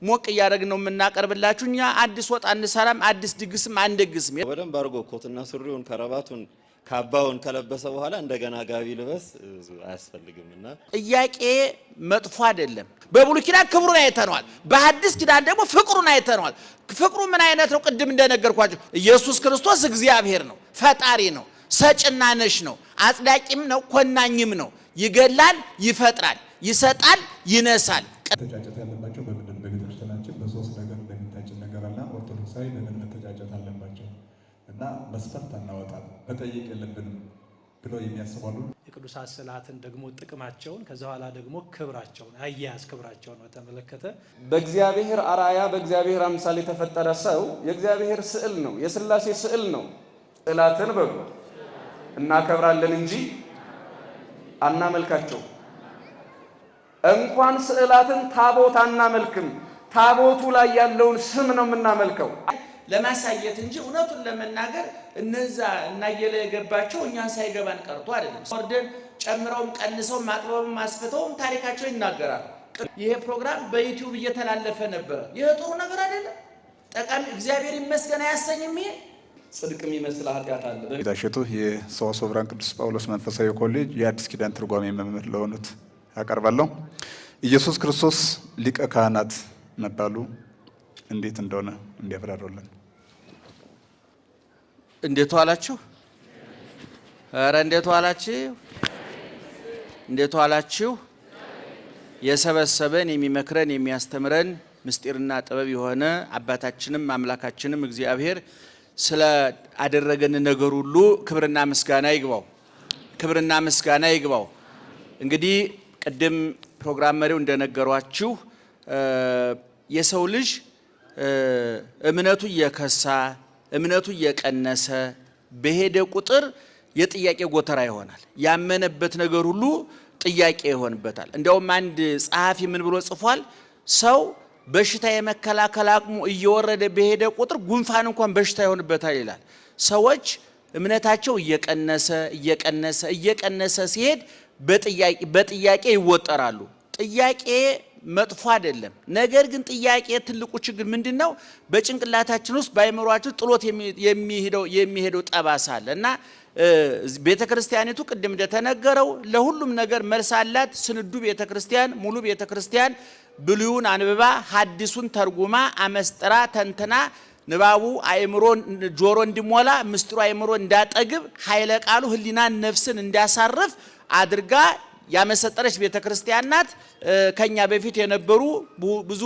ሞቅ ያደረግ ነው የምናቀርብላችሁ እኛ አዲስ ወጥ አንሰራም አዲስ ድግስም አንደግስም በደንብ አርጎ ኮትና ሱሪውን ከረባቱን ካባውን ከለበሰ በኋላ እንደገና ጋቢ ልበስ አያስፈልግምና ጥያቄ መጥፎ አይደለም በብሉይ ኪዳን ክብሩን አይተናል በሐዲስ ኪዳን ደግሞ ፍቅሩን አይተናል ፍቅሩ ምን አይነት ነው ቅድም እንደነገርኳችሁ ኢየሱስ ክርስቶስ እግዚአብሔር ነው ፈጣሪ ነው ሰጭና ነሽ ነው አጽዳቂም ነው ኮናኝም ነው ይገላል ይፈጥራል ይሰጣል ይነሳል ተጫጨት ያለባቸው በምንድን በቤተክርስቲያናችን በሶስት ነገር እንደሚታጭ ነገር አለ ኦርቶዶክሳዊ ለምን ተጫጨት አለባቸው እና መስፈርት አናወጣም መጠየቅ የለብንም ብሎ የሚያስባሉ የቅዱሳት ስዕላትን ደግሞ ጥቅማቸውን ከዛ ኋላ ደግሞ ክብራቸውን አያያዝ ክብራቸውን በተመለከተ በእግዚአብሔር አራያ በእግዚአብሔር አምሳል የተፈጠረ ሰው የእግዚአብሔር ስዕል ነው የሥላሴ ስዕል ነው ስዕላትን በሉ እናከብራለን እንጂ አናመልካቸው እንኳን ስዕላትን ታቦት አናመልክም ታቦቱ ላይ ያለውን ስም ነው የምናመልከው ለማሳየት እንጂ እውነቱን ለመናገር እነዛ እናየለ የገባቸው እኛን ሳይገባን ቀርቶ አይደለም ወርደን ጨምረውም ቀንሰውም ማጥበውም ማስፈተውም ታሪካቸው ይናገራል ይሄ ፕሮግራም በዩቲዩብ እየተላለፈ ነበር ይሄ ጥሩ ነገር አይደለም ጠቃሚ እግዚአብሔር ይመስገን ያሰኝም ይሄ ጽድቅ የሚመስል ኃጢአት አለ ዳሽቱ የሰዋስወ ብርሃን ቅዱስ ጳውሎስ መንፈሳዊ ኮሌጅ የአዲስ ኪዳን ትርጓሜ መምህር ለሆኑት ያቀርባለሁ ኢየሱስ ክርስቶስ ሊቀ ካህናት መባሉ እንዴት እንደሆነ እንዲያብራሩልን እንዴት ዋላችሁ ኧረ እንዴት ዋላችሁ የሰበሰበን የሚመክረን የሚያስተምረን ምስጢርና ጥበብ የሆነ አባታችንም አምላካችንም እግዚአብሔር ስለ አደረገን ነገር ሁሉ ክብርና ምስጋና ይግባው እንግዲህ ቀደም ፕሮግራም መሪው እንደነገሯችሁ የሰው ልጅ እምነቱ እየከሳ እምነቱ እየቀነሰ በሄደ ቁጥር የጥያቄ ጎተራ ይሆናል ያመነበት ነገር ሁሉ ጥያቄ ይሆንበታል እንዲያውም አንድ ጸሐፊ ምን ብሎ ጽፏል ሰው በሽታ የመከላከል አቅሙ እየወረደ በሄደ ቁጥር ጉንፋን እንኳን በሽታ ይሆንበታል ይላል ሰዎች እምነታቸው እየቀነሰ ሲሄድ በጥያቄ ይወጠራሉ ጥያቄ መጥፎ አይደለም ነገር ግን ጥያቄ ትልቁ ችግር ምንድነው በጭንቅላታችን ውስጥ ባይመሯችሁ ጥሎት የሚሄደው ጠባሳ አለና ቤተክርስቲያኒቱ ቅድም እንደተነገረው ለሁሉም ነገር መልስ አላት ስንዱ ቤተክርስቲያን ሙሉ ቤተክርስቲያን ብሉይን አንብባ ሐዲሱን ተርጉማ አመስጥራ ተንተና ንባቡ አይምሮ ጆሮ እንዲሞላ ምስጢሩ አይምሮ እንዳጠግብ ኃይለ ቃሉ ህሊናን ነፍስን እንዲያሳርፍ አድርጋ ያመሰጠረች ቤተክርስቲያን ናት ከኛ በፊት የነበሩ ብዙ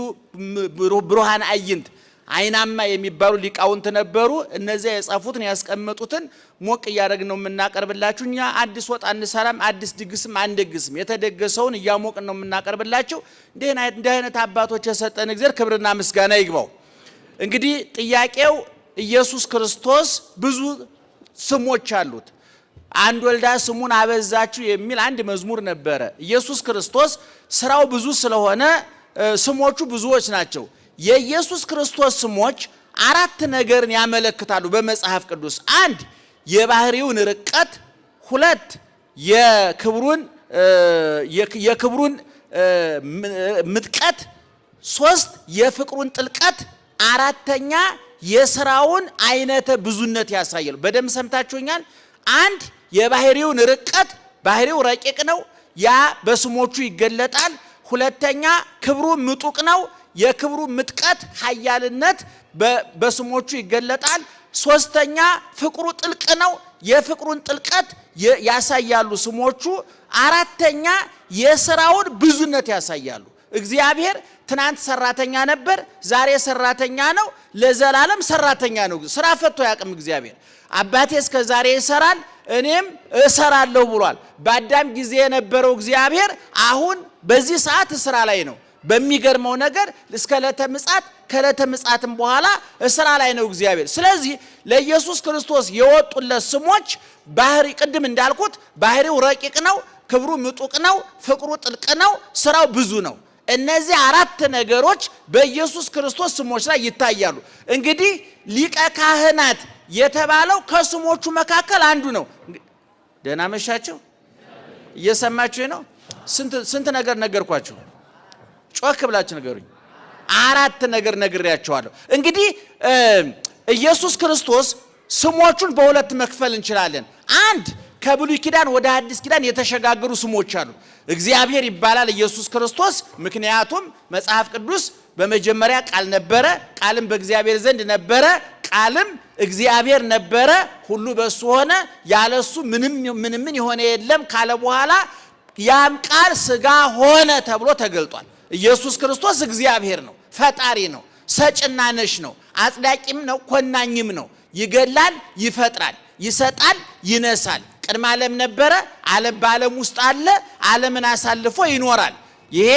ብሩሃን አይንት አይናማ የሚባሉ ሊቃውንት ነበሩ እነዚያ የጻፉትን ያስቀመጡትን ሞቅ ያደረግ ነው የምናቀርብላችሁ እኛ አዲስ ወጥ አንሰራም አዲስ ድግስም አንደግስም የተደገሰውን ያሞቅን ነው የምናቀርብላችሁ እንደ አይነት አባቶች የሰጠን እግዚአብሔር ክብርና ምስጋና ይግባው እንግዲህ ጥያቄው ኢየሱስ ክርስቶስ ብዙ ስሞች አሉት አንድ ወልዳ ስሙን አበዛችሁ የሚል አንድ መዝሙር ነበረ ኢየሱስ ክርስቶስ ስራው ብዙ ስለሆነ ስሞቹ ብዙዎች ናቸው የኢየሱስ ክርስቶስ ስሞች አራት ነገርን ያመለክታሉ በመጽሐፍ ቅዱስ አንድ የባህሪውን ርቀት ሁለት የክብሩን ምጥቀት ሶስት የፍቅሩን ጥልቀት አራተኛ የሥራውን አይነተ ብዙነት ያሳያል በደም ሰምታችሁኛል አንድ የባህሪውን ርቀት ባህሪው ረቂቅ ነው ያ በስሞቹ ይገለጣል ሁለተኛ ክብሩ ምጡቅ ነው የክብሩ ምጥቀት ኃያልነት በስሞቹ ይገለጣል ሶስተኛ ፍቅሩ ጥልቅ ነው የፍቅሩን ጥልቀት ያሳያሉ ስሞቹ አራተኛ የሥራውን ብዙነት ያሳያሉ እግዚአብሔር ትናንት ሰራተኛ ነበር ዛሬ ሰራተኛ ነው ለዘላለም ሰራተኛ ነው ስራ ፈቶ ያቅም እግዚአብሔር አባቴ እስከ ዛሬ ይሰራል እኔም እሰራለሁ ብሏል በአዳም ጊዜ የነበረው እግዚአብሔር አሁን በዚህ ሰዓት ስራ ላይ ነው በሚገርመው ነገር እስከ ለተምጻት ከለተምጻትም በኋላ ስራ ላይ ነው እግዚአብሔር ስለዚህ ለኢየሱስ ክርስቶስ የወጡለት ስሞች ባህሪ ቅድም እንዳልኩት ባህሪው ረቂቅ ነው ክብሩ ምጡቅ ነው ፍቅሩ ጥልቅ ነው ስራው ብዙ ነው እነዚህ አራት ነገሮች በኢየሱስ ክርስቶስ ስሞች ላይ ይታያሉ እንግዲህ ሊቀ ካህናት የተባለው ከስሞቹ መካከል አንዱ ነው ደህና መሻችሁ እየሰማችሁ ነው ስንት ነገር ነገርኳችሁ ጮክ ብላችሁ ነገሩኝ አራት ነገር ነግሬያቸዋለሁ። እንግዲህ ኢየሱስ ክርስቶስ ስሞቹን በሁለት መክፈል እንችላለን። አንድ ከብሉይ ኪዳን ወደ አዲስ ኪዳን የተሸጋገሩ ስሞች አሉ። እግዚአብሔር ይባላል ኢየሱስ ክርስቶስ። ምክንያቱም መጽሐፍ ቅዱስ በመጀመሪያ ቃል ነበረ፣ ቃልም በእግዚአብሔር ዘንድ ነበረ፣ ቃልም እግዚአብሔር ነበረ፣ ሁሉ በሱ ሆነ፣ ያለሱ ምንም የሆነ የለም ካለ በኋላ ያም ቃል ሥጋ ሆነ ተብሎ ተገልጧል። ኢየሱስ ክርስቶስ እግዚአብሔር ነው፣ ፈጣሪ ነው፣ ሰጭና ነሽ ነው፣ አጽዳቂም ነው፣ ኮናኝም ነው። ይገላል፣ ይፈጥራል፣ ይሰጣል፣ ይነሳል። ቅድመ ዓለም ነበረ፣ ዓለም በዓለም ውስጥ አለ፣ ዓለምን አሳልፎ ይኖራል። ይሄ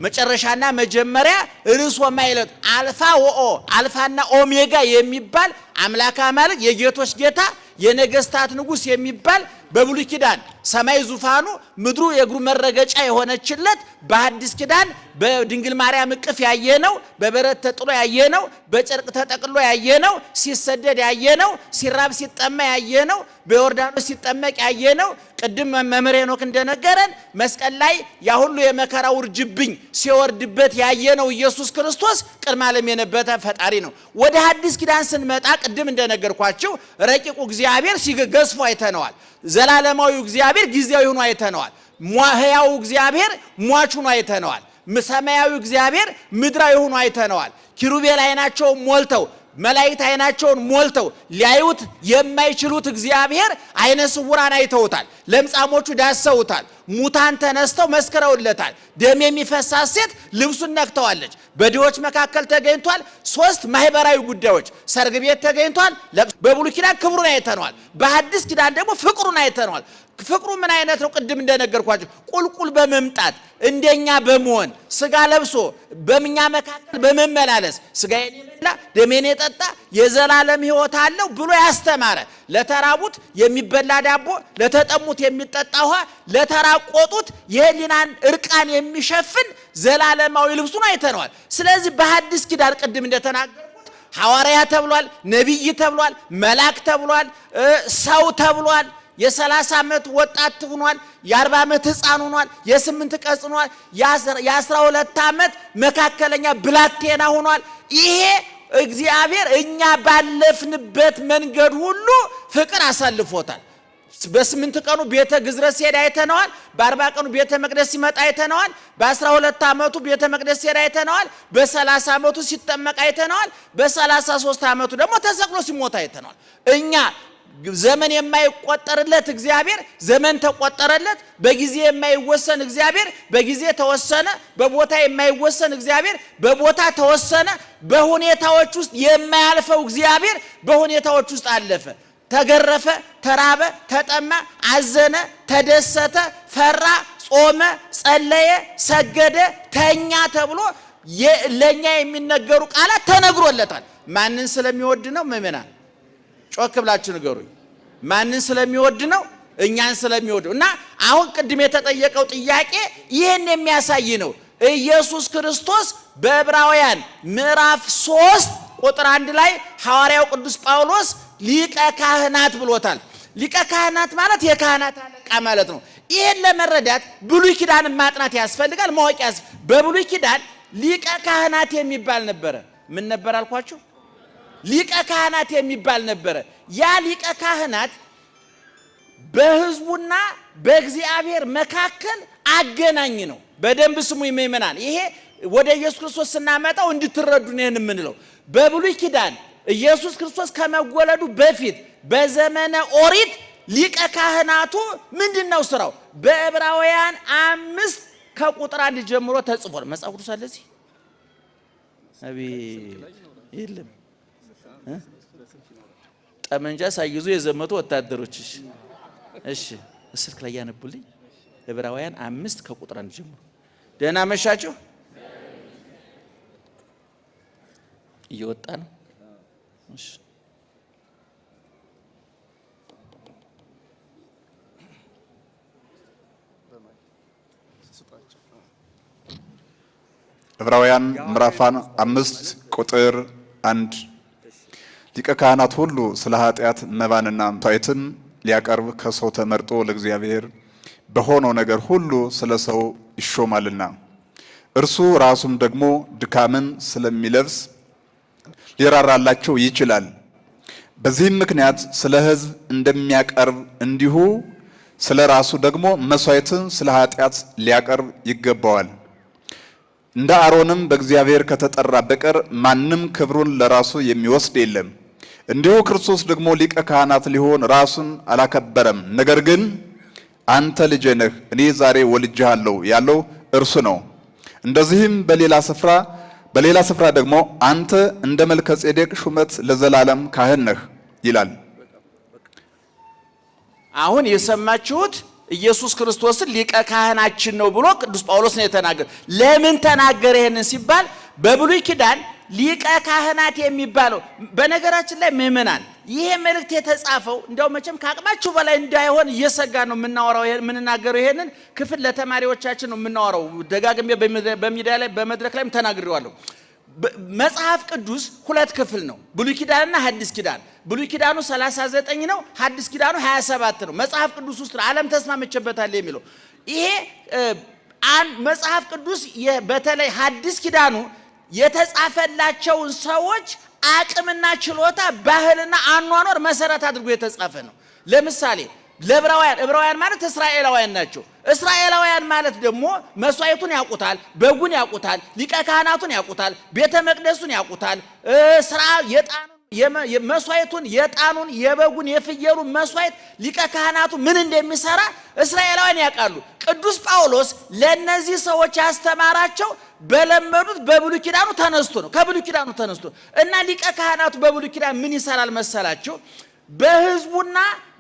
መጨረሻና መጀመሪያ ርዕስ ወማይለት አልፋ ወኦ አልፋና ኦሜጋ የሚባል አምላክ ማለት የጌቶች ጌታ የነገስታት ንጉስ የሚባል በብሉይ ኪዳን ሰማይ ዙፋኑ ምድሩ የእግሩ መረገጫ የሆነችለት በአዲስ ኪዳን በድንግል ማርያም እቅፍ ያየነው በበረት ተጥሎ ያየነው በጨርቅ ተጠቅሎ ያየነው ሲሰደድ ያየነው ሲራብ ሲጠማ ያየነው በዮርዳኖስ ሲጠመቅ ያየነው ቅድም መምህር ሄኖክ እንደነገረን መስቀል ላይ ያ ሁሉ የመከራ ውርጅብኝ ሲወርድበት ያየነው ኢየሱስ ክርስቶስ ቅድመ ዓለም የነበረ ፈጣሪ ነው። ወደ አዲስ ኪዳን ስንመጣ ቅድም እንደነገርኳችሁ ረቂቁ እግዚአብሔር ሲገዝፎ አይተነዋል። ዘላለማዊው እግዚአብሔር ጊዜያዊ ሆኖ አይተነዋል። ሕያው እግዚአብሔር ሟች ሆኖ አይተነዋል። ሰማያዊው እግዚአብሔር ምድራዊ ሆኖ አይተነዋል። ኪሩቤል አይናቸውን ሞልተው መላእክት አይናቸውን ሞልተው ሊያዩት የማይችሉት እግዚአብሔር አይነ ስውራን አይተውታል። ለምጻሞቹ ዳሰውታል። ሙታን ተነስተው መስክረውለታል። ደም የሚፈሳት ሴት ልብሱን ነክተዋለች። በድሆች መካከል ተገኝቷል። 3 ማህበራዊ ጉዳዮች ሰርግ ቤት ተገኝቷል። በብሉይ ኪዳን ክብሩን አይተነዋል። በአዲስ ኪዳን ደግሞ ፍቅሩን አይተነዋል። ፍቅሩ ምን አይነት ነው? ቅድም እንደነገርኳችሁ ቁልቁል በመምጣት እንደኛ በመሆን ስጋ ለብሶ በእኛ መካከል በመመላለስ ስጋዬን የበላ ደሜን የጠጣ የዘላለም ሕይወት አለው ብሎ ያስተማረ፣ ለተራቡት የሚበላ ዳቦ፣ ለተጠሙት የሚጠጣ ውሃ፣ ለተራቆጡት የህሊናን እርቃን የሚሸፍን ዘላለማዊ ልብሱን አይተነዋል። ስለዚህ በአዲስ ኪዳን ቅድም እንደተናገርኩት ሐዋርያ ተብሏል፣ ነቢይ ተብሏል፣ መልአክ ተብሏል፣ ሰው ተብሏል። የ30 ዓመት ወጣት ሆኗል። የ40 ዓመት ህፃን ሆኗል። የ8 ቀጽ ሆኗል። የ12 ዓመት መካከለኛ ብላቴና ሆኗል። ይሄ እግዚአብሔር እኛ ባለፍንበት መንገድ ሁሉ ፍቅር አሳልፎታል። በ8 ቀኑ ቤተ ግዝረት ሲሄድ አይተነዋል። በ40 ቀኑ ቤተ መቅደስ ሲመጣ አይተነዋል። በ12 ዓመቱ ቤተ መቅደስ ሲሄድ አይተነዋል። በ30 ዓመቱ ሲጠመቅ አይተነዋል። በ33 ዓመቱ ደግሞ ተሰቅሎ ሲሞት አይተነዋል። እኛ ዘመን የማይቆጠርለት እግዚአብሔር ዘመን ተቆጠረለት። በጊዜ የማይወሰን እግዚአብሔር በጊዜ ተወሰነ። በቦታ የማይወሰን እግዚአብሔር በቦታ ተወሰነ። በሁኔታዎች ውስጥ የማያልፈው እግዚአብሔር በሁኔታዎች ውስጥ አለፈ። ተገረፈ፣ ተራበ፣ ተጠማ፣ አዘነ፣ ተደሰተ፣ ፈራ፣ ጾመ፣ ጸለየ፣ ሰገደ፣ ተኛ ተብሎ ለኛ የሚነገሩ ቃላት ተነግሮለታል። ማንን ስለሚወድ ነው? ምእመናን ጮክ ብላችሁ ንገሩኝ። ማንን ስለሚወድ ነው? እኛን ስለሚወድ እና አሁን ቅድም የተጠየቀው ጥያቄ ይህን የሚያሳይ ነው። ኢየሱስ ክርስቶስ በዕብራውያን ምዕራፍ 3 ቁጥር 1 ላይ ሐዋርያው ቅዱስ ጳውሎስ ሊቀ ካህናት ብሎታል። ሊቀ ካህናት ማለት የካህናት አለቃ ማለት ነው። ይህን ለመረዳት ብሉይ ኪዳን ማጥናት ያስፈልጋል፣ ማወቅ ያስፈልጋል። በብሉይ ኪዳን ሊቀ ካህናት የሚባል ነበረ። ምን ነበር አልኳችሁ? ሊቀ ካህናት የሚባል ነበረ። ያ ሊቀ ካህናት በሕዝቡና በእግዚአብሔር መካከል አገናኝ ነው። በደንብ ስሙ ይመናል። ይሄ ወደ ኢየሱስ ክርስቶስ ስናመጣው እንድትረዱ ነው የምንለው። በብሉይ ኪዳን ኢየሱስ ክርስቶስ ከመወለዱ በፊት በዘመነ ኦሪት ሊቀ ካህናቱ ምንድነው ስራው? በዕብራውያን 5 ከቁጥር 1 ጀምሮ ተጽፏል። መጽሐፍ ቅዱስ አለ እዚህ? የለም። ጠመንጃ ሳይዙ የዘመቱ ወታደሮች። እሺ ስልክ ላይ ያነቡልኝ። ዕብራውያን 5 ከቁጥር 1 ጀምሮ። ደህና መሻችሁ። እየወጣ ነው። እሺ ዕብራውያን ምዕራፍ 5 ቁጥር 1 ሊቀ ካህናት ሁሉ ስለ ኃጢአት መባንና መስዋዕትን ሊያቀርብ ከሰው ተመርጦ ለእግዚአብሔር በሆነው ነገር ሁሉ ስለ ሰው ይሾማልና እርሱ ራሱም ደግሞ ድካምን ስለሚለብስ ሊራራላቸው ይችላል። በዚህም ምክንያት ስለ ሕዝብ እንደሚያቀርብ እንዲሁ ስለ ራሱ ደግሞ መስዋዕትን ስለ ኃጢአት ሊያቀርብ ይገባዋል። እንደ አሮንም በእግዚአብሔር ከተጠራ በቀር ማንም ክብሩን ለራሱ የሚወስድ የለም። እንዲሁ ክርስቶስ ደግሞ ሊቀ ካህናት ሊሆን ራሱን አላከበረም። ነገር ግን አንተ ልጄ ነህ፣ እኔ ዛሬ ወልጄሃለሁ ያለው እርሱ ነው። እንደዚህም በሌላ ስፍራ ደግሞ አንተ እንደ መልከ ጼዴቅ ሹመት ለዘላለም ካህን ነህ ይላል። አሁን የሰማችሁት ኢየሱስ ክርስቶስን ሊቀ ካህናችን ነው ብሎ ቅዱስ ጳውሎስ ነው የተናገረ። ለምን ተናገረ ይሄንን ሲባል በብሉይ ኪዳን ሊቀ ካህናት የሚባለው በነገራችን ላይ ምእመናን ይሄ መልእክት የተጻፈው እንደው መቼም ከአቅማችሁ በላይ እንዳይሆን እየሰጋ ነው የምንናገረው። ይሄንን ክፍል ለተማሪዎቻችን ነው የምናወራው። ደጋግሜ በሚዲያ ላይ በመድረክ ላይም ተናግሬዋለሁ። መጽሐፍ ቅዱስ ሁለት ክፍል ነው፣ ብሉይ ኪዳንና ሐዲስ ኪዳን። ብሉይ ኪዳኑ 39 ነው፣ ሐዲስ ኪዳኑ 27 ነው። መጽሐፍ ቅዱስ ውስጥ ዓለም ተስማምቼበታል የሚለው ይሄ መጽሐፍ ቅዱስ በተለይ ሐዲስ ኪዳኑ የተጻፈላቸውን ሰዎች አቅምና ችሎታ፣ ባህልና አኗኗር መሰረት አድርጎ የተጻፈ ነው። ለምሳሌ ዕብራውያን ማለት እስራኤላውያን ናቸው። እስራኤላውያን ማለት ደግሞ መስዋዕቱን ያውቁታል፣ በጉን ያውቁታል፣ ሊቀ ካህናቱን ያውቁታል፣ ቤተ መቅደሱን ያውቁታል፣ መስዋዕቱን፣ የጣኑን፣ የበጉን፣ የፍየሉን መስዋዕት ሊቀ ካህናቱ ምን እንደሚሰራ እስራኤላውያን ያውቃሉ። ቅዱስ ጳውሎስ ለነዚህ ሰዎች ያስተማራቸው በለመዱት በብሉይ ኪዳኑ ተነስቶ ነው፣ ከብሉይ ኪዳኑ ተነስቶ እና ሊቀ ካህናቱ በብሉይ ኪዳን ምን ይሰራል መሰላቸው? በሕዝቡና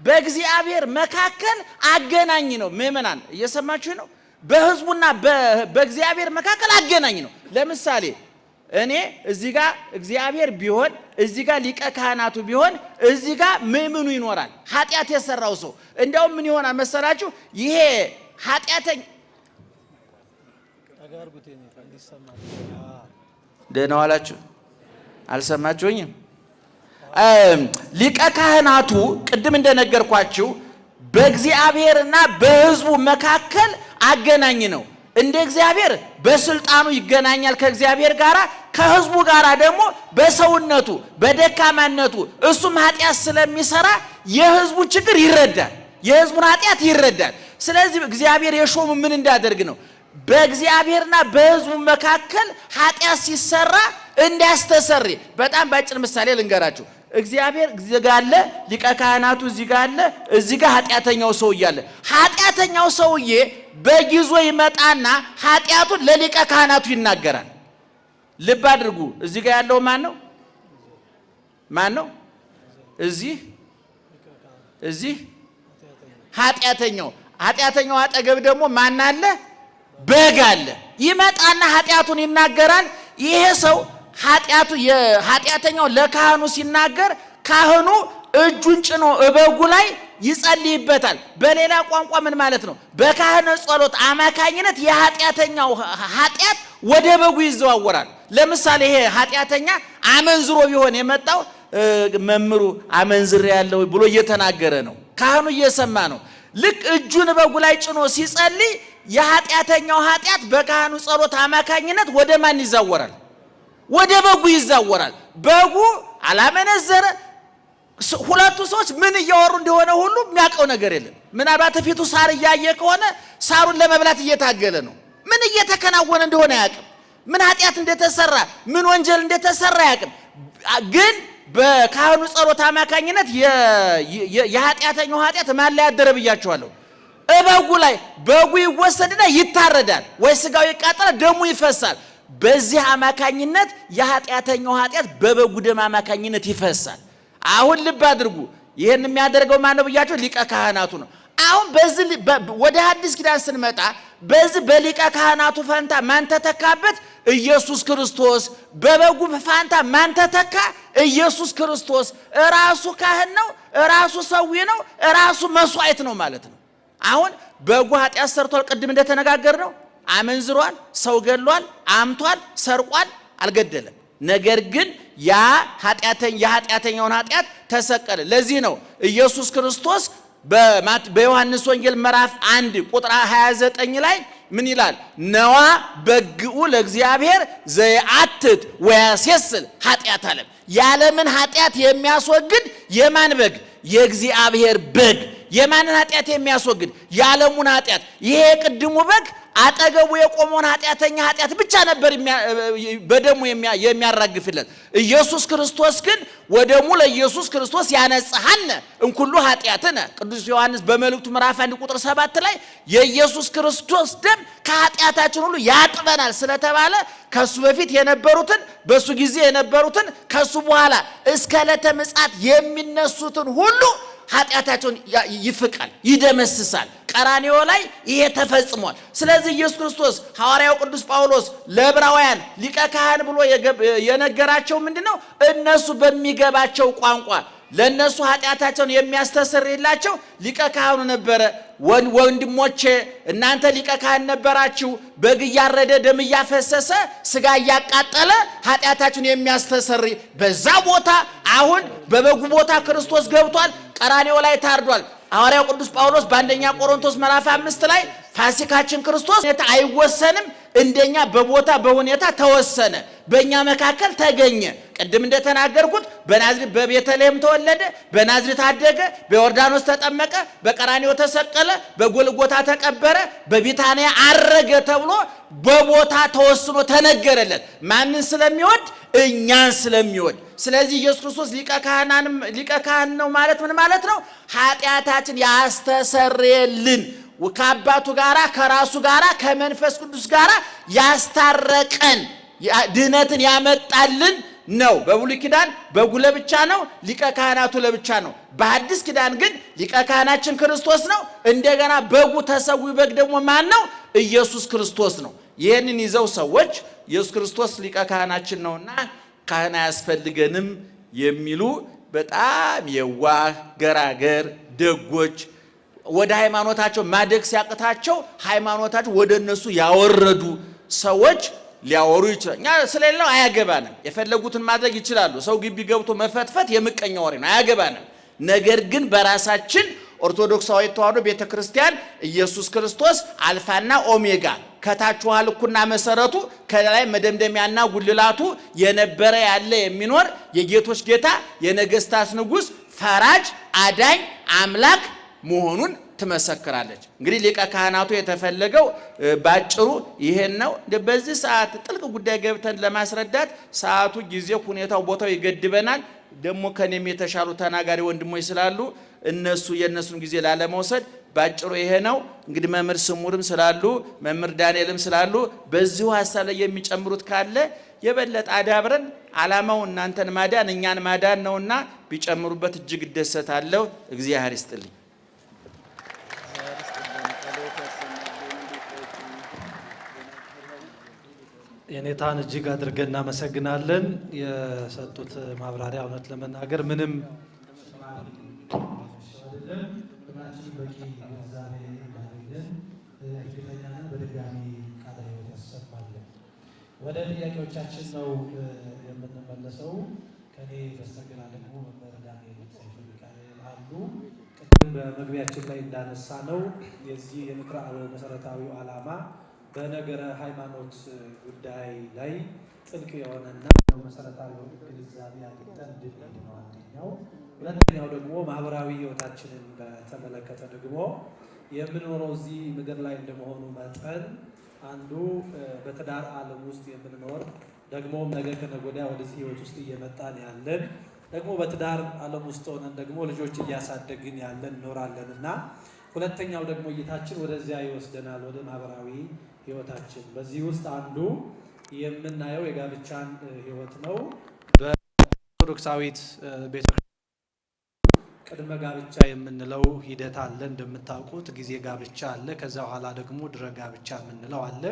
በእግዚአብሔር መካከል አገናኝ ነው። ምእመናን እየሰማችሁ ነው? በሕዝቡና በእግዚአብሔር መካከል አገናኝ ነው። ለምሳሌ እኔ እዚህ ጋር እግዚአብሔር ቢሆን፣ እዚህ ጋር ሊቀ ካህናቱ ቢሆን፣ እዚህ ጋር ምእምኑ ይኖራል። ኃጢአት የሰራው ሰው እንዲያውም ምን ይሆናል መሰላችሁ? ይሄ ኃጢአተኛ ደህና ዋላችሁ? አልሰማችሁኝም? ሊቀ ካህናቱ ቅድም እንደነገርኳችሁ በእግዚአብሔርና በሕዝቡ መካከል አገናኝ ነው። እንደ እግዚአብሔር በስልጣኑ ይገናኛል ከእግዚአብሔር ጋር፣ ከሕዝቡ ጋር ደግሞ በሰውነቱ በደካማነቱ እሱም ኃጢአት ስለሚሰራ የሕዝቡን ችግር ይረዳል፣ የሕዝቡን ኃጢአት ይረዳል። ስለዚህ እግዚአብሔር የሾሙ ምን እንዳደርግ ነው? በእግዚአብሔርና በሕዝቡ መካከል ኃጢአት ሲሰራ እንዲያስተሰሪ። በጣም ባጭር ምሳሌ ልንገራችሁ። እግዚአብሔር እዚህ ጋር አለ፣ ሊቀ ካህናቱ እዚህ ጋር አለ፣ እዚህ ጋር ኃጢአተኛው ሰውዬ አለ። ኃጢአተኛው ሰውዬ በጊዞ ይመጣና ኃጢአቱን ለሊቀ ካህናቱ ይናገራል። ልብ አድርጉ። እዚህ ጋር ያለው ማን ነው? ማን ነው? እዚህ ኃጢአተኛው አጠገብ ደግሞ ማን አለ? በግ አለ። ይመጣና ኃጢአቱን ይናገራል። ይሄ ሰው ኃጢአተኛው ለካህኑ ሲናገር ካህኑ እጁን ጭኖ በጉ ላይ ይጸልይበታል። በሌላ ቋንቋ ምን ማለት ነው? በካህኑ ጸሎት አማካኝነት የኃጢአተኛው ኃጢአት ወደ በጉ ይዘዋወራል። ለምሳሌ ይሄ ኃጢአተኛ አመንዝሮ ቢሆን የመጣው መምሩ አመንዝሬ ያለው ብሎ እየተናገረ ነው። ካህኑ እየሰማ ነው። ልክ እጁን በጉ ላይ ጭኖ ሲጸልይ የኃጢአተኛው ኃጢአት በካህኑ ጸሎት አማካኝነት ወደ ማን ይዛወራል? ወደ በጉ ይዛወራል። በጉ አላመነዘረ። ሁለቱ ሰዎች ምን እያወሩ እንደሆነ ሁሉ የሚያውቀው ነገር የለም። ምናልባት ፊቱ ሳር እያየ ከሆነ ሳሩን ለመብላት እየታገለ ነው። ምን እየተከናወነ እንደሆነ አያውቅም። ምን ኃጢአት እንደተሰራ፣ ምን ወንጀል እንደተሰራ አያውቅም። ግን በካህኑ ጸሎት አማካኝነት የኃጢአተኛው ኃጢአት ማን ላይ ያደረ ብያችኋለሁ? በጉ ላይ። በጉ ይወሰድና ይታረዳል፣ ወይ ስጋው ይቃጠላል፣ ደሙ ይፈሳል። በዚህ አማካኝነት የኃጢአተኛው ኃጢአት በበጉ ደም አማካኝነት ይፈሳል። አሁን ልብ አድርጉ። ይሄን የሚያደርገው ማን ነው ብያችሁ? ሊቀ ካህናቱ ነው። አሁን በዚህ ወደ ሐዲስ ኪዳን ስንመጣ በዚህ በሊቀ ካህናቱ ፋንታ ማን ተተካበት? ኢየሱስ ክርስቶስ። በበጉ ፋንታ ማን ተተካ? ኢየሱስ ክርስቶስ። ራሱ ካህን ነው፣ ራሱ ሰዊ ነው፣ ራሱ መስዋዕት ነው ማለት ነው። አሁን በጉ ኃጢአት ሰርቷል። ቅድም እንደተነጋገር ነው። አመንዝሯል፣ ሰው ገድሏል፣ አምቷል፣ ሰርቋል፣ አልገደለም። ነገር ግን የኃጢአተኛውን ኃጢአት ተሰቀለ። ለዚህ ነው ኢየሱስ ክርስቶስ በዮሐንስ ወንጌል ምዕራፍ 1 ቁጥር 29 ላይ ምን ይላል? ነዋ በግኡ ለእግዚአብሔር ዘየአትት ወያሴስል ኃጢአት ዓለም። የዓለምን ኃጢአት የሚያስወግድ የማን በግ? የእግዚአብሔር በግ። የማንን ኃጢአት የሚያስወግድ? የዓለሙን ኃጢአት። ይሄ የቅድሙ በግ አጠገቡ የቆመውን ኃጢአተኛ ኃጢአት ብቻ ነበር በደሙ የሚያራግፍለት። ኢየሱስ ክርስቶስ ግን ወደሙ ለኢየሱስ ክርስቶስ ያነጽሐነ እንኩሉ ኃጢአትነ። ቅዱስ ዮሐንስ በመልእክቱ ምዕራፍ 1 ቁጥር 7 ላይ የኢየሱስ ክርስቶስ ደም ከኃጢአታችን ሁሉ ያጥበናል ስለተባለ ከሱ በፊት የነበሩትን በሱ ጊዜ የነበሩትን ከሱ በኋላ እስከ ዕለተ ምጽአት የሚነሱትን ሁሉ ኃጢአታቸውን ይፍቃል፣ ይደመስሳል። ቀራንዮ ላይ ይሄ ተፈጽሟል። ስለዚህ ኢየሱስ ክርስቶስ ሐዋርያው ቅዱስ ጳውሎስ ለዕብራውያን ሊቀ ካህን ብሎ የነገራቸው ምንድነው? እነሱ በሚገባቸው ቋንቋ ለነሱ ኃጢአታቸውን የሚያስተሰርይላቸው ሊቀ ካህኑ ነበረ። ወንድሞቼ እናንተ ሊቀ ካህን ነበራችሁ፣ በግ እያረደ ደም እያፈሰሰ ስጋ እያቃጠለ ኃጢአታችሁን የሚያስተሰርይ በዛ ቦታ አሁን በበጉ ቦታ ክርስቶስ ገብቷል። ቀራንዮ ላይ ታርዷል። ሐዋርያው ቅዱስ ጳውሎስ በአንደኛ ቆሮንቶስ ምዕራፍ 5 ላይ ፋሲካችን ክርስቶስ አይወሰንም፣ እንደኛ በቦታ በሁኔታ ተወሰነ፣ በእኛ መካከል ተገኘ። ቅድም እንደተናገርኩት በናዝሬት በቤተልሔም ተወለደ፣ በናዝሬት አደገ፣ በዮርዳኖስ ተጠመቀ፣ በቀራንዮ ተሰቀለ፣ በጎልጎታ ተቀበረ፣ በቢታንያ አረገ ተብሎ በቦታ ተወስኖ ተነገረለት። ማንን ስለሚወድ? እኛን ስለሚወድ። ስለዚህ ኢየሱስ ክርስቶስ ሊቀ ካህን ነው ማለት ምን ማለት ነው? ኃጢአታችን ያስተሰርየልን፣ ከአባቱ ጋራ ከራሱ ጋራ ከመንፈስ ቅዱስ ጋራ ያስታረቀን፣ ድህነትን ያመጣልን ነው። በብሉይ ኪዳን በጉ ለብቻ ነው፣ ሊቀ ካህናቱ ለብቻ ነው። በሐዲስ ኪዳን ግን ሊቀ ካህናችን ክርስቶስ ነው። እንደገና በጉ ተሰዊ በግ ደግሞ ማን ነው? ኢየሱስ ክርስቶስ ነው። ይህንን ይዘው ሰዎች ኢየሱስ ክርስቶስ ሊቀ ካህናችን ነውና ካህን አያስፈልገንም የሚሉ በጣም የዋህ ገራገር ደጎች፣ ወደ ሃይማኖታቸው ማደግ ሲያቅታቸው ሃይማኖታቸው ወደ እነሱ ያወረዱ ሰዎች ሊያወሩ ይችላል። እኛ ስለሌለው አያገባንም። የፈለጉትን ማድረግ ይችላሉ። ሰው ግቢ ገብቶ መፈትፈት የምቀኛ ወሬ ነው፣ አያገባንም። ነገር ግን በራሳችን ኦርቶዶክሳዊ ተዋሕዶ ቤተክርስቲያን ኢየሱስ ክርስቶስ አልፋና ኦሜጋ ከታች ውሃ ልኩና መሰረቱ ከላይ መደምደሚያና ጉልላቱ የነበረ ያለ የሚኖር የጌቶች ጌታ የነገስታት ንጉሥ ፈራጅ አዳኝ አምላክ መሆኑን ትመሰክራለች። እንግዲህ ሊቀ ካህናቱ የተፈለገው ባጭሩ ይሄን ነው። በዚህ ሰዓት ጥልቅ ጉዳይ ገብተን ለማስረዳት ሰዓቱ፣ ጊዜው፣ ሁኔታው፣ ቦታው ይገድበናል። ደግሞ ከኔም የተሻሉ ተናጋሪ ወንድሞች ስላሉ የነሱን ጊዜ ላለመውሰድ ባጭሩ ይሄ ነው። እንግዲህ መምህር ስሙርም ስላሉ መምህር ዳንኤልም ስላሉ በዚሁ ሐሳብ ላይ የሚጨምሩት ካለ የበለጠ አዳብረን ዓላማው እናንተን ማዳን እኛን ማዳን ነውና ቢጨምሩበት እጅግ እደሰታለሁ። እግዚአብሔር ይስጥልኝ። የኔታን እጅግ አድርገን እናመሰግናለን። የሰጡት ማብራሪያ እውነት ለመናገር ምንም ወደ ጥያቄዎቻችን ነው የምንመለሰው። ከኔ በስተግራ ደግሞ መምህር ዳንኤል ሰይፉ ሚካኤል አሉ። ቅድም በመግቢያችን ላይ እንዳነሳ ነው የዚህ የምክረ አበው መሰረታዊው ዓላማ በነገረ ሃይማኖት ጉዳይ ላይ ጥልቅ የሆነና መሰረታዊ ግንዛቤ አግኝተን እንድንሄድ ነው አንደኛው። ሁለተኛው ደግሞ ማህበራዊ ህይወታችንን በተመለከተ ደግሞ የምንኖረው እዚህ ምድር ላይ እንደመሆኑ መጠን አንዱ በትዳር ዓለም ውስጥ የምንኖር ደግሞ ነገ ከነገ ወዲያ ወደዚህ ህይወት ውስጥ እየመጣን ያለን ደግሞ በትዳር ዓለም ውስጥ ሆነን ደግሞ ልጆች እያሳደግን ያለን እንኖራለን እና ሁለተኛው ደግሞ እይታችን ወደዚያ ይወስደናል፣ ወደ ማህበራዊ ህይወታችን። በዚህ ውስጥ አንዱ የምናየው የጋብቻን ህይወት ነው። በኦርቶዶክሳዊት ቤተክርስቲያን ቅድመ ጋብቻ የምንለው ሂደት አለ። እንደምታውቁት ጊዜ ጋብቻ አለ። ከዛ በኋላ ደግሞ ድረ ጋብቻ የምንለው አለ።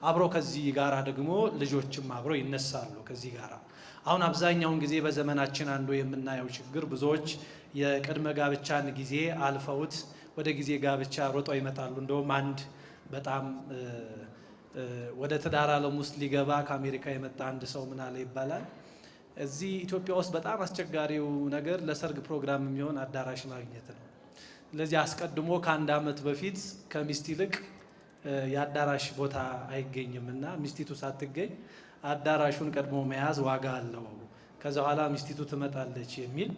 አብሮ ከዚህ ጋራ ደግሞ ልጆችም አብሮ ይነሳሉ ከዚህ ጋራ። አሁን አብዛኛውን ጊዜ በዘመናችን አንዱ የምናየው ችግር ብዙዎች የቅድመ ጋብቻን ጊዜ አልፈውት ወደ ጊዜ ጋብቻ ሮጦ ይመጣሉ። እንደውም አንድ በጣም ወደ ትዳር ዓለም ውስጥ ሊገባ ከአሜሪካ የመጣ አንድ ሰው ምን አለ ይባላል፣ እዚህ ኢትዮጵያ ውስጥ በጣም አስቸጋሪው ነገር ለሰርግ ፕሮግራም የሚሆን አዳራሽ ማግኘት ነው። ስለዚህ አስቀድሞ ከአንድ ዓመት በፊት ከሚስት ይልቅ የአዳራሽ ቦታ አይገኝም እና ሚስቲቱ ሳትገኝ አዳራሹን ቀድሞ መያዝ ዋጋ አለው፣ ከዛ በኋላ ሚስቲቱ ትመጣለች የሚል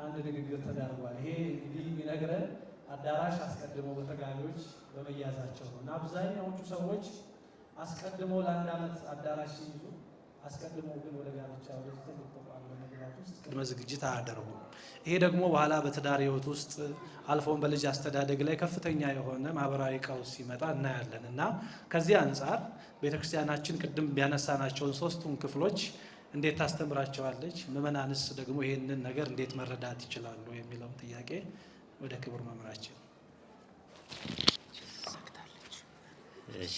አንድ ንግግር ተደርጓል። ይሄ እንግዲህ የሚነግረን አዳራሽ አስቀድሞ በተጋቢዎች በመያዛቸው ነው እና አብዛኛዎቹ ሰዎች አስቀድመው ለአንድ ዓመት አዳራሽ ሲይዙ አስቀድሞ ግን ወደ ጋብቻ ወደ ትልቅ ተቋም በመግባት ውስጥ ቅድመ ዝግጅት አያደርጉም። ይሄ ደግሞ በኋላ በትዳር ሕይወት ውስጥ አልፎም በልጅ አስተዳደግ ላይ ከፍተኛ የሆነ ማህበራዊ ቀውስ ሲመጣ እናያለን እና ከዚህ አንጻር ቤተክርስቲያናችን ቅድም ቢያነሳናቸውን ሶስቱን ክፍሎች እንዴት ታስተምራቸዋለች? ምዕመናንስ ደግሞ ይህንን ነገር እንዴት መረዳት ይችላሉ? የሚለውን ጥያቄ ወደ ክቡር መምህራችን። እሺ፣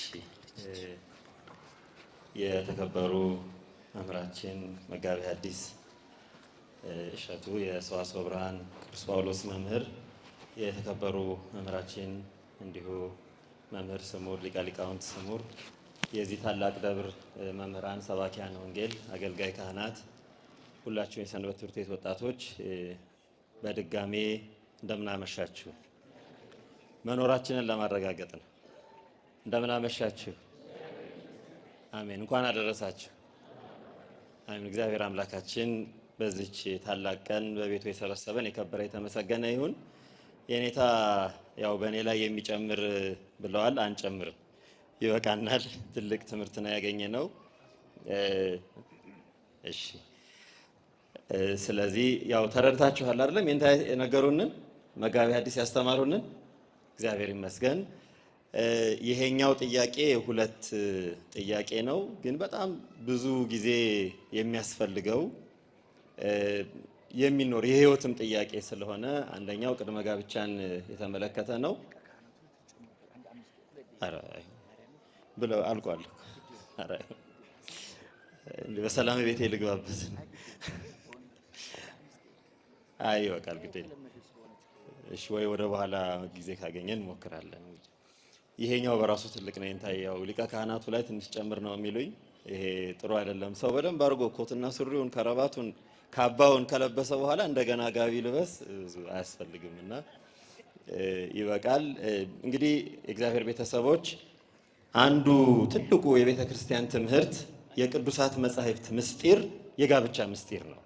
የተከበሩ መምህራችን መጋቤ ሐዲስ እሸቱ የሰዋስወ ብርሃን ቅዱስ ጳውሎስ መምህር፣ የተከበሩ መምህራችን እንዲሁ መምህር ስሙር ሊቀ ሊቃውንት ስሙር፣ የዚህ ታላቅ ደብር መምህራን፣ ሰባኪያን ወንጌል፣ አገልጋይ ካህናት፣ ሁላችሁ የሰንበት ትምህርት ቤት ወጣቶች በድጋሜ እንደምናመሻችሁ። መኖራችንን ለማረጋገጥ ነው። እንደምናመሻችሁ። አሜን። እንኳን አደረሳችሁ። አሜን። እግዚአብሔር አምላካችን በዚች ታላቅ ቀን በቤቱ የሰበሰበን የከበረ የተመሰገነ ይሁን። የኔታ ያው በእኔ ላይ የሚጨምር ብለዋል። አንጨምርም፣ ይበቃናል። ትልቅ ትምህርት ነው ያገኘ ነው። እሺ፣ ስለዚህ ያው ተረድታችኋል አይደለም? የነገሩንን መጋቤ ሐዲስ ያስተማሩንን እግዚአብሔር ይመስገን። ይሄኛው ጥያቄ ሁለት ጥያቄ ነው፣ ግን በጣም ብዙ ጊዜ የሚያስፈልገው የሚኖር የህይወትም ጥያቄ ስለሆነ አንደኛው ቅድመ ጋብቻን የተመለከተ ነው። ብለው አልቋል። በሰላም ቤቴ ልግባበት። አይ ይወቃል ግዴ። እሺ፣ ወይ ወደ በኋላ ጊዜ ካገኘን እንሞክራለን። ይሄኛው በራሱ ትልቅ ነው። እንታየው ሊቀ ካህናቱ ላይ ትንሽ ጨምር ነው የሚሉኝ። ይሄ ጥሩ አይደለም። ሰው በደንብ አድርጎ ኮትና ሱሪውን ከረባቱን ካባውን ከለበሰ በኋላ እንደገና ጋቢ ልበስ አያስፈልግም እና ይበቃል። እንግዲህ የእግዚአብሔር ቤተሰቦች አንዱ ትልቁ የቤተ ክርስቲያን ትምህርት የቅዱሳት መጻሕፍት ምስጢር የጋብቻ ምስጢር ነው።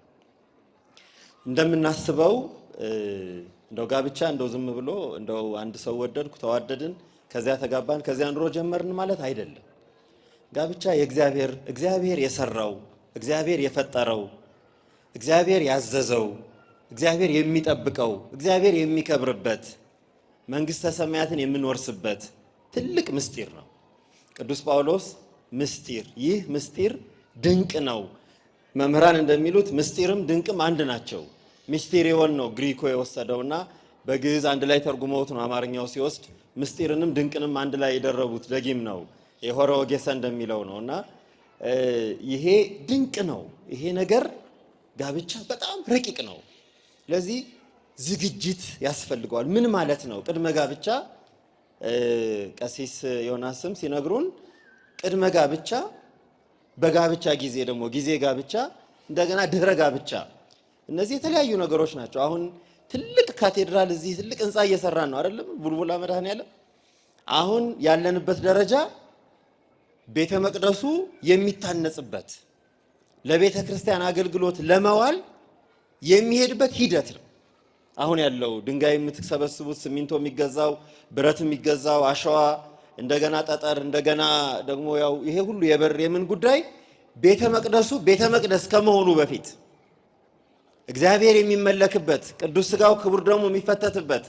እንደምናስበው እንደው ጋብቻ እንደው ዝም ብሎ እንደው አንድ ሰው ወደድኩ ተዋደድን ከዚያ ተጋባን ከዚያ ኑሮ ጀመርን ማለት አይደለም። ጋብቻ እግዚአብሔር የሰራው እግዚአብሔር የፈጠረው እግዚአብሔር ያዘዘው እግዚአብሔር የሚጠብቀው እግዚአብሔር የሚከብርበት መንግሥተ ሰማያትን የምንወርስበት ትልቅ ምስጢር ነው። ቅዱስ ጳውሎስ ምስጢር፣ ይህ ምስጢር ድንቅ ነው። መምህራን እንደሚሉት ምስጢርም ድንቅም አንድ ናቸው። ምስጢሪዮን ነው ግሪኮ የወሰደውና በግዕዝ አንድ ላይ ተርጉመውት ነው አማርኛው ሲወስድ ምስጢርንም ድንቅንም አንድ ላይ የደረቡት ደጊም ነው የሆረ ወጌሰ እንደሚለው ነውና ይሄ ድንቅ ነው። ይሄ ነገር ጋብቻ በጣም ረቂቅ ነው። ስለዚህ ዝግጅት ያስፈልገዋል። ምን ማለት ነው ቅድመ ጋብቻ? ቀሲስ ዮናስም ሲነግሩን ቅድመ ጋብቻ፣ በጋብቻ ጊዜ ደግሞ ጊዜ ጋብቻ፣ እንደገና ድህረ ጋብቻ፣ እነዚህ የተለያዩ ነገሮች ናቸው። አሁን ትልቅ ካቴድራል እዚህ ትልቅ ህንፃ እየሰራን ነው አይደለም? ቡልቡላ መድኃኔዓለም። አሁን ያለንበት ደረጃ ቤተ መቅደሱ የሚታነጽበት ለቤተ ክርስቲያን አገልግሎት ለመዋል የሚሄድበት ሂደት ነው። አሁን ያለው ድንጋይ የምትሰበስቡት፣ ሲሚንቶ የሚገዛው፣ ብረት የሚገዛው፣ አሸዋ፣ እንደገና ጠጠር፣ እንደገና ደግሞ ያው ይሄ ሁሉ የበር የምን ጉዳይ ቤተ መቅደሱ ቤተ መቅደስ ከመሆኑ በፊት እግዚአብሔር የሚመለክበት ቅዱስ ሥጋው ክቡር ደሙ የሚፈተትበት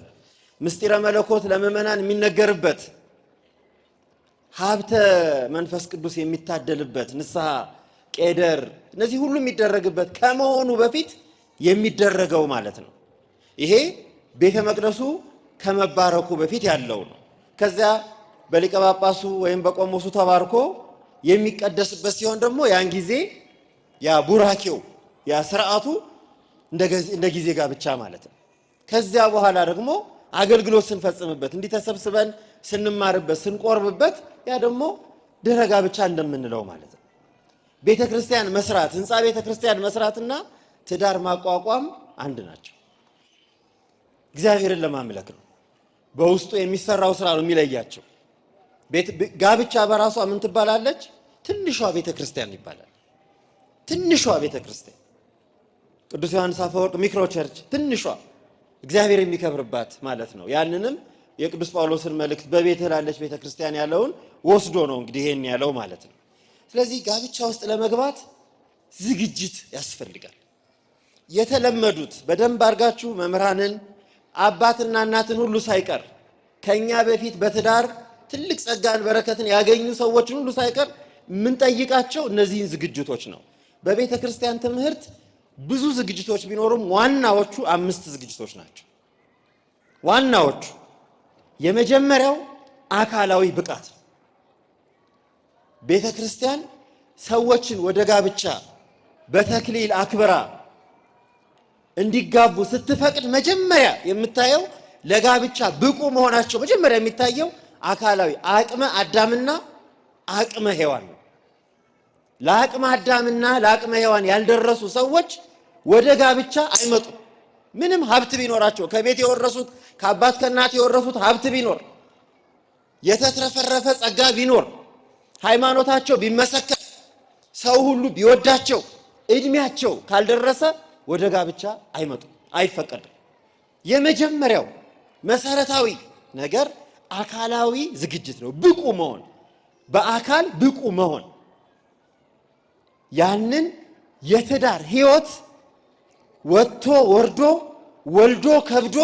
ምስጢረ መለኮት ለምእመናን የሚነገርበት ሀብተ መንፈስ ቅዱስ የሚታደልበት ንስሐ፣ ቄደር፣ እነዚህ ሁሉ የሚደረግበት ከመሆኑ በፊት የሚደረገው ማለት ነው። ይሄ ቤተ መቅደሱ ከመባረኩ በፊት ያለው ነው። ከዚያ በሊቀ ጳጳሱ ወይም በቆሞሱ ተባርኮ የሚቀደስበት ሲሆን ደግሞ ያን ጊዜ ያ ቡራኬው ያ ስርዓቱ እንደ ጊዜ ጋብቻ ማለት ነው። ከዚያ በኋላ ደግሞ አገልግሎት ስንፈጽምበት እንዲህ ተሰብስበን ስንማርበት ስንቆርብበት ያ ደግሞ ድህረ ጋብቻ እንደምንለው ማለት ነው። ቤተ ክርስቲያን መስራት፣ ህንፃ ቤተ ክርስቲያን መስራትና ትዳር ማቋቋም አንድ ናቸው። እግዚአብሔርን ለማምለክ ነው። በውስጡ የሚሰራው ስራ ነው የሚለያቸው። ጋብቻ በራሷ ምን ትባላለች? ትንሿ ቤተ ክርስቲያን ይባላል። ትንሿ ቤተ ክርስቲያን ቅዱስ ዮሐንስ አፈወርቅ ሚክሮ ቸርች ትንሿ እግዚአብሔር የሚከብርባት ማለት ነው። ያንንም የቅዱስ ጳውሎስን መልእክት በቤትህ ላለች ቤተ ክርስቲያን ያለውን ወስዶ ነው እንግዲህ ይሄን ያለው ማለት ነው። ስለዚህ ጋብቻ ውስጥ ለመግባት ዝግጅት ያስፈልጋል። የተለመዱት በደንብ አድርጋችሁ መምህራንን አባትና እናትን ሁሉ ሳይቀር ከኛ በፊት በትዳር ትልቅ ጸጋን በረከትን ያገኙ ሰዎችን ሁሉ ሳይቀር የምንጠይቃቸው እነዚህን ዝግጅቶች ነው። በቤተ ክርስቲያን ትምህርት ብዙ ዝግጅቶች ቢኖሩም ዋናዎቹ 5 ዝግጅቶች ናቸው። ዋናዎቹ የመጀመሪያው አካላዊ ብቃት ነው። ቤተ ክርስቲያን ሰዎችን ወደ ጋብቻ በተክሊል አክብራ እንዲጋቡ ስትፈቅድ መጀመሪያ የምታየው ለጋብቻ ብቁ መሆናቸው መጀመሪያ የሚታየው አካላዊ አቅመ አዳምና አቅመ ሔዋን ነው። ለአቅመ አዳምና ለአቅመ ሔዋን ያልደረሱ ሰዎች ወደ ጋብቻ አይመጡም። ምንም ሀብት ቢኖራቸው ከቤት የወረሱት ከአባት ከእናት የወረሱት ሀብት ቢኖር የተትረፈረፈ ጸጋ ቢኖር ሃይማኖታቸው ቢመሰከር ሰው ሁሉ ቢወዳቸው እድሜያቸው ካልደረሰ ወደ ጋብቻ አይመጡም፣ አይፈቀድም። የመጀመሪያው መሰረታዊ ነገር አካላዊ ዝግጅት ነው። ብቁ መሆን፣ በአካል ብቁ መሆን ያንን የትዳር ህይወት ወጥቶ ወርዶ ወልዶ ከብዶ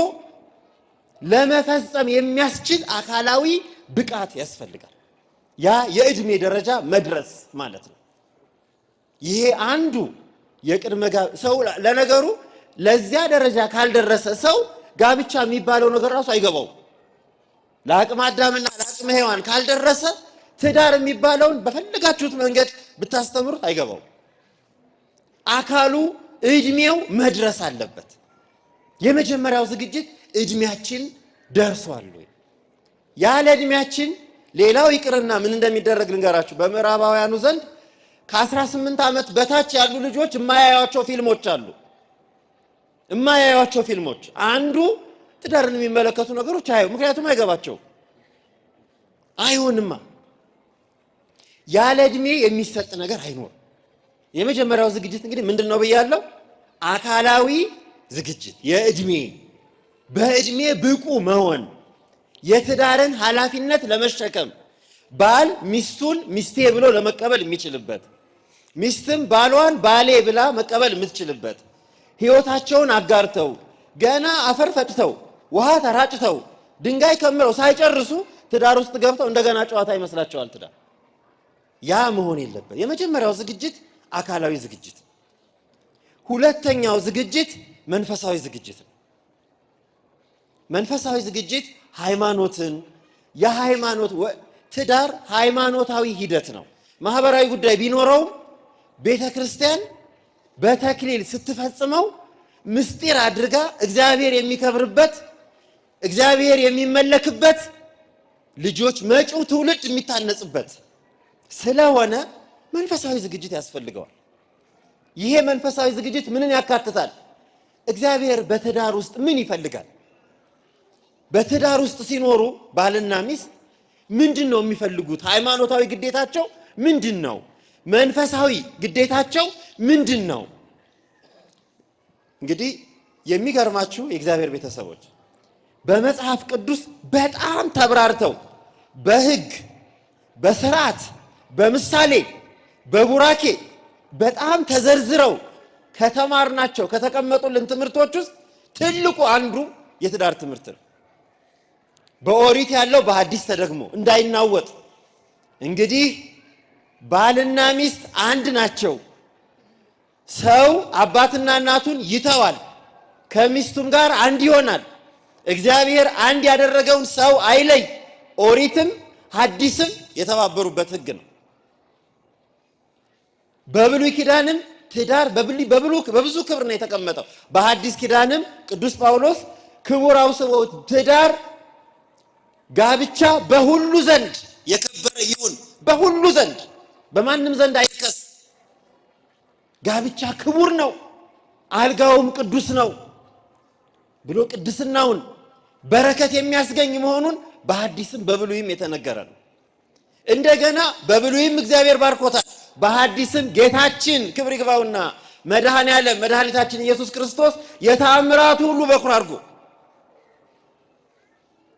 ለመፈጸም የሚያስችል አካላዊ ብቃት ያስፈልጋል። ያ የእድሜ ደረጃ መድረስ ማለት ነው። ይሄ አንዱ የቅድመ ሰው ለነገሩ ለዚያ ደረጃ ካልደረሰ ሰው ጋብቻ የሚባለው ነገር ራሱ አይገባው። ለአቅመ አዳምና ለአቅመ ሔዋን ካልደረሰ ትዳር የሚባለውን በፈለጋችሁት መንገድ ብታስተምሩት አይገባው። አካሉ እድሜው መድረስ አለበት። የመጀመሪያው ዝግጅት እድሜያችን ደርሷል ወይ? ያለ እድሜያችን ሌላው ይቅርና ምን እንደሚደረግ ልንገራችሁ። በምዕራባውያኑ ዘንድ ከ18 ዓመት በታች ያሉ ልጆች የማያዩዋቸው ፊልሞች አሉ። የማያዩዋቸው ፊልሞች አንዱ ትዳርን የሚመለከቱ ነገሮች አዩ። ምክንያቱም አይገባቸው። አይሆንማ። ያለ እድሜ የሚሰጥ ነገር አይኖርም። የመጀመሪያው ዝግጅት እንግዲህ ምንድነው ብያለሁ? አካላዊ ዝግጅት፣ የእድሜ በእድሜ ብቁ መሆን፣ የትዳርን ኃላፊነት ለመሸከም ባል ሚስቱን ሚስቴ ብሎ ለመቀበል የሚችልበት፣ ሚስትም ባሏን ባሌ ብላ መቀበል የምትችልበት፣ ህይወታቸውን አጋርተው ገና አፈር ፈጭተው ውሃ ተራጭተው ድንጋይ ከምረው ሳይጨርሱ ትዳር ውስጥ ገብተው እንደገና ጨዋታ ይመስላቸዋል ትዳር። ያ መሆን የለበት። የመጀመሪያው ዝግጅት አካላዊ ዝግጅት። ሁለተኛው ዝግጅት መንፈሳዊ ዝግጅት ነው። መንፈሳዊ ዝግጅት ሃይማኖትን የሃይማኖት ትዳር ሃይማኖታዊ ሂደት ነው። ማህበራዊ ጉዳይ ቢኖረው ቤተ ክርስቲያን በተክሊል ስትፈጽመው ምስጢር አድርጋ እግዚአብሔር የሚከብርበት እግዚአብሔር የሚመለክበት ልጆች መጪው ትውልድ የሚታነጽበት ስለሆነ መንፈሳዊ ዝግጅት ያስፈልገዋል። ይሄ መንፈሳዊ ዝግጅት ምንን ያካትታል? እግዚአብሔር በትዳር ውስጥ ምን ይፈልጋል? በትዳር ውስጥ ሲኖሩ ባልና ሚስት ምንድነው የሚፈልጉት? ሃይማኖታዊ ግዴታቸው ምንድነው? መንፈሳዊ ግዴታቸው ምንድነው? እንግዲህ የሚገርማችሁ የእግዚአብሔር ቤተሰቦች በመጽሐፍ ቅዱስ በጣም ተብራርተው በሕግ በስርዓት በምሳሌ በቡራኬ በጣም ተዘርዝረው ከተማርናቸው ከተቀመጡልን ትምህርቶች ውስጥ ትልቁ አንዱ የትዳር ትምህርት ነው። በኦሪት ያለው በሐዲስ ተደግሞ እንዳይናወጥ እንግዲህ ባልና ሚስት አንድ ናቸው። ሰው አባትና እናቱን ይተዋል፣ ከሚስቱም ጋር አንድ ይሆናል። እግዚአብሔር አንድ ያደረገውን ሰው አይለይ። ኦሪትም ሐዲስም የተባበሩበት ሕግ ነው። በብሉይ ኪዳንም ትዳር በብዙ ክብር ነው የተቀመጠው። በሐዲስ ኪዳንም ቅዱስ ጳውሎስ ክቡር አውስበው ትዳር ጋብቻ በሁሉ ዘንድ የከበረ ይሁን፣ በሁሉ ዘንድ በማንም ዘንድ አይከስ። ጋብቻ ክቡር ነው፣ አልጋውም ቅዱስ ነው ብሎ ቅድስናውን በረከት የሚያስገኝ መሆኑን በሐዲስም በብሉይም የተነገረ ነው። እንደገና በብሉይም እግዚአብሔር ባርኮታል፣ በሐዲስም ጌታችን ክብር ይግባውና መድኃኔዓለም መድኃኒታችን ኢየሱስ ክርስቶስ የተአምራቱ ሁሉ በኩር አድርጎ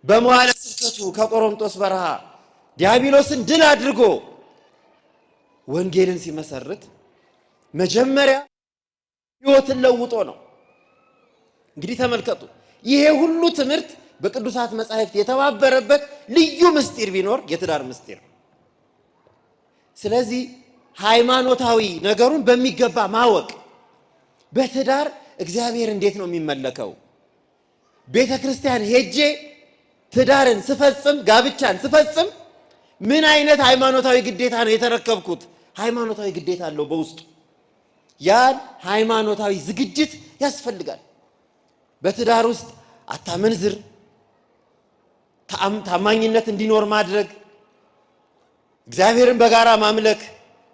በመዋዕለ ስብከቱ ከቆሮንቶስ በረሃ ዲያብሎስን ድል አድርጎ ወንጌልን ሲመሰርት መጀመሪያ ሕይወትን ለውጦ ነው። እንግዲህ ተመልከቱ፣ ይሄ ሁሉ ትምህርት በቅዱሳት መጻሕፍት የተባበረበት ልዩ ምስጢር ቢኖር የትዳር ምስጢር። ስለዚህ ሃይማኖታዊ ነገሩን በሚገባ ማወቅ፣ በትዳር እግዚአብሔር እንዴት ነው የሚመለከው? ቤተ ክርስቲያን ሄጄ ትዳርን ስፈጽም ጋብቻን ስፈጽም ምን አይነት ሃይማኖታዊ ግዴታ ነው የተረከብኩት? ሃይማኖታዊ ግዴታ አለው በውስጡ። ያን ሃይማኖታዊ ዝግጅት ያስፈልጋል። በትዳር ውስጥ አታመንዝር፣ ታማኝነት እንዲኖር ማድረግ፣ እግዚአብሔርን በጋራ ማምለክ፣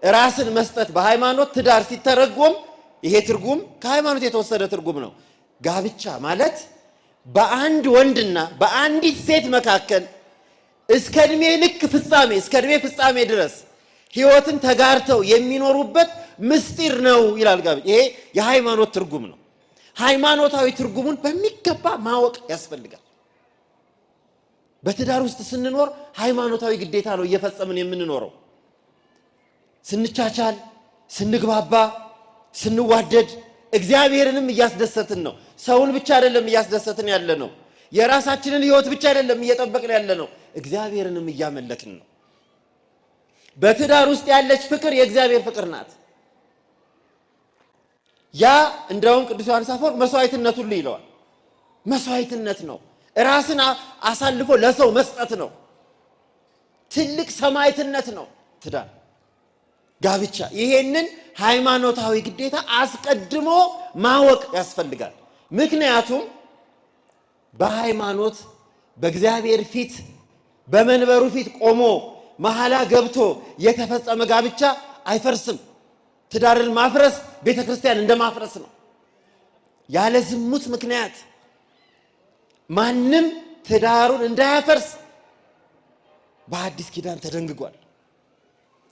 ራስን መስጠት በሃይማኖት ትዳር ሲተረጎም ይሄ ትርጉም ከሃይማኖት የተወሰደ ትርጉም ነው። ጋብቻ ማለት በአንድ ወንድና በአንዲት ሴት መካከል እስከ ዕድሜ ልክ ፍጻሜ እስከ ዕድሜ ፍጻሜ ድረስ ሕይወትን ተጋርተው የሚኖሩበት ምስጢር ነው ይላል ጋብቻ። ይሄ የሃይማኖት ትርጉም ነው። ሃይማኖታዊ ትርጉሙን በሚገባ ማወቅ ያስፈልጋል። በትዳር ውስጥ ስንኖር ሃይማኖታዊ ግዴታ ነው እየፈጸምን የምንኖረው። ስንቻቻል፣ ስንግባባ፣ ስንዋደድ እግዚአብሔርንም እያስደሰትን ነው። ሰውን ብቻ አይደለም እያስደሰትን ያለ ነው። የራሳችንን ሕይወት ብቻ አይደለም እየጠበቅን ያለ ነው። እግዚአብሔርንም እያመለክን ነው። በትዳር ውስጥ ያለች ፍቅር የእግዚአብሔር ፍቅር ናት። ያ እንደውም ቅዱስ ዮሐንስ አፈወርቅ መስዋዕትነት ሁሉ ይለዋል። መስዋዕትነት ነው። ራስን አሳልፎ ለሰው መስጠት ነው። ትልቅ ሰማዕትነት ነው ትዳር፣ ጋብቻ። ይሄንን ሃይማኖታዊ ግዴታ አስቀድሞ ማወቅ ያስፈልጋል። ምክንያቱም በሃይማኖት በእግዚአብሔር ፊት በመንበሩ ፊት ቆሞ መሐላ ገብቶ የተፈጸመ ጋብቻ አይፈርስም። ትዳርን ማፍረስ ቤተ ክርስቲያን እንደማፍረስ ነው። ያለ ዝሙት ምክንያት ማንም ትዳሩን እንዳያፈርስ በአዲስ ኪዳን ተደንግጓል።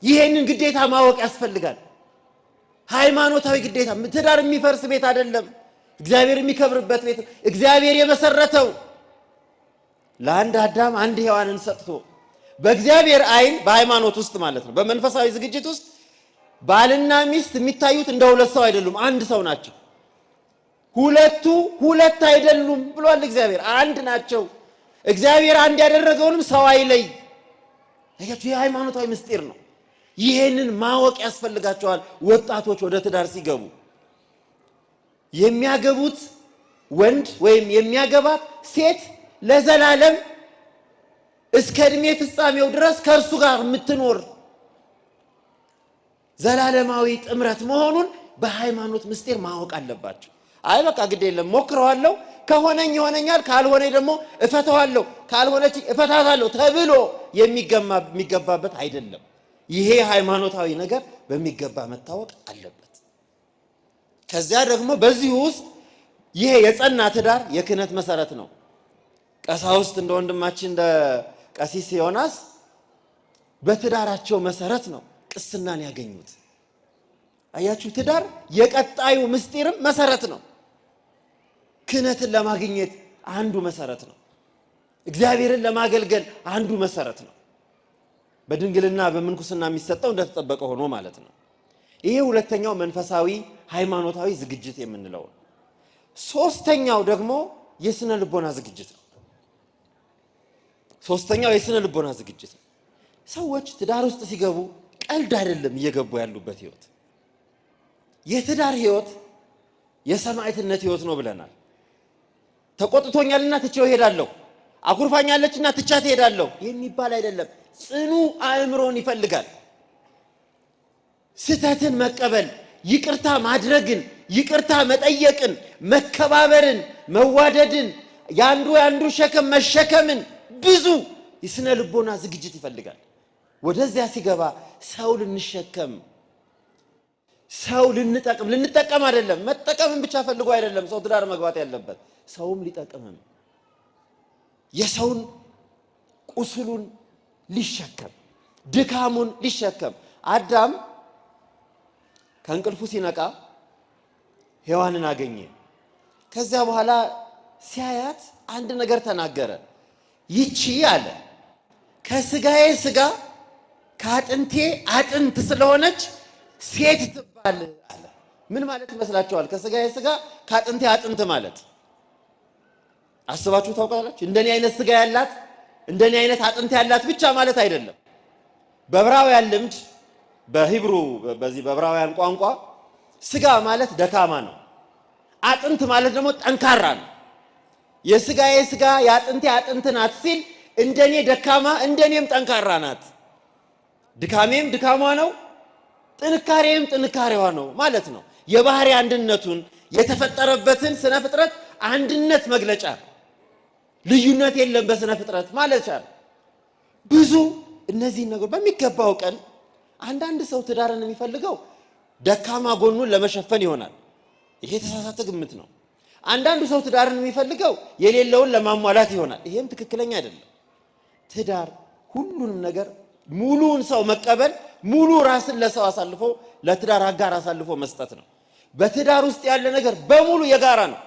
ይሄንን ግዴታ ማወቅ ያስፈልጋል። ሃይማኖታዊ ግዴታ። ትዳር የሚፈርስ ቤት አይደለም፣ እግዚአብሔር የሚከብርበት ቤት። እግዚአብሔር የመሰረተው ለአንድ አዳም አንድ ሔዋንን ሰጥቶ በእግዚአብሔር ዓይን በሃይማኖት ውስጥ ማለት ነው፣ በመንፈሳዊ ዝግጅት ውስጥ ባልና ሚስት የሚታዩት እንደ ሁለት ሰው አይደሉም፣ አንድ ሰው ናቸው። ሁለቱ ሁለት አይደሉም ብሏል እግዚአብሔር፣ አንድ ናቸው። እግዚአብሔር አንድ ያደረገውንም ሰው አይለይ። ይሄ ሃይማኖታዊ ምስጢር ነው። ይሄንን ማወቅ ያስፈልጋቸዋል። ወጣቶች ወደ ትዳር ሲገቡ የሚያገቡት ወንድ ወይም የሚያገባት ሴት ለዘላለም እስከ ዕድሜ ፍጻሜው ድረስ ከእርሱ ጋር የምትኖር ዘላለማዊ ጥምረት መሆኑን በሃይማኖት ምስጢር ማወቅ አለባቸው። አይ በቃ ግድ የለም ሞክረዋለሁ፣ ከሆነኝ ይሆነኛል፣ ካልሆነኝ ደግሞ እፈታዋለሁ፣ ካልሆነች እፈታታለሁ ተብሎ የሚገባበት አይደለም። ይሄ ሃይማኖታዊ ነገር በሚገባ መታወቅ አለበት። ከዚያ ደግሞ በዚህ ውስጥ ይሄ የጸና ትዳር የክህነት መሰረት ነው። ቀሳውስት እንደ ወንድማችን እንደ ቀሲስ ዮናስ በትዳራቸው መሰረት ነው ቅስናን ያገኙት። አያችሁ፣ ትዳር የቀጣዩ ምስጢርም መሰረት ነው። ክህነትን ለማግኘት አንዱ መሰረት ነው። እግዚአብሔርን ለማገልገል አንዱ መሰረት ነው። በድንግልና በምንኩስና የሚሰጠው እንደተጠበቀ ሆኖ ማለት ነው። ይሄ ሁለተኛው መንፈሳዊ ሃይማኖታዊ ዝግጅት የምንለው። ሶስተኛው ደግሞ የስነ ልቦና ዝግጅት ነው። ሶስተኛው የስነ ልቦና ዝግጅት ነው። ሰዎች ትዳር ውስጥ ሲገቡ ቀልድ አይደለም እየገቡ ያሉበት ህይወት። የትዳር ህይወት የሰማዕትነት ህይወት ነው ብለናል። ተቆጥቶኛልና ትቼው እሄዳለሁ፣ አኩርፋኛለችና ትቻት እሄዳለሁ የሚባል አይደለም። ጽኑ አእምሮን ይፈልጋል። ስህተትን መቀበል፣ ይቅርታ ማድረግን፣ ይቅርታ መጠየቅን፣ መከባበርን፣ መዋደድን፣ ያንዱ ሸክም መሸከምን ብዙ የስነ ልቦና ዝግጅት ይፈልጋል። ወደዚያ ሲገባ ሰው ልንሸከም፣ ሰው ልንጠቀም አይደለም። መጠቀምን ብቻ ፈልጎ አይደለም ሰው ትዳር መግባት ያለበት፣ ሰውም ሊጠቅምም የሰውን ቁስሉን ሊሸከም ድካሙን ሊሸከም አዳም ከእንቅልፉ ሲነቃ ሔዋንን አገኘ። ከዚያ በኋላ ሲያያት አንድ ነገር ተናገረ። ይቺ አለ ከስጋዬ ስጋ ከአጥንቴ አጥንት ስለሆነች ሴት ትባል አለ። ምን ማለት ይመስላችኋል? ከስጋዬ ስጋ ከአጥንቴ አጥንት ማለት አስባችሁ ታውቃላችሁ? እንደኔ አይነት ስጋ ያላት እንደኔ አይነት አጥንት ያላት ብቻ ማለት አይደለም። በዕብራውያን ልምድ በሂብሩ በዚህ በዕብራውያን ቋንቋ ስጋ ማለት ደካማ ነው። አጥንት ማለት ደግሞ ጠንካራ ነው። የስጋዬ ስጋ የአጥንቴ አጥንት ናት ሲል እንደኔ ደካማ እንደኔም ጠንካራ ናት። ድካሜም ድካሟ ነው፣ ጥንካሬም ጥንካሬዋ ነው ማለት ነው። የባህሪ አንድነቱን የተፈጠረበትን ስነ ፍጥረት አንድነት መግለጫ ልዩነት የለም በስነ ፍጥረት ማለት ነው። ብዙ እነዚህን ነገር በሚገባው ቀን አንዳንድ ሰው ትዳርን የሚፈልገው ደካማ ጎኑን ለመሸፈን ይሆናል። ይሄ ተሳሳተ ግምት ነው። አንዳንዱ ሰው ትዳርን የሚፈልገው የሌለውን ለማሟላት ይሆናል። ይሄም ትክክለኛ አይደለም። ትዳር ሁሉንም ነገር ሙሉውን ሰው መቀበል፣ ሙሉ ራስን ለሰው አሳልፎ ለትዳር አጋር አሳልፎ መስጠት ነው። በትዳር ውስጥ ያለ ነገር በሙሉ የጋራ ነው።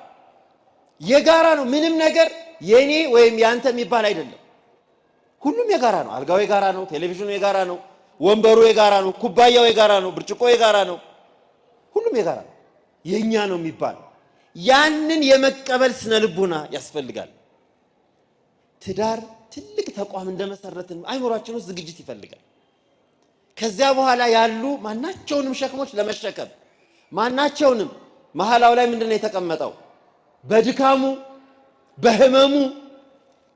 የጋራ ነው። ምንም ነገር የኔ ወይም ያንተ የሚባል አይደለም። ሁሉም የጋራ ነው። አልጋው የጋራ ነው። ቴሌቪዥኑ የጋራ ነው። ወንበሩ የጋራ ነው። ኩባያው የጋራ ነው። ብርጭቆ የጋራ ነው። ሁሉም የጋራ ነው። የኛ ነው የሚባል ያንን የመቀበል ስነ ልቦና ያስፈልጋል። ትዳር ትልቅ ተቋም እንደመሰረትን አይምሯችን ውስጥ ዝግጅት ይፈልጋል። ከዚያ በኋላ ያሉ ማናቸውንም ሸክሞች ለመሸከም ማናቸውንም መሐላው ላይ ምንድነው የተቀመጠው? በድካሙ በህመሙ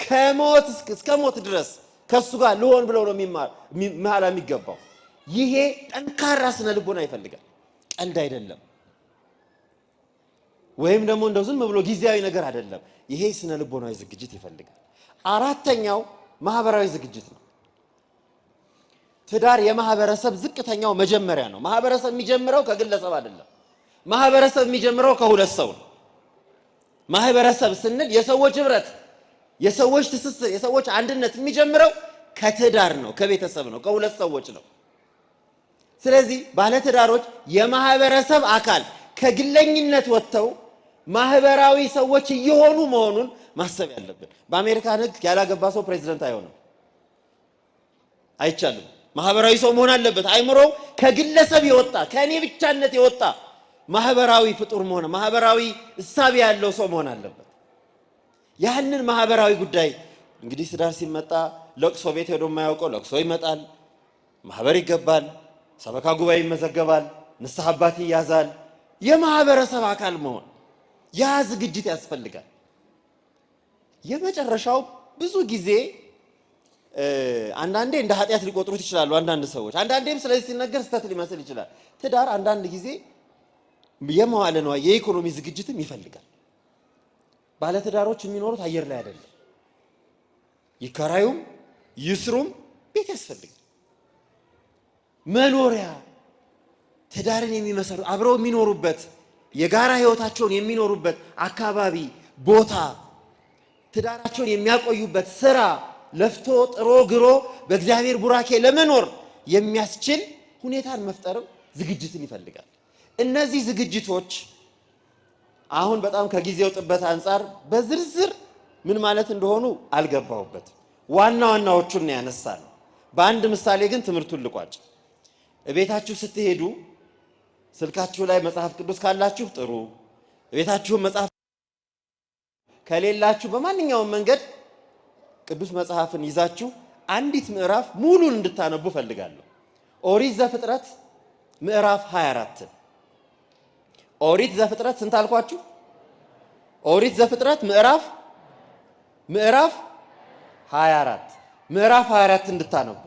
ከሞት እስከ ሞት ድረስ ከሱ ጋር ልሆን ብለው ነው መሐላ የሚገባው። ይሄ ጠንካራ ስነ ልቦና ይፈልጋል። ቀልድ አይደለም። ወይም ደግሞ እንደው ዝም ብሎ ጊዜያዊ ነገር አይደለም። ይሄ ስነ ልቦናዊ ዝግጅት ይፈልጋል። አራተኛው ማህበራዊ ዝግጅት ነው። ትዳር የማህበረሰብ ዝቅተኛው መጀመሪያ ነው። ማህበረሰብ የሚጀምረው ከግለሰብ አይደለም። ማህበረሰብ የሚጀምረው ከሁለት ሰው ነው። ማህበረሰብ ስንል የሰዎች ህብረት፣ የሰዎች ትስስር፣ የሰዎች አንድነት የሚጀምረው ከትዳር ነው፣ ከቤተሰብ ነው፣ ከሁለት ሰዎች ነው። ስለዚህ ባለትዳሮች የማህበረሰብ አካል ከግለኝነት ወጥተው ማህበራዊ ሰዎች እየሆኑ መሆኑን ማሰብ ያለብን። በአሜሪካን ህግ ያላገባ ሰው ፕሬዝዳንት አይሆንም፣ አይቻልም። ማህበራዊ ሰው መሆን አለበት። አይምሮው ከግለሰብ የወጣ ከእኔ ብቻነት የወጣ ማህበራዊ ፍጡር መሆን ማህበራዊ እሳቤ ያለው ሰው መሆን አለበት። ያንን ማህበራዊ ጉዳይ እንግዲህ ትዳር ሲመጣ ለቅሶ ቤት ሄዶ የማያውቀው ለቅሶ ይመጣል፣ ማህበር ይገባል፣ ሰበካ ጉባኤ ይመዘገባል፣ ንስሐ አባት ይያዛል። የማህበረሰብ አካል መሆን ያ ዝግጅት ያስፈልጋል። የመጨረሻው ብዙ ጊዜ አንዳንዴ እንደ ኃጢአት ሊቆጥሩት ይችላሉ አንዳንድ ሰዎች። አንዳንዴም ስለዚህ ሲነገር ስህተት ሊመስል ይችላል። ትዳር አንዳንድ ጊዜ የመዋለ ንዋይ የኢኮኖሚ ዝግጅትም ይፈልጋል። ባለትዳሮች የሚኖሩት አየር ላይ አይደለም። ይከራዩም ይስሩም ቤት ያስፈልጋል። መኖሪያ ትዳርን የሚመሰሩ አብረው የሚኖሩበት የጋራ ህይወታቸውን የሚኖሩበት አካባቢ ቦታ፣ ትዳራቸውን የሚያቆዩበት ስራ፣ ለፍቶ ጥሮ ግሮ በእግዚአብሔር ቡራኬ ለመኖር የሚያስችል ሁኔታን መፍጠርም ዝግጅትን ይፈልጋል። እነዚህ ዝግጅቶች አሁን በጣም ከጊዜው ጥበት አንጻር በዝርዝር ምን ማለት እንደሆኑ አልገባሁበትም። ዋና ዋናዎቹን ያነሳል። በአንድ ምሳሌ ግን ትምህርቱን ልቋጭ። ቤታችሁ ስትሄዱ ስልካችሁ ላይ መጽሐፍ ቅዱስ ካላችሁ ጥሩ፣ ቤታችሁ መጽሐፍ ከሌላችሁ በማንኛውም መንገድ ቅዱስ መጽሐፍን ይዛችሁ አንዲት ምዕራፍ ሙሉን እንድታነቡ ፈልጋለሁ። ኦሪት ዘፍጥረት ምዕራፍ 24። ኦሪት ዘፍጥረት ስንት አልኳችሁ? ኦሪት ዘፍጥረት ምዕራፍ 24 ምዕራፍ 24 እንድታነቡ።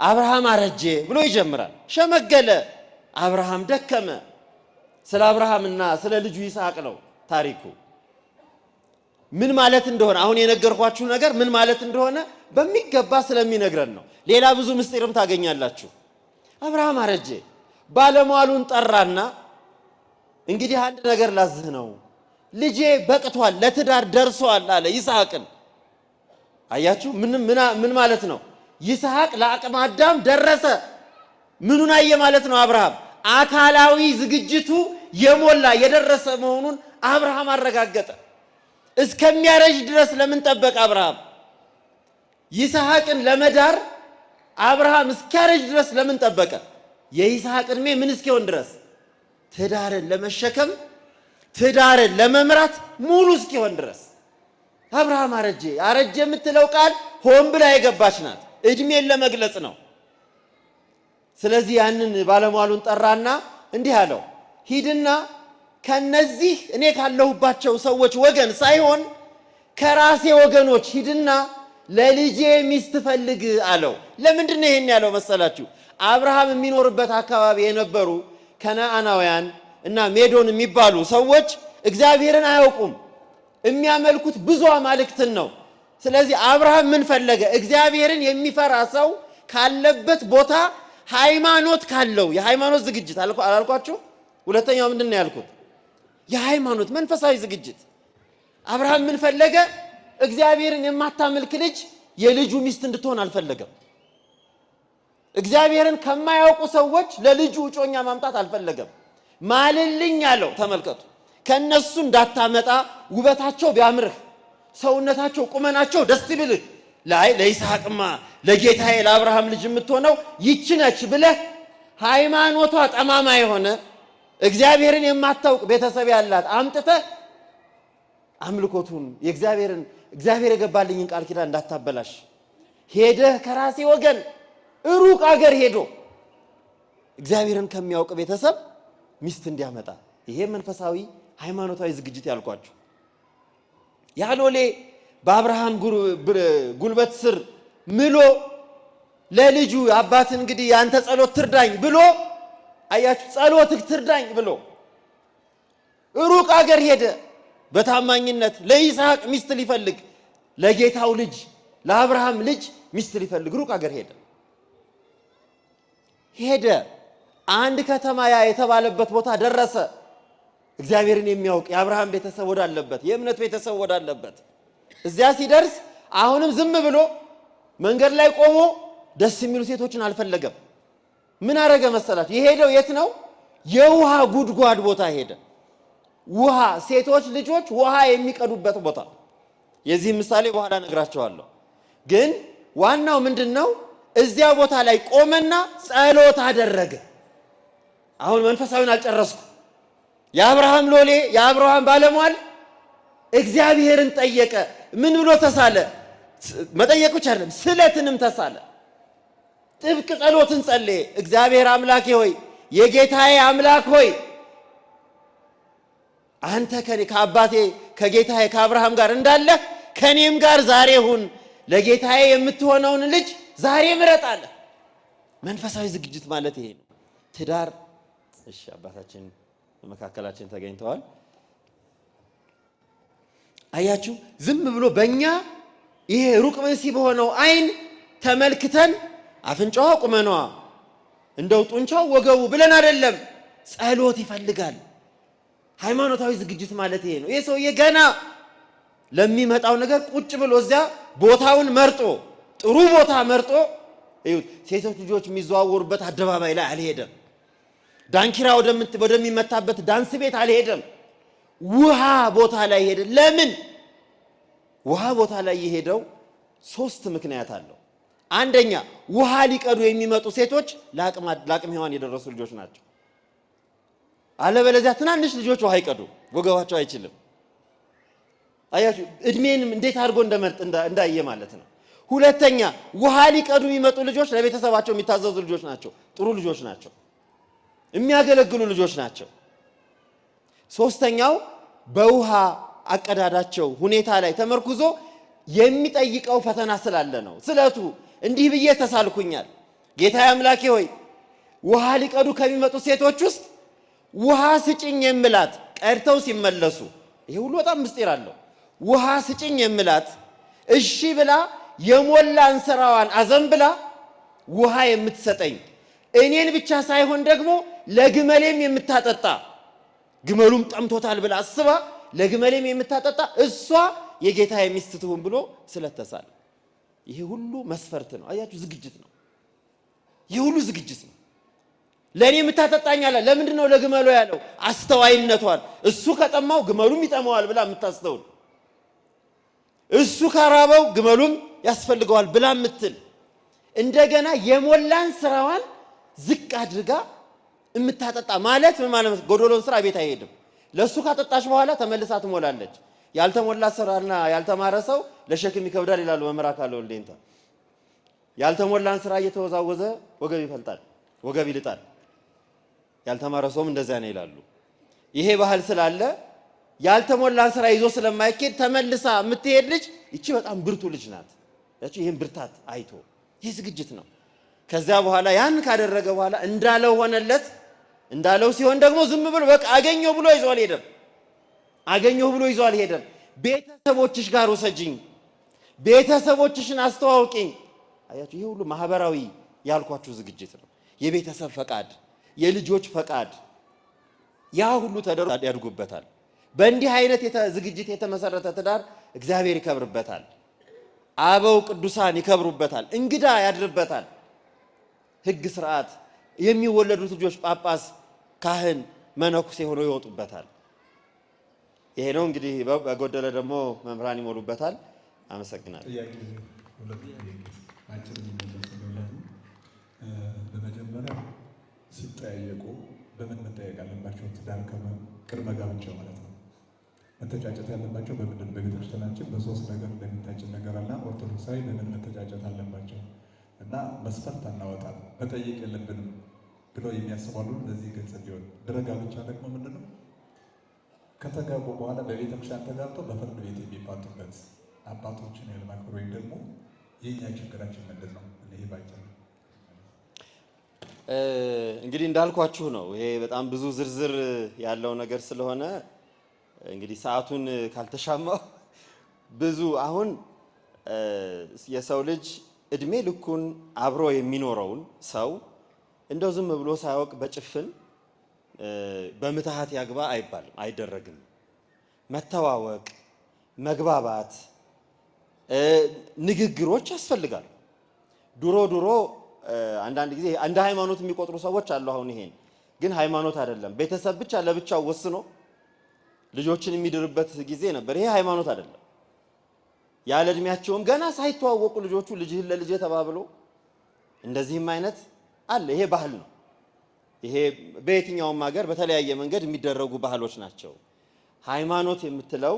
አብርሃም አረጀ ብሎ ይጀምራል። ሸመገለ፣ አብርሃም ደከመ። ስለ አብርሃምና ስለ ልጁ ይስሐቅ ነው ታሪኩ። ምን ማለት እንደሆነ አሁን የነገርኳችሁ ነገር ምን ማለት እንደሆነ በሚገባ ስለሚነግረን ነው። ሌላ ብዙ ምስጢርም ታገኛላችሁ። አብርሃም አረጀ፣ ባለሟሉን ጠራና እንግዲህ አንድ ነገር ላዝህ ነው፣ ልጄ በቅቷል፣ ለትዳር ደርሷል አለ ይስሐቅን። አያችሁ ምን ማለት ነው? ይስሐቅ ለአቅመ አዳም ደረሰ። ምኑን አየ ማለት ነው? አብርሃም አካላዊ ዝግጅቱ የሞላ የደረሰ መሆኑን አብርሃም አረጋገጠ። እስከሚያረጅ ድረስ ለምን ጠበቀ አብርሃም? ይስሐቅን ለመዳር አብርሃም እስኪያረጅ ድረስ ለምን ጠበቀ? የይስሐቅ ዕድሜ ምን እስኪሆን ድረስ? ትዳርን ለመሸከም ትዳርን ለመምራት ሙሉ እስኪሆን ድረስ አብርሃም አረጀ። አረጀ የምትለው ቃል ሆን ብላ የገባች ናት፣ እድሜን ለመግለጽ ነው። ስለዚህ ያንን ባለሟሉን ጠራና እንዲህ አለው፣ ሂድና ከነዚህ እኔ ካለሁባቸው ሰዎች ወገን ሳይሆን ከራሴ ወገኖች ሂድና ለልጄ ሚስት ፈልግ አለው። ለምንድን ነው ይሄን ያለው መሰላችሁ? አብርሃም የሚኖርበት አካባቢ የነበሩ ከነዓናውያን እና ሜዶን የሚባሉ ሰዎች እግዚአብሔርን አያውቁም። የሚያመልኩት ብዙ አማልክትን ነው። ስለዚህ አብርሃም ምን ፈለገ? እግዚአብሔርን የሚፈራ ሰው ካለበት ቦታ ሃይማኖት ካለው የሃይማኖት ዝግጅት አላልኳችሁ? ሁለተኛው ምንድን ነው ያልኩት? የሃይማኖት መንፈሳዊ ዝግጅት። አብርሃም ምን ፈለገ? እግዚአብሔርን የማታመልክ ልጅ የልጁ ሚስት እንድትሆን አልፈለገም። እግዚአብሔርን ከማያውቁ ሰዎች ለልጁ እጮኛ ማምጣት አልፈለገም። ማልልኝ አለው። ተመልከቱ፣ ከነሱ እንዳታመጣ ውበታቸው ቢያምርህ፣ ሰውነታቸው፣ ቁመናቸው ደስ ይብልህ፣ ለይስሐቅማ ለጌታዬ ለአብርሃም ልጅ የምትሆነው ይች ነች ብለህ ሃይማኖቷ ጠማማ የሆነ እግዚአብሔርን የማታውቅ ቤተሰብ ያላት አምጥተህ አምልኮቱን እግዚአብሔር የገባልኝን ቃል ኪዳን እንዳታበላሽ፣ ሄደህ ከራሴ ወገን ሩቅ አገር ሄዶ እግዚአብሔርን ከሚያውቅ ቤተሰብ ሚስት እንዲያመጣ። ይሄ መንፈሳዊ ሃይማኖታዊ ዝግጅት ያልኳችሁ። ያሎሌ በአብርሃም ጉልበት ስር ምሎ ለልጁ አባት እንግዲህ ያንተ ጸሎት ትርዳኝ ብሎ፣ አያችሁ፣ ጸሎትህ ትርዳኝ ብሎ ሩቅ አገር ሄደ። በታማኝነት ለይስሐቅ ሚስት ሊፈልግ፣ ለጌታው ልጅ ለአብርሃም ልጅ ሚስት ሊፈልግ ሩቅ አገር ሄደ። አንድ ከተማ ያ የተባለበት ቦታ ደረሰ። እግዚአብሔርን የሚያውቅ የአብርሃም ቤተሰብ ወዳለበት፣ የእምነት ቤተሰብ ወዳለበት እዚያ ሲደርስ አሁንም ዝም ብሎ መንገድ ላይ ቆሞ ደስ የሚሉ ሴቶችን አልፈለገም። ምን አረገ መሰላችሁ? የሄደው የት ነው? የውሃ ጉድጓድ ቦታ ሄደ። ውሃ፣ ሴቶች ልጆች ውሃ የሚቀዱበት ቦታ። የዚህ ምሳሌ በኋላ ነግራቸዋለሁ። ግን ዋናው ምንድን ነው? እዚያ ቦታ ላይ ቆመና ጸሎት አደረገ። አሁን መንፈሳዊን አልጨረስኩ። የአብርሃም ሎሌ የአብርሃም ባለሟል እግዚአብሔርን ጠየቀ። ምን ብሎ ተሳለ? መጠየቅ ብቻ አይደለም፣ ስለትንም ተሳለ። ጥብቅ ጸሎትን ጸለየ። እግዚአብሔር አምላኬ ሆይ፣ የጌታዬ አምላክ ሆይ፣ አንተ ከአባቴ ከጌታዬ ከአብርሃም ጋር እንዳለህ ከኔም ጋር ዛሬ ሁን። ለጌታዬ የምትሆነውን ልጅ ዛሬ ምረጥ አለ። መንፈሳዊ ዝግጅት ማለት ይሄ ነው። ትዳር። እሺ፣ አባታችን በመካከላችን ተገኝተዋል። አያችሁ፣ ዝም ብሎ በእኛ ይሄ ሩቅ መንሲ በሆነው አይን ተመልክተን አፍንጫዋ ቁመኗ እንደው ጡንቻው ወገቡ ብለን አይደለም። ጸሎት ይፈልጋል። ሃይማኖታዊ ዝግጅት ማለት ይሄ ነው። ይሄ ሰውዬ ገና ለሚመጣው ነገር ቁጭ ብሎ እዚያ ቦታውን መርጦ ጥሩ ቦታ መርጦ፣ እዩት፣ ሴቶች ልጆች የሚዘዋወሩበት አደባባይ ላይ አልሄደም። ዳንኪራ ወደሚመታበት ዳንስ ቤት አልሄደም። ውሃ ቦታ ላይ ሄደ። ለምን ውሃ ቦታ ላይ የሄደው? 3 ምክንያት አለው። አንደኛ፣ ውሃ ሊቀዱ የሚመጡ ሴቶች ለአቅመ ሔዋን የደረሱ ልጆች ናቸው። አለበለዚያ ትናንሽ ልጆች ውሃ ይቀዱ፣ ወገባቸው አይችልም። አያችሁ፣ እድሜንም እንዴት አድርጎ እንደመርጥ እንዳየ ማለት ነው። ሁለተኛ፣ ውሃ ሊቀዱ የሚመጡ ልጆች ለቤተሰባቸው የሚታዘዙ ልጆች ናቸው። ጥሩ ልጆች ናቸው። የሚያገለግሉ ልጆች ናቸው። ሶስተኛው፣ በውሃ አቀዳዳቸው ሁኔታ ላይ ተመርኩዞ የሚጠይቀው ፈተና ስላለ ነው። ስለቱ እንዲህ ብዬ ተሳልኩኛል፣ ጌታዬ አምላኬ ሆይ፣ ውሃ ሊቀዱ ከሚመጡ ሴቶች ውስጥ ውሃ ስጭኝ የምላት ቀድተው ሲመለሱ፣ ይሄ ሁሉ በጣም ምስጢር አለው። ውሃ ስጭኝ የምላት እሺ ብላ የሞላ እንስራዋን አዘንብላ ውሃ የምትሰጠኝ እኔን ብቻ ሳይሆን ደግሞ ለግመሌም የምታጠጣ፣ ግመሉም ጠምቶታል ብላ አስባ ለግመሌም የምታጠጣ እሷ የጌታዬ ሚስት ትሁን ብሎ ስለተሳለ ይሄ ሁሉ መስፈርት ነው። አያችሁ፣ ዝግጅት ነው። ይሄ ሁሉ ዝግጅት ነው። ለኔ የምታጠጣኝ አለ። ለምንድን ነው ለግመሉ ያለው? አስተዋይነቷን እሱ ከጠማው ግመሉም ይጠማዋል ብላ የምታስተውል፣ እሱ ካራበው ግመሉም ያስፈልገዋል ብላ የምትል፣ እንደገና የሞላን ስራዋን ዝቅ አድርጋ የምታጠጣ ማለት ምን ማለት ነው? ጎዶሎን ስራ ቤት አይሄድም። ለሱ ካጠጣች በኋላ ተመልሳ ትሞላለች። ያልተሞላ ስራና ያልተማረ ሰው ለሸክም ይከብዳል ይላሉ መምህር አካለ ወልዴንታ። ያልተሞላን ስራ እየተወዛወዘ ወገብ ይፈልጣል፣ ወገብ ይልጣል። ያልተማረ ሰውም እንደዚያ ነው ይላሉ። ይሄ ባህል ስላለ ያልተሞላን ስራ ይዞ ስለማይኬድ ተመልሳ የምትሄድ ልጅ ይቺ በጣም ብርቱ ልጅ ናት። ያቺ ይሄን ብርታት አይቶ ይህ ዝግጅት ነው። ከዚያ በኋላ ያን ካደረገ በኋላ እንዳለው ሆነለት። እንዳለው ሲሆን ደግሞ ዝም ብሎ በቃ አገኘው ብሎ ይዞ አልሄደም። አገኘው ብሎ ይዞ አልሄደም። ቤተሰቦችሽ ጋር ወሰጂኝ፣ ቤተሰቦችሽን አስተዋውቂኝ። አያችሁ፣ ይሄ ሁሉ ማህበራዊ ያልኳችሁ ዝግጅት ነው። የቤተሰብ ፈቃድ፣ የልጆች ፈቃድ፣ ያ ሁሉ ተደርጎ ያድጉበታል። በእንዲህ አይነት ዝግጅት የተመሰረተ ትዳር እግዚአብሔር ይከብርበታል። አበው ቅዱሳን ይከብሩበታል። እንግዳ ያድርበታል። ሕግ ስርዓት፣ የሚወለዱት ልጆች ጳጳስ፣ ካህን፣ መነኩሴ ሆነው ይወጡበታል። ይሄ ነው እንግዲህ። በጎደለ ደግሞ መምህራን ይሞሉበታል። አመሰግናለሁ። በመጀመሪያ ሲጠያየቁ በምን መጠየቅ አለባቸው? ትዳር ቅድመ ጋብቻ ማለት ነው። መተጫጨት ያለባቸው በምንድን? በቤተክርስቲያናችን በሶስት ነገር እንደሚታጭን ነገር አለ። ኦርቶዶክሳዊ ለምን መተጫጨት አለባቸው እና መስፈርት አናወጣም መጠየቅ የለብንም ብለው የሚያስባሉ። ለዚህ ግልጽ እንዲሆን ድረ ጋብቻ ደግሞ ምንድን ነው? ከተጋቡ በኋላ በቤተክርስቲያን ተጋብተው በፍርድ ቤት የሚፋቱበት አባቶችን ያለማክበር ወይም ደግሞ የኛ ችግራችን ምንድን ነው? ይሄ ባጭሩ እንግዲህ እንዳልኳችሁ ነው። ይሄ በጣም ብዙ ዝርዝር ያለው ነገር ስለሆነ እንግዲህ ሰዓቱን ካልተሻማው ብዙ አሁን የሰው ልጅ እድሜ ልኩን አብሮ የሚኖረውን ሰው እንደው ዝም ብሎ ሳያውቅ በጭፍን በምትሃት ያግባ አይባልም፣ አይደረግም። መተዋወቅ፣ መግባባት፣ ንግግሮች ያስፈልጋሉ። ድሮ አንዳንድ ጊዜ እንደ ሃይማኖት የሚቆጥሩ ሰዎች አሉ። አሁን ይሄን ግን ሃይማኖት አይደለም። ቤተሰብ ብቻ ለብቻው ወስኖ ልጆችን የሚድርበት ጊዜ ነበር። ይሄ ሃይማኖት አይደለም። ያለ እድሜያቸውም ገና ሳይተዋወቁ ልጆቹ ልጅህን ለልጅ ተባብሎ እንደዚህም አይነት አለ። ይሄ ባህል ነው። ይሄ በየትኛውም ሀገር በተለያየ መንገድ የሚደረጉ ባህሎች ናቸው። ሃይማኖት የምትለው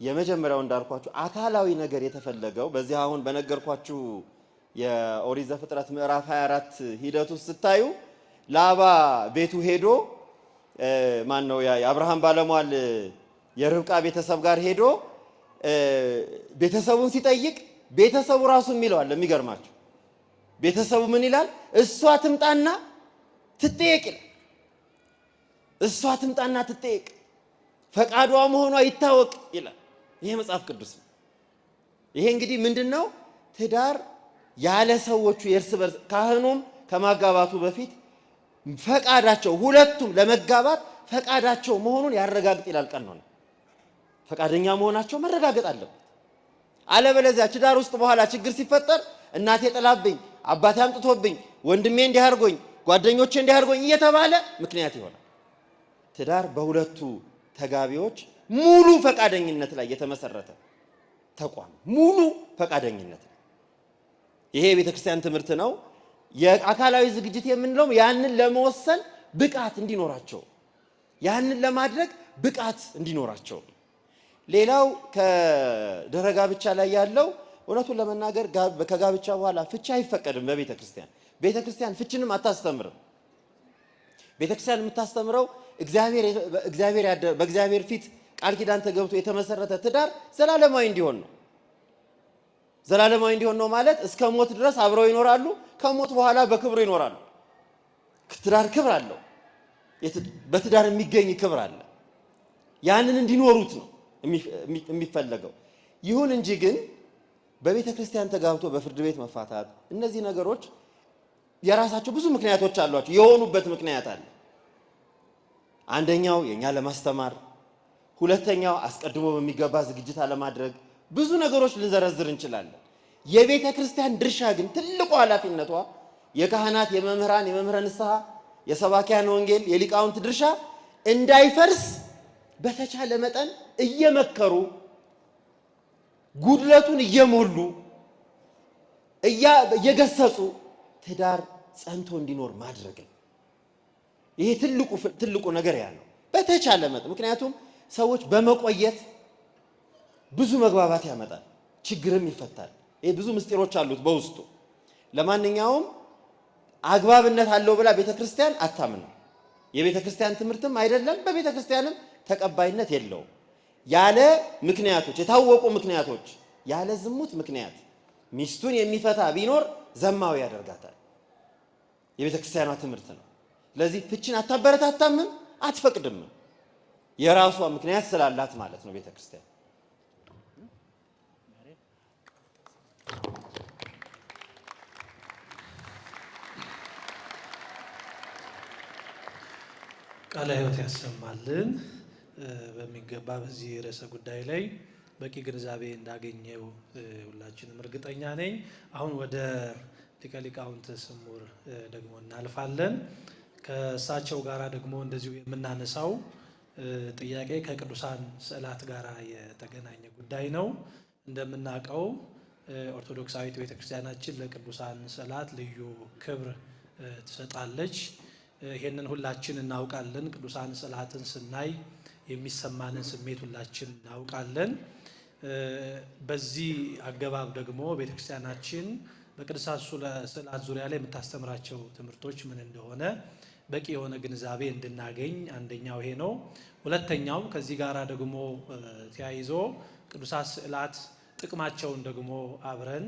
የመጀመሪያው እንዳልኳችሁ አካላዊ ነገር የተፈለገው በዚህ አሁን በነገርኳችሁ የኦሪት ዘፍጥረት ምዕራፍ 24 ሂደት ውስጥ ስታዩ ላባ ቤቱ ሄዶ ማን ነው የአብርሃም ባለሟል የርብቃ ቤተሰብ ጋር ሄዶ ቤተሰቡን ሲጠይቅ ቤተሰቡ ራሱ የሚለው አለ። የሚገርማችሁ ቤተሰቡ ምን ይላል? እሷ ትምጣና ትጠየቅ ይላል። እሷ ትምጣና ትጠየቅ፣ ፈቃዷ መሆኗ ይታወቅ ይላል። ይሄ መጽሐፍ ቅዱስ ነው። ይሄ እንግዲህ ምንድነው? ትዳር ያለ ሰዎቹ የእርስ በርስ ካህኑም ከማጋባቱ በፊት ፈቃዳቸው ሁለቱም ለመጋባት ፈቃዳቸው መሆኑን ያረጋግጥ ይላል ቀኖና። ፈቃደኛ መሆናቸው መረጋገጥ አለበት። አለበለዚያ ትዳር ውስጥ በኋላ ችግር ሲፈጠር እናቴ ጥላብኝ፣ አባቴ አምጥቶብኝ፣ ወንድሜ እንዲህ አድርጎኝ፣ ጓደኞቼ እንዲህ አድርጎኝ እየተባለ ምክንያት ይሆናል። ትዳር በሁለቱ ተጋቢዎች ሙሉ ፈቃደኝነት ላይ የተመሰረተ ተቋም፣ ሙሉ ፈቃደኝነት። ይሄ የቤተክርስቲያን ትምህርት ነው። የአካላዊ ዝግጅት የምንለው ያንን ለመወሰን ብቃት እንዲኖራቸው፣ ያንን ለማድረግ ብቃት እንዲኖራቸው። ሌላው ከድህረ ጋብቻ ላይ ያለው እውነቱን ለመናገር ከጋብቻ በኋላ ፍቺ አይፈቀድም በቤተ ክርስቲያን። ቤተ ክርስቲያን ፍቺንም አታስተምርም። ቤተ ክርስቲያን የምታስተምረው በእግዚአብሔር ፊት ቃል ኪዳን ተገብቶ የተመሰረተ ትዳር ዘላለማዊ እንዲሆን ነው። ዘላለማዊ እንዲሆን ነው ማለት እስከ ሞት ድረስ አብረው ይኖራሉ። ከሞት በኋላ በክብሩ ይኖራሉ። ትዳር ክብር አለው። በትዳር የሚገኝ ክብር አለ። ያንን እንዲኖሩት ነው የሚፈለገው። ይሁን እንጂ ግን በቤተ ክርስቲያን ተጋብቶ በፍርድ ቤት መፋታት፣ እነዚህ ነገሮች የራሳቸው ብዙ ምክንያቶች አሏቸው። የሆኑበት ምክንያት አለ። አንደኛው የኛ ለማስተማር፣ ሁለተኛው አስቀድሞ በሚገባ ዝግጅት አለማድረግ፣ ብዙ ነገሮች ልንዘረዝር እንችላለን። የቤተ ክርስቲያን ድርሻ ግን ትልቁ ኃላፊነቷ የካህናት፣ የመምህራን፣ የመምህረ ንስሐ፣ የሰባኪያን ወንጌል፣ የሊቃውንት ድርሻ እንዳይፈርስ በተቻለ መጠን እየመከሩ ጉድለቱን እየሞሉ እየገሰጹ ትዳር ጸንቶ እንዲኖር ማድረግ። ይሄ ትልቁ ነገር ያለው በተቻለ መጠን። ምክንያቱም ሰዎች በመቆየት ብዙ መግባባት ያመጣል፣ ችግርም ይፈታል። ይሄ ብዙ ምስጢሮች አሉት በውስጡ። ለማንኛውም አግባብነት አለው ብላ ቤተክርስቲያን አታምንም። የቤተክርስቲያን ትምህርትም አይደለም፣ በቤተክርስቲያንም ተቀባይነት የለውም። ያለ ምክንያቶች፣ የታወቁ ምክንያቶች፣ ያለ ዝሙት ምክንያት ሚስቱን የሚፈታ ቢኖር ዘማዊ ያደርጋታል። የቤተክርስቲያኗ ትምህርት ነው። ስለዚህ ፍቺን አታበረታታምም፣ አትፈቅድም። የራሷ ምክንያት ስላላት ማለት ነው ቤተክርስቲያን። ቃለ ሕይወት ያሰማልን። በሚገባ በዚህ ርዕሰ ጉዳይ ላይ በቂ ግንዛቤ እንዳገኘው ሁላችንም እርግጠኛ ነኝ። አሁን ወደ ሊቀ ሊቃውንት ስሙር ደግሞ እናልፋለን። ከእሳቸው ጋራ ደግሞ እንደዚሁ የምናነሳው ጥያቄ ከቅዱሳን ስዕላት ጋር የተገናኘ ጉዳይ ነው። እንደምናውቀው ኦርቶዶክሳዊት ቤተክርስቲያናችን ለቅዱሳን ስዕላት ልዩ ክብር ትሰጣለች። ይሄንን ሁላችን እናውቃለን። ቅዱሳን ስዕላትን ስናይ የሚሰማንን ስሜት ሁላችን እናውቃለን። በዚህ አገባብ ደግሞ ቤተክርስቲያናችን በቅዱሳን ስዕላት ዙሪያ ላይ የምታስተምራቸው ትምህርቶች ምን እንደሆነ በቂ የሆነ ግንዛቤ እንድናገኝ አንደኛው ይሄ ነው። ሁለተኛው ከዚህ ጋር ደግሞ ተያይዞ ቅዱሳን ስዕላት ጥቅማቸውን ደግሞ አብረን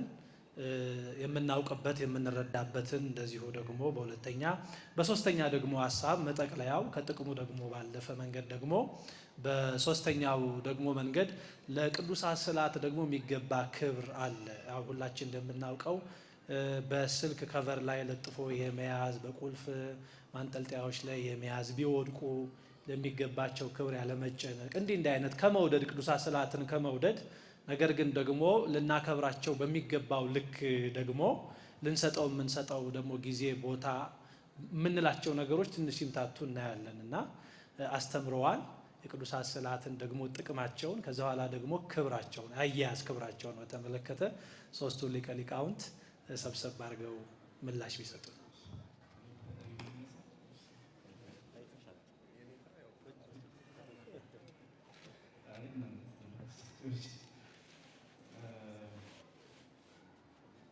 የምናውቅበት የምንረዳበትን እንደዚሁ ደግሞ በሁለተኛ በሶስተኛ ደግሞ ሀሳብ መጠቅለያው ከጥቅሙ ደግሞ ባለፈ መንገድ ደግሞ በሶስተኛው ደግሞ መንገድ ለቅዱሳን ስዕላት ደግሞ የሚገባ ክብር አለ። ያው ሁላችን እንደምናውቀው በስልክ ከቨር ላይ ለጥፎ የመያዝ በቁልፍ ማንጠልጠያዎች ላይ የመያዝ ቢወድቁ ለሚገባቸው ክብር ያለመጨነቅ እንዲህ አይነት ከመውደድ ቅዱሳን ስዕላትን ከመውደድ ነገር ግን ደግሞ ልናከብራቸው በሚገባው ልክ ደግሞ ልንሰጠው የምንሰጠው ደግሞ ጊዜ ቦታ የምንላቸው ነገሮች ትንሽ ይምታቱ እናያለን እና አስተምረዋል። የቅዱሳን ስዕላትን ደግሞ ጥቅማቸውን ከዛ በኋላ ደግሞ ክብራቸውን አያያዝ ክብራቸውን በተመለከተ ሶስቱ ሊቀ ሊቃውንት ሰብሰብ አድርገው ምላሽ ቢሰጡ።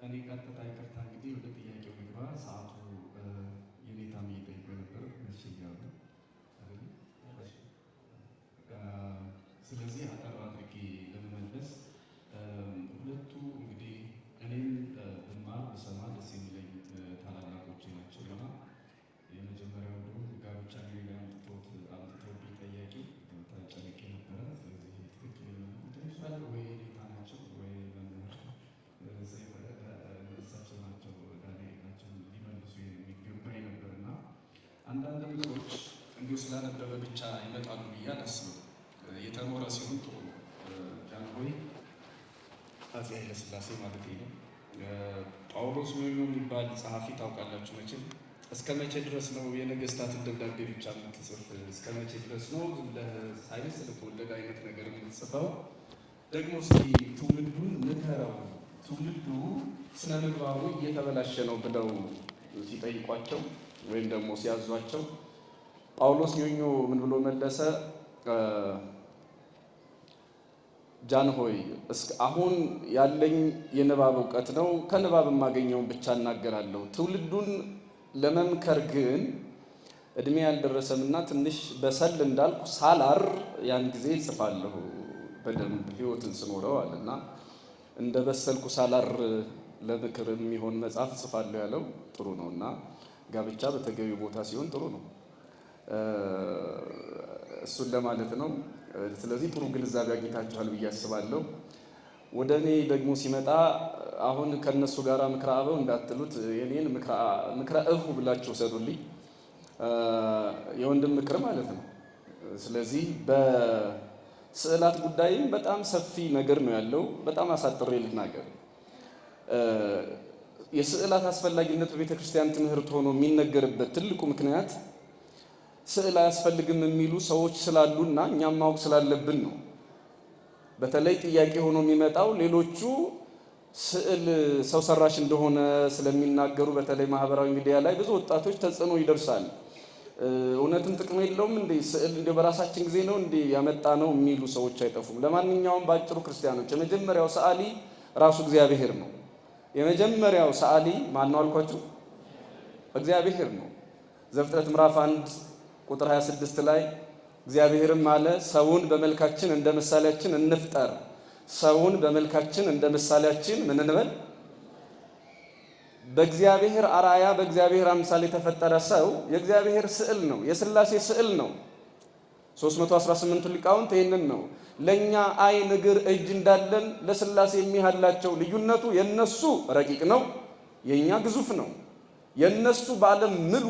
እኔ ቀጥታ ይቅርታ እንግዲህ ወደ ጥያቄው ግባ። ሰዓቱ የኔታ የሚጠይቁ ነበር መስያሉ። ስለዚህ አጠር አድርጌ ለመመለስ ሁለቱ እንግዲህ እኔም ብማር ብሰማ ደስ የሚለኝ ታላላቆቼ ናቸው እና የመጀመሪያው ደግሞ ጋብቻ ሌላ አምጥተውብኝ ጠያቂ ተጨንቄ ነበረ። ስለዚህ ትክክል ይመስላል ወይ ኔታ ናቸው ወይ እሳቸው ናቸው ዳንኤላቸው ሊመልሱ የሚገባኝ ነበር እና አንዳንድ ነገሮች እንዲሁ ስላነበበ ብቻ ይመጣሉ ብዬ አላስብም። የተኖረ ሲሆን ጥሩ ነው። ጃንሆይ አፄ ኃይለሥላሴ ማለት ነው። ጳውሎስ ኞኞ የሚባል ጸሐፊ ታውቃላችሁ መቼም። እስከ መቼ ድረስ ነው የነገስታትን ደብዳቤ ብቻ የምትጽፍ? እስከ መቼ ድረስ ነው ሳይንስ ስለተወለደ አይነት ነገር የምትጽፈው? ደግሞ እስኪ ትውልዱን ንገረው፣ ትውልዱ ስነ ምግባሩ እየተበላሸ ነው ብለው ሲጠይቋቸው ወይም ደግሞ ሲያዟቸው ጳውሎስ ኞኞ ምን ብሎ መለሰ? ጃንሆይ አሁን ያለኝ የንባብ እውቀት ነው፣ ከንባብ የማገኘውን ብቻ እናገራለሁ። ትውልዱን ለመምከር ግን እድሜ ያልደረሰምና ትንሽ በሰል እንዳልኩ ሳላር ያን ጊዜ እጽፋለሁ በደንብ ህይወትን ስኖረው አለና እንደ በሰልኩ ሳላር ለምክር የሚሆን መጽሐፍ እጽፋለሁ ያለው ጥሩ ነው እና ጋብቻ በተገቢ ቦታ ሲሆን ጥሩ ነው። እሱን ለማለት ነው። ስለዚህ ጥሩ ግንዛቤ አግኝታችኋል ብዬ አስባለሁ። ወደ እኔ ደግሞ ሲመጣ አሁን ከነሱ ጋር ምክረ አበው እንዳትሉት የኔን ምክረ እሁ ብላችሁ ሰዱልኝ። የወንድም ምክር ማለት ነው። ስለዚህ በስዕላት ጉዳይም በጣም ሰፊ ነገር ነው ያለው። በጣም አሳጥሬ ልናገር። የስዕላት አስፈላጊነት በቤተ ክርስቲያን ትምህርት ሆኖ የሚነገርበት ትልቁ ምክንያት ስዕል አያስፈልግም የሚሉ ሰዎች ስላሉና እኛም ማወቅ ስላለብን ነው። በተለይ ጥያቄ ሆኖ የሚመጣው ሌሎቹ ስዕል ሰው ሰራሽ እንደሆነ ስለሚናገሩ በተለይ ማህበራዊ ሚዲያ ላይ ብዙ ወጣቶች ተጽዕኖ ይደርሳል። እውነትም ጥቅም የለውም እንዴ ስዕል እንደ በራሳችን ጊዜ ነው እንዴ ያመጣ ነው የሚሉ ሰዎች አይጠፉም። ለማንኛውም ባጭሩ ክርስቲያኖች የመጀመሪያው ሰዓሊ ራሱ እግዚአብሔር ነው። የመጀመሪያው ሰዓሊ ማን ነው አልኳችሁ? እግዚአብሔር ነው። ዘፍጥረት ምዕራፍ 1 ቁጥር 26 ላይ እግዚአብሔርም አለ ሰውን በመልካችን እንደ ምሳሌያችን እንፍጠር፣ ሰውን በመልካችን እንደ ምሳሌያችን ምን እንበል? በእግዚአብሔር አርአያ በእግዚአብሔር አምሳል የተፈጠረ ሰው የእግዚአብሔር ስዕል ነው፣ የሥላሴ ስዕል ነው። 318 ሊቃውንት ይህንን ነው ለኛ ዓይን እግር እጅ እንዳለን ለሥላሴ የሚያህላቸው ልዩነቱ የነሱ ረቂቅ ነው፣ የኛ ግዙፍ ነው። የነሱ በዓለም ምሉ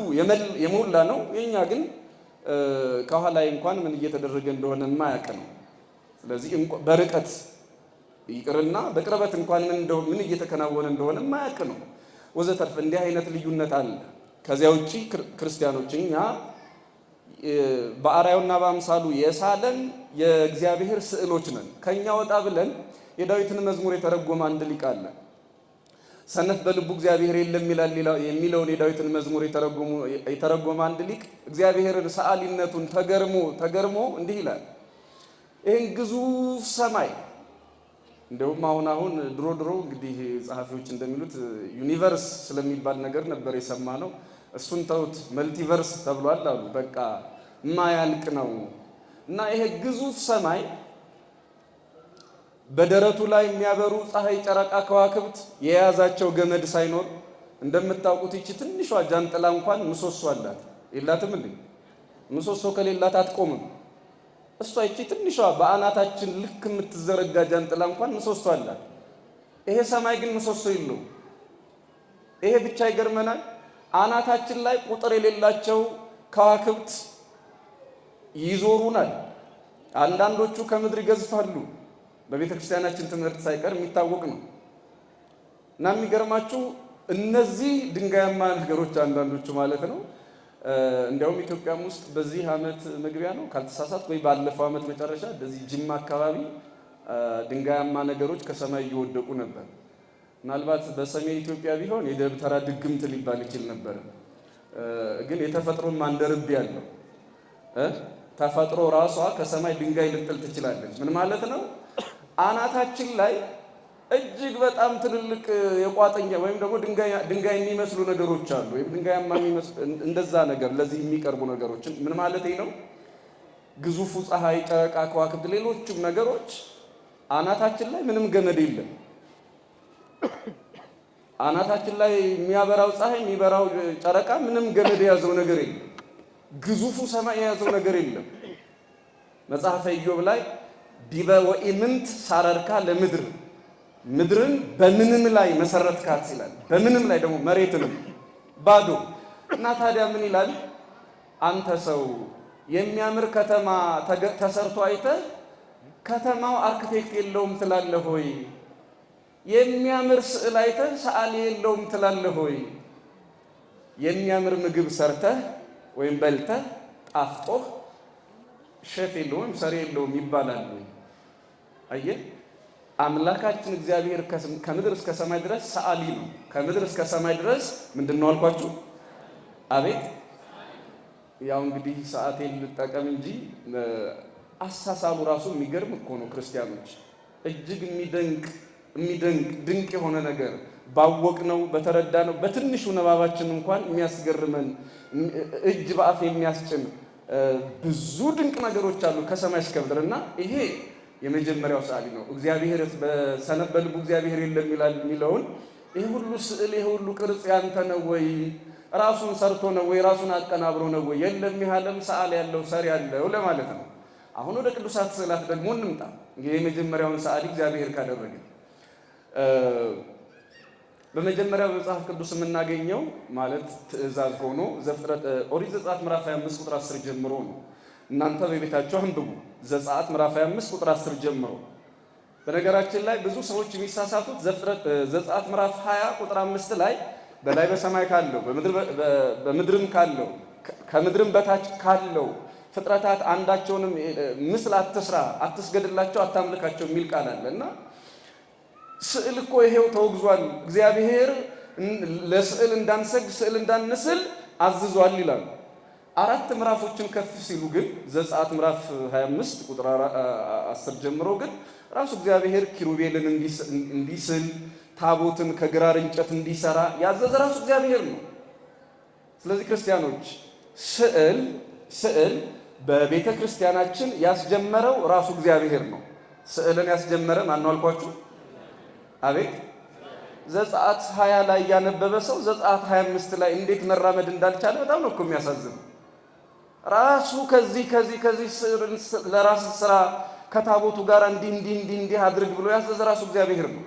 የሞላ ነው፣ የኛ ግን ከኋላ እንኳን ምን እየተደረገ እንደሆነ የማያውቅ ነው። ስለዚህ በርቀት ይቅርና በቅርበት እንኳን ምን እየተከናወነ እንደሆነ የማያውቅ ነው ወዘተርፍ። እንዲህ አይነት ልዩነት አለ። ከዚያ ውጪ ክርስቲያኖች እኛ በአርአያውና በአምሳሉ የሳለን የእግዚአብሔር ስዕሎች ነን። ከኛ ወጣ ብለን የዳዊትን መዝሙር የተረጎመ አንድ ሊቅ አለ። ሰነፍ በልቡ እግዚአብሔር የለም ይላል የሚለውን የዳዊትን መዝሙር የተረጎመ አንድ ሊቅ እግዚአብሔርን ሰዓሊነቱን ተገርሞ እንዲህ ይላል። ይህን ግዙፍ ሰማይ እንደውም አሁን ድሮ እንግዲህ ጸሐፊዎች እንደሚሉት ዩኒቨርስ ስለሚባል ነገር ነበር የሰማነው። እሱን ተውት፣ መልቲቨርስ ተብሏል አሉ። በቃ የማያልቅ ነው እና ይሄ ግዙፍ ሰማይ በደረቱ ላይ የሚያበሩ ፀሐይ፣ ጨረቃ፣ ከዋክብት የያዛቸው ገመድ ሳይኖር እንደምታውቁት ይቺ ትንሿ ጃንጥላ እንኳን ምሰሶ አላት የላትም እንዴ? ምሰሶ ከሌላት አትቆምም። እሷ ይቺ ትንሿ በአናታችን ልክ የምትዘረጋ ጃንጥላ እንኳን ምሰሶ አላት። ይሄ ሰማይ ግን ምሰሶ የለውም። ይሄ ብቻ ይገርመናል። አናታችን ላይ ቁጥር የሌላቸው ከዋክብት ይዞሩናል። አንዳንዶቹ ከምድር ይገዝፋሉ። በቤተ ክርስቲያናችን ትምህርት ሳይቀር የሚታወቅ ነው እና የሚገርማችሁ እነዚህ ድንጋያማ ነገሮች አንዳንዶቹ ማለት ነው። እንዲያውም ኢትዮጵያም ውስጥ በዚህ ዓመት መግቢያ ነው ካልተሳሳት ወይ ባለፈው ዓመት መጨረሻ በዚህ ጅማ አካባቢ ድንጋያማ ነገሮች ከሰማይ እየወደቁ ነበር። ምናልባት በሰሜን ኢትዮጵያ ቢሆን የደብተራ ድግምት ሊባል ይችል ነበር። ግን የተፈጥሮን ማንደርብ ያለው ተፈጥሮ ራሷ ከሰማይ ድንጋይ ልጥል ትችላለች። ምን ማለት ነው? አናታችን ላይ እጅግ በጣም ትልልቅ የቋጠኛ ወይም ደግሞ ድንጋይ የሚመስሉ ነገሮች አሉ። ወይም ድንጋያማ የሚመስሉ እንደዛ ነገር ለዚህ የሚቀርቡ ነገሮችን ምን ማለት ነው? ግዙፉ ፀሐይ፣ ጨረቃ፣ ከዋክብት ሌሎችም ነገሮች አናታችን ላይ ምንም ገመድ የለም። አናታችን ላይ የሚያበራው ፀሐይ፣ የሚበራው ጨረቃ ምንም ገመድ የያዘው ነገር የለም። ግዙፉ ሰማይ የያዘው ነገር የለም። መጽሐፈ ኢዮብ ላይ ዲበ ወኢምንት ሳረርካ ለምድር ምድርን በምንም ላይ መሰረትካት ይላል። በምንም ላይ ደግሞ መሬትንም ባዶ እና ታዲያ ምን ይላል? አንተ ሰው የሚያምር ከተማ ተሰርቶ አይተህ ከተማው አርክቴክት የለውም ትላለህ ሆይ? የሚያምር ስዕል አይተህ ሰዓሊ የለውም ትላለህ ሆይ? የሚያምር ምግብ ሰርተህ ወይም በልተህ ጣፍጦህ ሼፍ የለውም ሰሪ የለውም ይባላል ወይ? አየህ፣ አምላካችን እግዚአብሔር ከምድር እስከ ሰማይ ድረስ ሰዓሊ ነው። ከምድር እስከ ሰማይ ድረስ ምንድነው አልኳችሁ? አቤት። ያው እንግዲህ ሰዓቴን ልጠቀም እንጂ አሳሳሉ ራሱ የሚገርም እኮ ነው። ክርስቲያኖች እጅግ ድንቅ የሆነ ነገር ባወቅነው በተረዳነው በትንሹ ነባባችን እንኳን የሚያስገርመን እጅ በአፍ የሚያስጭን ብዙ ድንቅ ነገሮች አሉ ከሰማይ እስከ ምድር እና ይሄ የመጀመሪያው ሰዓሊ ነው። እግዚአብሔር በሰነፍ በልቡ እግዚአብሔር የለም ይላል የሚለውን ይሄ ሁሉ ስዕል ይሄ ሁሉ ቅርጽ ያንተ ነው ወይ? ራሱን ሰርቶ ነው ወይ? ራሱን አቀናብሮ ነው ወይ? የለም ይሃለም ሰዓሊ ያለው ሰሪ ያለው ለማለት ነው። አሁን ወደ ቅዱሳት ስዕላት ደግሞ እንምጣ። እንግዲህ የመጀመሪያውን ሰዓሊ እግዚአብሔር ካደረገ በመጀመሪያው መጽሐፍ ቅዱስ የምናገኘው ማለት ትእዛዝ ሆኖ ዘፍጥረት ኦሪት ዘጸአት ምዕራፍ 25 ቁጥር 10 ጀምሮ ነው። እናንተ በቤታችሁ አንብቡ። ዘጸአት ምዕራፍ 25 ቁጥር 10 ጀምሮ በነገራችን ላይ ብዙ ሰዎች የሚሳሳቱት ዘጸአት ምዕራፍ 20 ቁጥር 5 ላይ በላይ በሰማይ ካለው በምድርም ካለው ከምድርም በታች ካለው ፍጥረታት አንዳቸውንም ምስል አትስራ፣ አትስገድላቸው፣ አታምልካቸው የሚል ቃል አለ እና ስዕል እኮ ይሄው ተወግዟል። እግዚአብሔር ለስዕል እንዳንሰግድ ስዕል እንዳንስል አዝዟል ይላሉ። 4 ምዕራፎችን ከፍ ሲሉ ግን ዘጸአት ምዕራፍ 25 ቁጥር 10 ጀምሮ ግን ራሱ እግዚአብሔር ኪሩቤልን እንዲስል ታቦትን ከግራር እንጨት እንዲሰራ ያዘዘ ራሱ እግዚአብሔር ነው። ስለዚህ ክርስቲያኖች ስዕል በቤተ ክርስቲያናችን ያስጀመረው ራሱ እግዚአብሔር ነው። ስዕልን ያስጀመረ ማን ነው አልኳችሁ? አቤት ዘጸአት 20 ላይ ያነበበ ሰው ዘጸአት 25 ላይ እንዴት መራመድ እንዳልቻለ በጣም ነው እኮ የሚያሳዝነው። ራሱ ከዚህ ለራስ ስራ ከታቦቱ ጋር እንዲህ አድርግ ብሎ ያዘዘ ራሱ እግዚአብሔር ነው።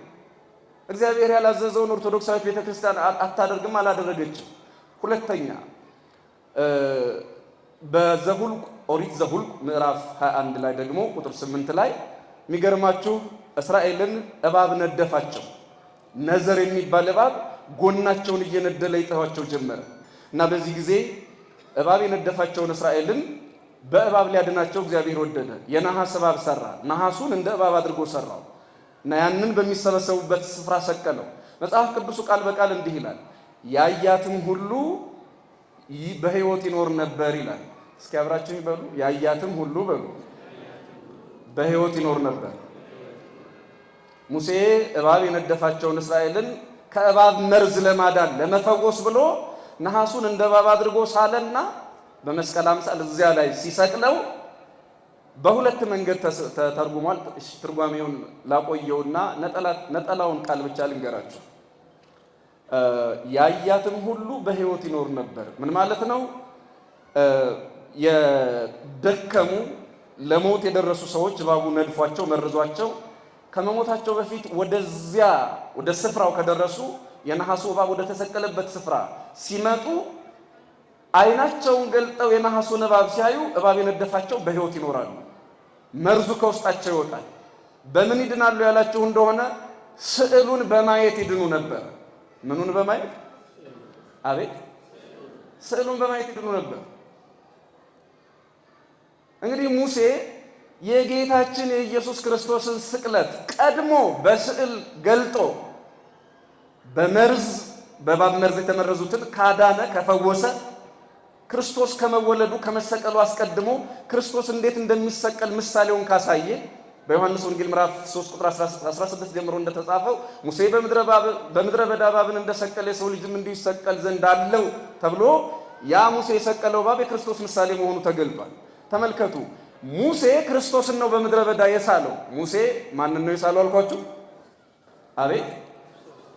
እግዚአብሔር ያላዘዘውን ኦርቶዶክሳዊት ቤተክርስቲያን አታደርግም፣ አላደረገችም። ሁለተኛ በዘሁልቅ ኦሪት ዘሁልቅ ምዕራፍ 21 ላይ ደግሞ ቁጥር 8 ላይ የሚገርማችሁ እስራኤልን እባብ ነደፋቸው። ነዘር የሚባል እባብ ጎናቸውን እየነደለ ይጠዋቸው ጀመረ እና በዚህ ጊዜ እባብ የነደፋቸውን እስራኤልን በእባብ ሊያድናቸው እግዚአብሔር ወደደ። የነሐስ እባብ ሰራ፣ ነሐሱን እንደ እባብ አድርጎ ሰራው እና ያንን በሚሰበሰቡበት ስፍራ ሰቀለው። መጽሐፍ ቅዱሱ ቃል በቃል እንዲህ ይላል፣ ያያትም ሁሉ በሕይወት ይኖር ነበር ይላል። እስኪ አብራችሁ ይበሉ፣ ያያትም ሁሉ በሉ በሕይወት ይኖር ነበር። ሙሴ እባብ የነደፋቸውን እስራኤልን ከእባብ መርዝ ለማዳን ለመፈወስ ብሎ ነሐሱን እንደ እባብ አድርጎ ሳለና በመስቀል አምሳል እዚያ ላይ ሲሰቅለው በሁለት መንገድ ተተርጉሟል። ትርጓሜውን ላቆየውና ነጠላውን ቃል ብቻ ልንገራችሁ። ያያትም ሁሉ በሕይወት ይኖር ነበር ምን ማለት ነው? የደከሙ ለሞት የደረሱ ሰዎች እባቡ ነድፏቸው መርዟቸው ከመሞታቸው በፊት ወደዚያ ወደ ስፍራው ከደረሱ የነሐሱ እባብ ወደ ተሰቀለበት ስፍራ ሲመጡ ዓይናቸውን ገልጠው የነሐሱን እባብ ሲያዩ እባብ የነደፋቸው በሕይወት ይኖራሉ። መርዙ ከውስጣቸው ይወጣል። በምን ይድናሉ ያላችሁ እንደሆነ ስዕሉን በማየት ይድኑ ነበር። ምኑን በማየት? አቤት ስዕሉን በማየት ይድኑ ነበር። እንግዲህ ሙሴ የጌታችን የኢየሱስ ክርስቶስን ስቅለት ቀድሞ በስዕል ገልጦ በእባብ መርዝ የተመረዙትን ካዳነ ከፈወሰ ክርስቶስ ከመወለዱ ከመሰቀሉ አስቀድሞ ክርስቶስ እንዴት እንደሚሰቀል ምሳሌውን ካሳየ በዮሐንስ ወንጌል ምዕራፍ 3 ቁጥር 16 ጀምሮ እንደተጻፈው ሙሴ በምድረ በዳ እባብን እንደሰቀለ የሰው ልጅም እንዲሁ ይሰቀል ዘንድ አለው ተብሎ ያ ሙሴ የሰቀለው እባብ የክርስቶስ ምሳሌ መሆኑ ተገልጧል። ተመልከቱ፣ ሙሴ ክርስቶስን ነው በምድረ በዳ የሳለው። ሙሴ ማንን ነው የሳለው አልኳችሁ? አቤት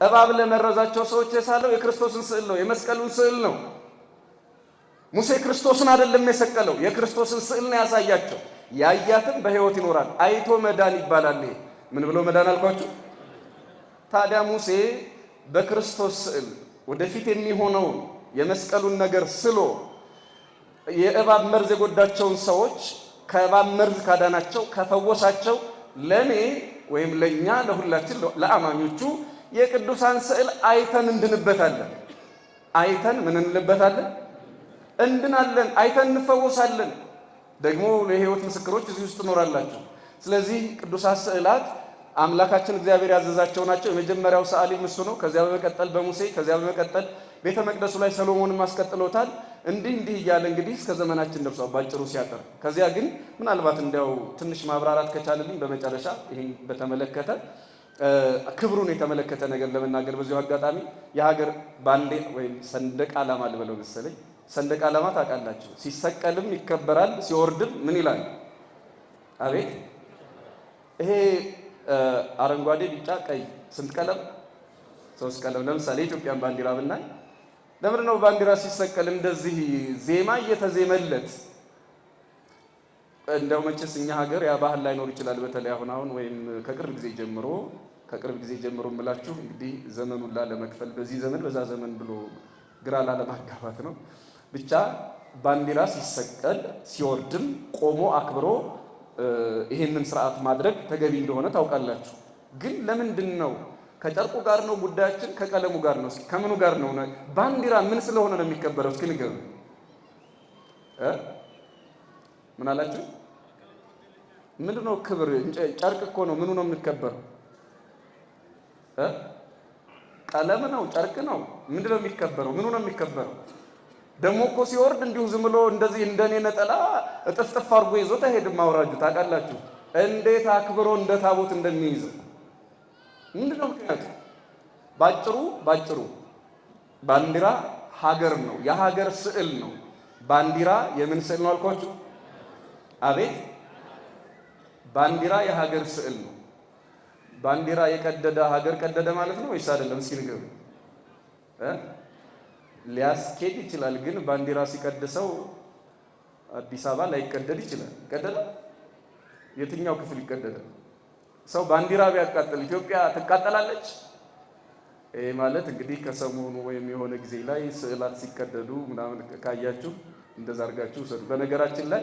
እባብ ለመረዛቸው ሰዎች የሳለው የክርስቶስን ስዕል ነው፣ የመስቀሉን ስዕል ነው። ሙሴ ክርስቶስን አይደለም የሰቀለው፣ የክርስቶስን ስዕል ነው ያሳያቸው። ያያትም በሕይወት ይኖራል። አይቶ መዳን ይባላል። ይሄ ምን ብሎ መዳን አልኳችሁ? ታዲያ ሙሴ በክርስቶስ ስዕል ወደፊት የሚሆነውን የመስቀሉን ነገር ስሎ የእባብ መርዝ የጎዳቸውን ሰዎች ከእባብ መርዝ ካዳናቸው ከፈወሳቸው ለኔ ወይም ለኛ ለሁላችን ለአማኞቹ የቅዱሳን ስዕል አይተን እንድንበታለን። አይተን ምን እንልበታለን? እንድናለን። አይተን እንፈወሳለን። ደግሞ ለሕይወት ምስክሮች እዚህ ውስጥ ትኖራላችሁ። ስለዚህ ቅዱሳት ስዕላት አምላካችን እግዚአብሔር ያዘዛቸው ናቸው። የመጀመሪያው ሰዓሊም እሱ ነው። ከዚያ በመቀጠል በሙሴ ከዚያ በመቀጠል ቤተ መቅደሱ ላይ ሰሎሞንም አስቀጥሎታል። እንዲህ እያለ እንግዲህ እስከ ዘመናችን ደርሷል ባጭሩ ሲያጠር። ከዚያ ግን ምናልባት እንዲያው ትንሽ ማብራራት ከቻለልኝ በመጨረሻ ይህን በተመለከተ ክብሩን የተመለከተ ነገር ለመናገር በዚሁ አጋጣሚ የሀገር ባንዲራ ወይም ሰንደቅ ዓላማ ልበለው መሰለኝ። ሰንደቅ ዓላማ ታውቃላችሁ፣ ሲሰቀልም ይከበራል፣ ሲወርድም ምን ይላል? አቤት ይሄ አረንጓዴ፣ ቢጫ፣ ቀይ ስንት ቀለም? 3 ቀለም። ለምሳሌ የኢትዮጵያን ባንዲራ ብናይ ለምንድን ነው ባንዲራ ሲሰቀል እንደዚህ ዜማ እየተዜመለት? እንደው መቼስ እኛ ሀገር ያ ባህል ላይኖር ይችላል። በተለይ አሁን ወይም ከቅርብ ጊዜ ጀምሮ እምላችሁ እንግዲህ ዘመኑን ላለመክፈል በዚህ ዘመን በዛ ዘመን ብሎ ግራ ላለማጋባት ነው። ብቻ ባንዲራ ሲሰቀል ሲወርድም ቆሞ አክብሮ ይሄንን ስርዓት ማድረግ ተገቢ እንደሆነ ታውቃላችሁ። ግን ለምንድን ነው ከጨርቁ ጋር ነው ጉዳያችን? ከቀለሙ ጋር ነው? እስኪ ከምኑ ጋር ነው? ባንዲራ ምን ስለሆነ ነው የሚከበረው? እስኪ ንገሩ። ምን አላችሁ? ምንድነው ክብር? ጨርቅ እኮ ነው። ምኑ ነው የሚከበረው? ቀለም ነው? ጨርቅ ነው? ምንድነው የሚከበረው? ምኑ ነው የሚከበረው? ደግሞ እኮ ሲወርድ እንዲሁ ዝም ብሎ እንደዚህ እንደኔ ነጠላ እጥፍጥፍ አድርጎ ይዞት አይሄድም። አውራጁ ታውቃላችሁ እንዴት አክብሮ እንደ ታቦት እንደሚይዘው። ምንድነው ምክንያቱ? ባጭሩ ባንዲራ ሀገር ነው፣ የሀገር ስዕል ነው። ባንዲራ የምን ስዕል ነው አልኳችሁ? አቤት ባንዲራ የሀገር ስዕል ነው። ባንዲራ የቀደደ ሀገር ቀደደ ማለት ነው ወይስ አይደለም? እስኪ ንገሩ። ሊያስኬድ ይችላል፣ ግን ባንዲራ ሲቀድሰው አዲስ አበባ ላይቀደድ ይችላል። ይቀደዳል? የትኛው ክፍል ይቀደዳል? ሰው ባንዲራ ቢያቃጥል ኢትዮጵያ ትቃጠላለች? ይሄ ማለት እንግዲህ ከሰሞኑ ወይም የሆነ ጊዜ ላይ ስዕላት ሲቀደዱ ምናምን ካያችሁ እንደዛ አድርጋችሁ ሰዱ። በነገራችን ላይ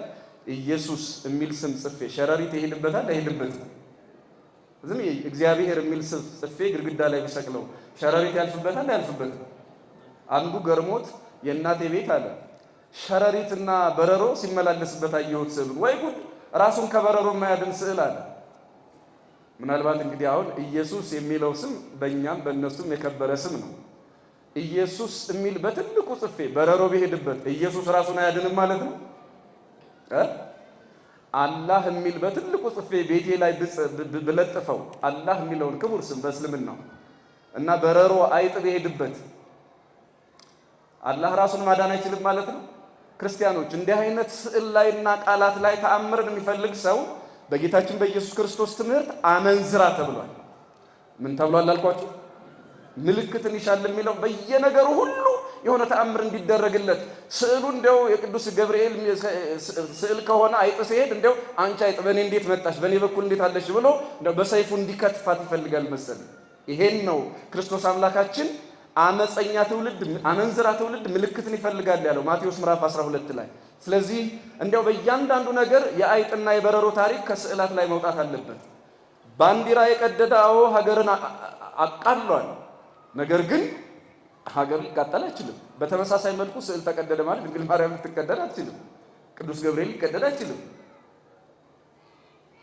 ኢየሱስ የሚል ስም ጽፌ ሸረሪት ይሄድበታል አይሄድበትም? ዝም እግዚአብሔር የሚል ስም ጽፌ ግድግዳ ላይ ቢሰቅለው ሸረሪት ያልፍበታል አያልፍበትም? አንዱ ገርሞት የእናቴ ቤት አለ ሸረሪትና በረሮ ሲመላለስበት አየሁት ስዕሉን። ወይ ጉድ! ራሱን ከበረሮ የማያድን ስዕል አለ። ምናልባት እንግዲህ አሁን ኢየሱስ የሚለው ስም በእኛም በእነሱም የከበረ ስም ነው። ኢየሱስ የሚል በትልቁ ጽፌ በረሮ ቢሄድበት ኢየሱስ ራሱን አያድንም ማለት ነው? አላህ የሚል በትልቁ ጽፌ ቤቴ ላይ ብለጥፈው አላህ የሚለውን ክቡር ስም በእስልምናው እና በረሮ አይጥ ቢሄድበት አላህ ራሱን ማዳን አይችልም ማለት ነው? ክርስቲያኖች እንዲህ አይነት ስዕል ላይና ቃላት ላይ ተአምርን የሚፈልግ ሰው በጌታችን በኢየሱስ ክርስቶስ ትምህርት አመንዝራ ተብሏል። ምን ተብሏል አልኳችሁ? ምልክትን ይሻል የሚለው በየነገሩ ሁሉ የሆነ ተአምር እንዲደረግለት ስዕሉ እንደው የቅዱስ ገብርኤል ስዕል ከሆነ አይጥ ሲሄድ እንደው አንቺ አይጥ በእኔ እንዴት መጣሽ፣ በእኔ በኩል እንዴት አለሽ ብሎ እንደው በሰይፉ እንዲከትፋት ይፈልጋል መሰለኝ። ይሄን ነው ክርስቶስ አምላካችን አመፀኛ ትውልድ፣ አመንዝራ ትውልድ ምልክትን ይፈልጋል ያለው ማቴዎስ ምዕራፍ 12 ላይ። ስለዚህ እንደው በእያንዳንዱ ነገር የአይጥና የበረሮ ታሪክ ከስዕላት ላይ መውጣት አለበት። ባንዲራ የቀደደ አዎ ሀገርን አቃሏል። ነገር ግን ሀገር ሊቃጠል አይችልም። በተመሳሳይ መልኩ ስዕል ተቀደደ ማለት ድንግል ማርያም ልትቀደድ አትችልም። ቅዱስ ገብርኤል ሊቀደድ አይችልም።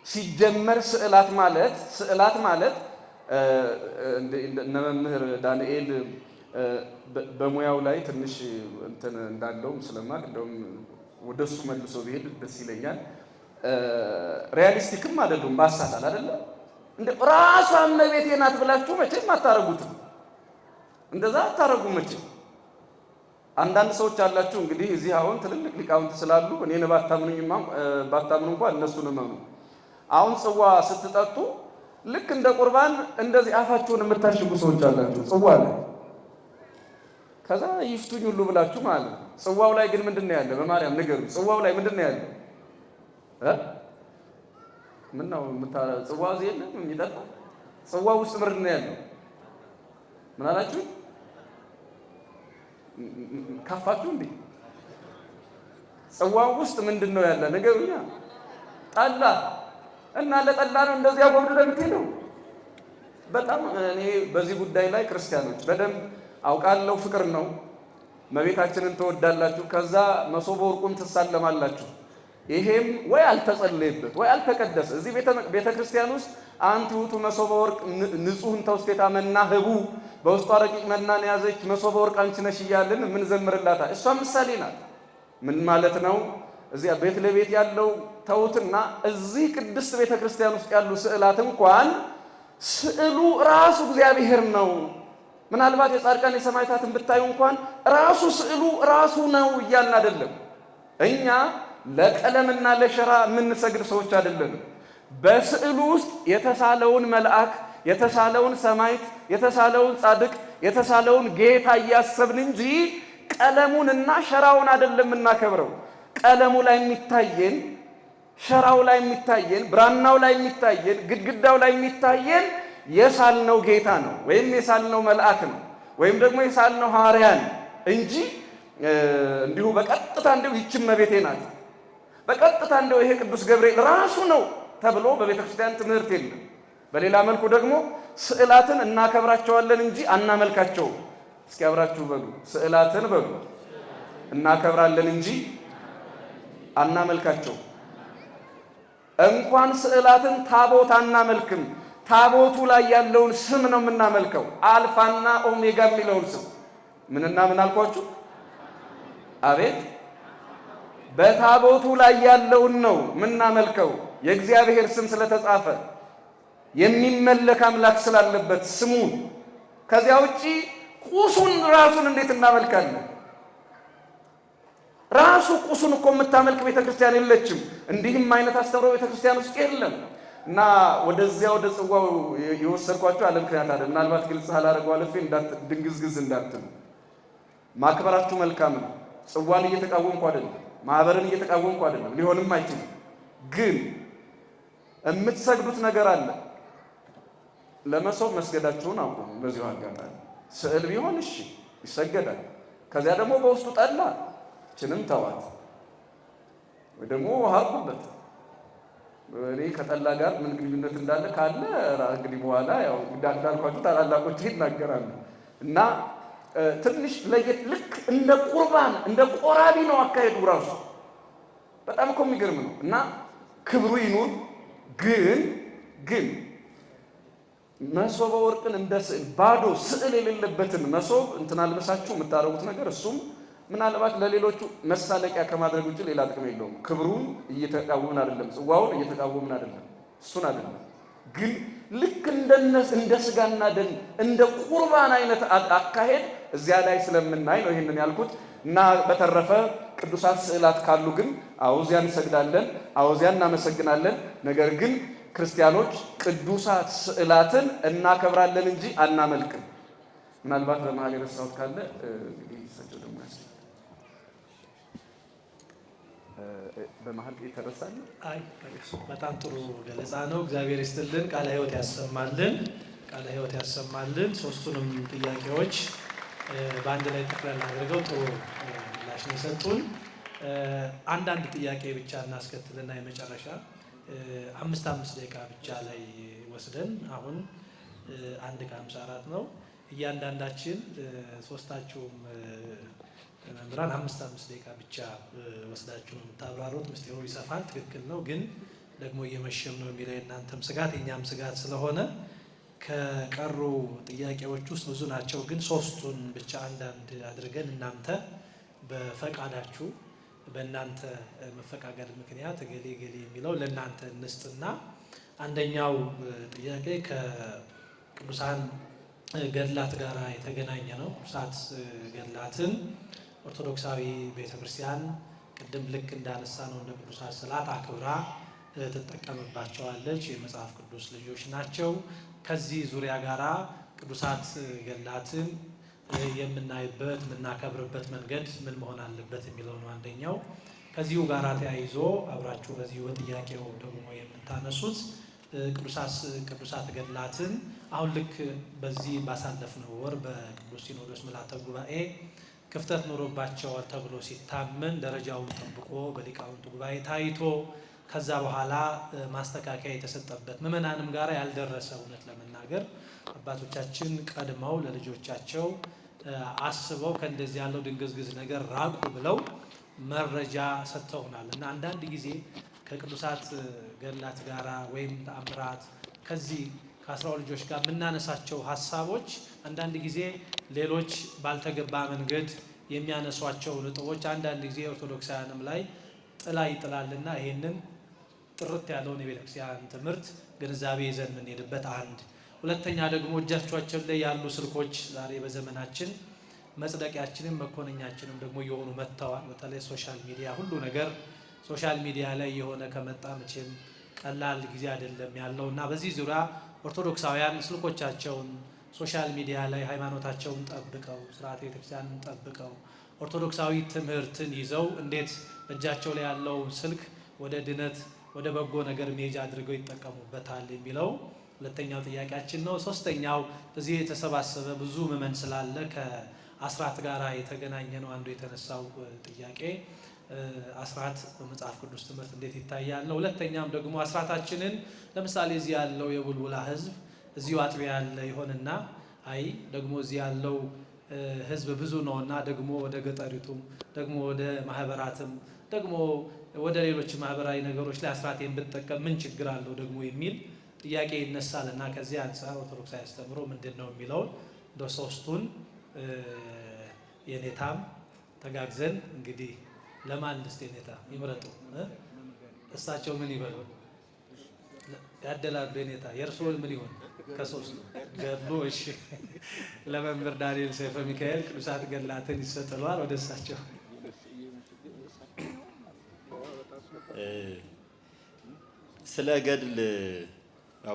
ሲጀመር ስዕላት ማለት እነ መምህር ዳንኤል በሙያው ላይ ትንሽ እንትን እንዳለውም ስለማቅ እንደውም ወደሱ መልሶ ቢሄድ ደስ ይለኛል። ሪያሊስቲክም አይደሉም። ባሳታል አይደለ? እንደ ራሷ እመቤቴ ናት ብላችሁ መቼም አታረጉትም። እንደዛ አታረጉም መቼም። አንዳንድ ሰዎች አላችሁ እንግዲህ እዚህ አሁን ትልልቅ ሊቃውንት ስላሉ እኔን ባታምኑ እንኳን እነሱን እመኑ። አሁን ጽዋ ስትጠጡ ልክ እንደ ቁርባን እንደዚህ አፋችሁን የምታሽጉ ሰዎች አላችሁ ጽዋ ላይ። ከዛ ይፍቱኝ ሁሉ ብላችሁ ማለት ነው። ጽዋው ላይ ግን ምንድን ነው ያለ? በማርያም ንገሩ። ጽዋው ላይ ምንድን ነው ያለ? ምን ነው ጽዋ እዚህ የለም የሚጠጣ? ጽዋው ውስጥ ምንድን ነው ያለው? ምን አላችሁ? ካፋችሁ እንዴ? ጽዋው ውስጥ ምንድን ነው ያለ? ንገሩኛ። ጠላ እና ለጠላ ነው እንደዚህ አጎብድደ የምትሄደው? በጣም እኔ በዚህ ጉዳይ ላይ ክርስቲያኖች በደንብ አውቃለሁ። ፍቅር ነው። እመቤታችንን ትወዳላችሁ፣ ከዛ መሶበ ወርቁን ትሳለማላችሁ። ይሄም ወይ አልተጸለየበት ወይ አልተቀደሰ። እዚህ ቤተ ክርስቲያን ውስጥ አንቲ ውእቱ መሶበ ወርቅ ንጹሕን ተውስቴታ መና ህቡ በውስጧ ረቂቅ መናን የያዘች መሶበ ወርቅ አንቺ ነሽ እያልን የምንዘምርላታል። እሷ ምሳሌ ናት። ምን ማለት ነው? እዚያ ቤት ለቤት ያለው ተውትና እዚህ ቅድስት ቤተ ክርስቲያን ውስጥ ያሉ ስዕላት እንኳን ስዕሉ ራሱ እግዚአብሔር ነው። ምናልባት የጻድቃን የሰማዕታትን ብታዩ እንኳን ራሱ ስዕሉ ራሱ ነው እያልን አይደለም። እኛ ለቀለምና ለሸራ የምንሰግድ ሰዎች አይደለም። በስዕሉ ውስጥ የተሳለውን መልአክ፣ የተሳለውን ሰማዕት፣ የተሳለውን ጻድቅ፣ የተሳለውን ጌታ እያሰብን እንጂ ቀለሙንና ሸራውን አይደለም እናከብረው። ቀለሙ ላይ የሚታየን፣ ሸራው ላይ የሚታየን፣ ብራናው ላይ የሚታየን፣ ግድግዳው ላይ የሚታየን የሳልነው ጌታ ነው፣ ወይም የሳልነው መልአክ ነው፣ ወይም ደግሞ የሳልነው ሐዋርያ ነው እንጂ እንዲሁ በቀጥታ እንዲሁ ይህች እመቤቴ ናት በቀጥታ እንደው ይሄ ቅዱስ ገብርኤል ራሱ ነው ተብሎ በቤተ ክርስቲያን ትምህርት የለም። በሌላ መልኩ ደግሞ ስዕላትን እናከብራቸዋለን እንጂ አናመልካቸውም። እስኪ አብራችሁ በሉ፣ ስዕላትን በሉ እናከብራለን እንጂ አናመልካቸውም። እንኳን ስዕላትን ታቦት አናመልክም። ታቦቱ ላይ ያለውን ስም ነው የምናመልከው። አልፋና ኦሜጋ የሚለውን ስም ምንና ምን አልኳችሁ? አቤት በታቦቱ ላይ ያለውን ነው የምናመልከው። የእግዚአብሔር ስም ስለተጻፈ የሚመለክ አምላክ ስላለበት ስሙን። ከዚያ ውጪ ቁሱን ራሱን እንዴት እናመልካለን? ራሱ ቁሱን እኮ የምታመልክ ቤተክርስቲያን የለችም። እንዲህም አይነት አስተምሮ ቤተክርስቲያን ውስጥ የለም። እና ወደዚያ ወደ ጽዋው የወሰድኳቸው አለ ምክንያት አለ። ምናልባት ግልጽ አላደረገው አለፌ ድንግዝግዝ እንዳትሉ። ማክበራችሁ መልካም ነው። ጽዋን እየተቃወምኩ አይደለም፣ ማህበርን እየተቃወምኩ አይደለም፣ ሊሆንም አይችልም። ግን የምትሰግዱት ነገር አለ። ለመሶብ መስገዳችሁን አቁሙ። በዚሁ አጋጣሚ ስዕል ቢሆን እሺ ይሰገዳል። ከዚያ ደግሞ በውስጡ ጠላ ችንም ተዋት ወይ ደግሞ ውሃ አርጉበት። እኔ ከጠላ ጋር ምን ግንኙነት እንዳለ ካለ እንግዲህ በኋላ ያው እንዳልኳችሁ ታላላቆች ይናገራሉ። እና ትንሽ ለየት ልክ እንደ ቁርባን እንደ ቆራቢ ነው አካሄዱ ራሱ። በጣም እኮ የሚገርም ነው። እና ክብሩ ይኑር። ግን መሶበ ወርቅን እንደ ስዕል ባዶ ስዕል የሌለበትን መሶብ እንትን አልበሳችሁ የምታደርጉት ነገር እሱም ምናልባት ለሌሎቹ መሳለቂያ ከማድረግ ውጭ ሌላ ጥቅም የለውም። ክብሩን እየተቃወምን አይደለም፣ ጽዋውን እየተቃወምን አይደለም፣ እሱን አይደለም። ግን ልክ እንደ ስጋና ደም እንደ ቁርባን አይነት አካሄድ እዚያ ላይ ስለምናይ ነው ይሄንን ያልኩት። እና በተረፈ ቅዱሳት ስዕላት ካሉ ግን አውዚያ እንሰግዳለን፣ አውዚያ እናመሰግናለን። ነገር ግን ክርስቲያኖች ቅዱሳት ስዕላትን እናከብራለን እንጂ አናመልክም። ምናልባት በመሀል የረሳሁት ካለ እንግዲህ ሰቸው ደግሞ በመሀል የተረሳል። አይ በጣም ጥሩ ገለጻ ነው። እግዚአብሔር ይስጥልን፣ ቃለ ሕይወት ያሰማልን፣ ቃለ ሕይወት ያሰማልን። ሶስቱንም ጥያቄዎች በአንድ ላይ ጠቅለል አድርገው ጥሩ ምላሽ ነው የሰጡን። አንዳንድ ጥያቄ ብቻ እናስከትልና የመጨረሻ 5 ደቂቃ ብቻ ላይ ወስደን አሁን 1:54 ነው። እያንዳንዳችን ሶስታችሁም መምህራን 5 ደቂቃ ብቻ ወስዳችሁ ነው የምታብራሩት። ምስጢሩ ይሰፋል፣ ትክክል ነው። ግን ደግሞ እየመሸም ነው የሚለው የእናንተም ስጋት የእኛም ስጋት ስለሆነ ከቀሩ ጥያቄዎች ውስጥ ብዙ ናቸው። ግን ሶስቱን ብቻ አንዳንድ አድርገን እናንተ በፈቃዳችሁ በእናንተ መፈቃቀድ ምክንያት ገሌ የሚለው ለእናንተ እንስጥና አንደኛው ጥያቄ ከቅዱሳን ገድላት ጋር የተገናኘ ነው። ቅዱሳት ገድላትን ኦርቶዶክሳዊ ቤተክርስቲያን ቅድም ልክ እንዳነሳ ነው እንደ ቅዱሳት ስዕላት አክብራ ትጠቀምባቸዋለች። የመጽሐፍ ቅዱስ ልጆች ናቸው። ከዚህ ዙሪያ ጋራ ቅዱሳት ገድላትን የምናይበት የምናከብርበት መንገድ ምን መሆን አለበት የሚለው ነው አንደኛው። ከዚሁ ጋራ ተያይዞ አብራችሁ በዚሁ ጥያቄው ደግሞ የምታነሱት ቅዱሳት ገድላትን አሁን ልክ በዚህ ባሳለፍነው ወር በቅዱስ ሲኖዶስ ምልዓተ ጉባኤ ክፍተት ኖሮባቸዋል ተብሎ ሲታመን ደረጃውን ጠብቆ በሊቃውንቱ ጉባኤ ታይቶ ከዛ በኋላ ማስተካከያ የተሰጠበት ምዕመናንም ጋር ያልደረሰ እውነት ለመናገር አባቶቻችን ቀድመው ለልጆቻቸው አስበው ከእንደዚህ ያለው ድንግዝግዝ ነገር ራቁ ብለው መረጃ ሰጥተውናል። እና አንዳንድ ጊዜ ከቅዱሳት ገድላት ጋራ ወይም ተአምራት ከዚህ ከ12 ልጆች ጋር የምናነሳቸው ሀሳቦች አንዳንድ ጊዜ ሌሎች ባልተገባ መንገድ የሚያነሷቸው ነጥቦች አንዳንድ ጊዜ ኦርቶዶክሳውያንም ላይ ጥላ ይጥላልና ይሄንን ጥርት ያለውን የቤተክርስቲያን ትምህርት ግንዛቤ ይዘን የምንሄድበት አንድ። ሁለተኛ ደግሞ እጃችን ላይ ያሉ ስልኮች ዛሬ በዘመናችን መጽደቂያችንም መኮንኛችንም ደግሞ የሆኑ መጥተዋል። በተለይ ሶሻል ሚዲያ ሁሉ ነገር ሶሻል ሚዲያ ላይ የሆነ ከመጣ መቼም ቀላል ጊዜ አይደለም ያለውና በዚህ ዙሪያ ኦርቶዶክሳውያን ስልኮቻቸውን ሶሻል ሚዲያ ላይ ሃይማኖታቸውን ጠብቀው ስርዓተ ቤተክርስቲያንን ጠብቀው ኦርቶዶክሳዊ ትምህርትን ይዘው እንዴት እጃቸው ላይ ያለውን ስልክ ወደ ድነት ወደ በጎ ነገር መሄጃ አድርገው ይጠቀሙበታል የሚለው ሁለተኛው ጥያቄያችን ነው። ሶስተኛው እዚህ የተሰባሰበ ብዙ ምዕመን ስላለ ከአስራት ጋር የተገናኘ ነው። አንዱ የተነሳው ጥያቄ አስራት በመጽሐፍ ቅዱስ ትምህርት እንዴት ይታያል ነው። ሁለተኛም ደግሞ አስራታችንን ለምሳሌ እዚህ ያለው የቡልቡላ ህዝብ እዚሁ አጥቢያ ያለ ይሆንና አይ ደግሞ እዚህ ያለው ህዝብ ብዙ ነውና ደግሞ ወደ ገጠሪቱም ደግሞ ወደ ማህበራትም ደግሞ ወደ ሌሎች ማህበራዊ ነገሮች ላይ አስራቴን ብጠቀም ምን ችግር አለው ደግሞ የሚል ጥያቄ ይነሳልና ከዚህ አንፃር ኦርቶዶክሳዊ አስተምሮ ምንድነው የሚለውን ሶስቱን የኔታም ተጋግዘን እንግዲህ ለማን ልስጥ የኔታ ይምረጡ እሳቸው ምን ይበሉ ያደላሉ የኔታ የእርሶ ምን ይሆን ከሶስቱ ገድሉ እሺ ለመምህር ዳንኤል ሰይፈ ሚካኤል ቅዱሳት ገድላትን ይሰጥሏል ወደ እሳቸው ስለ ገድል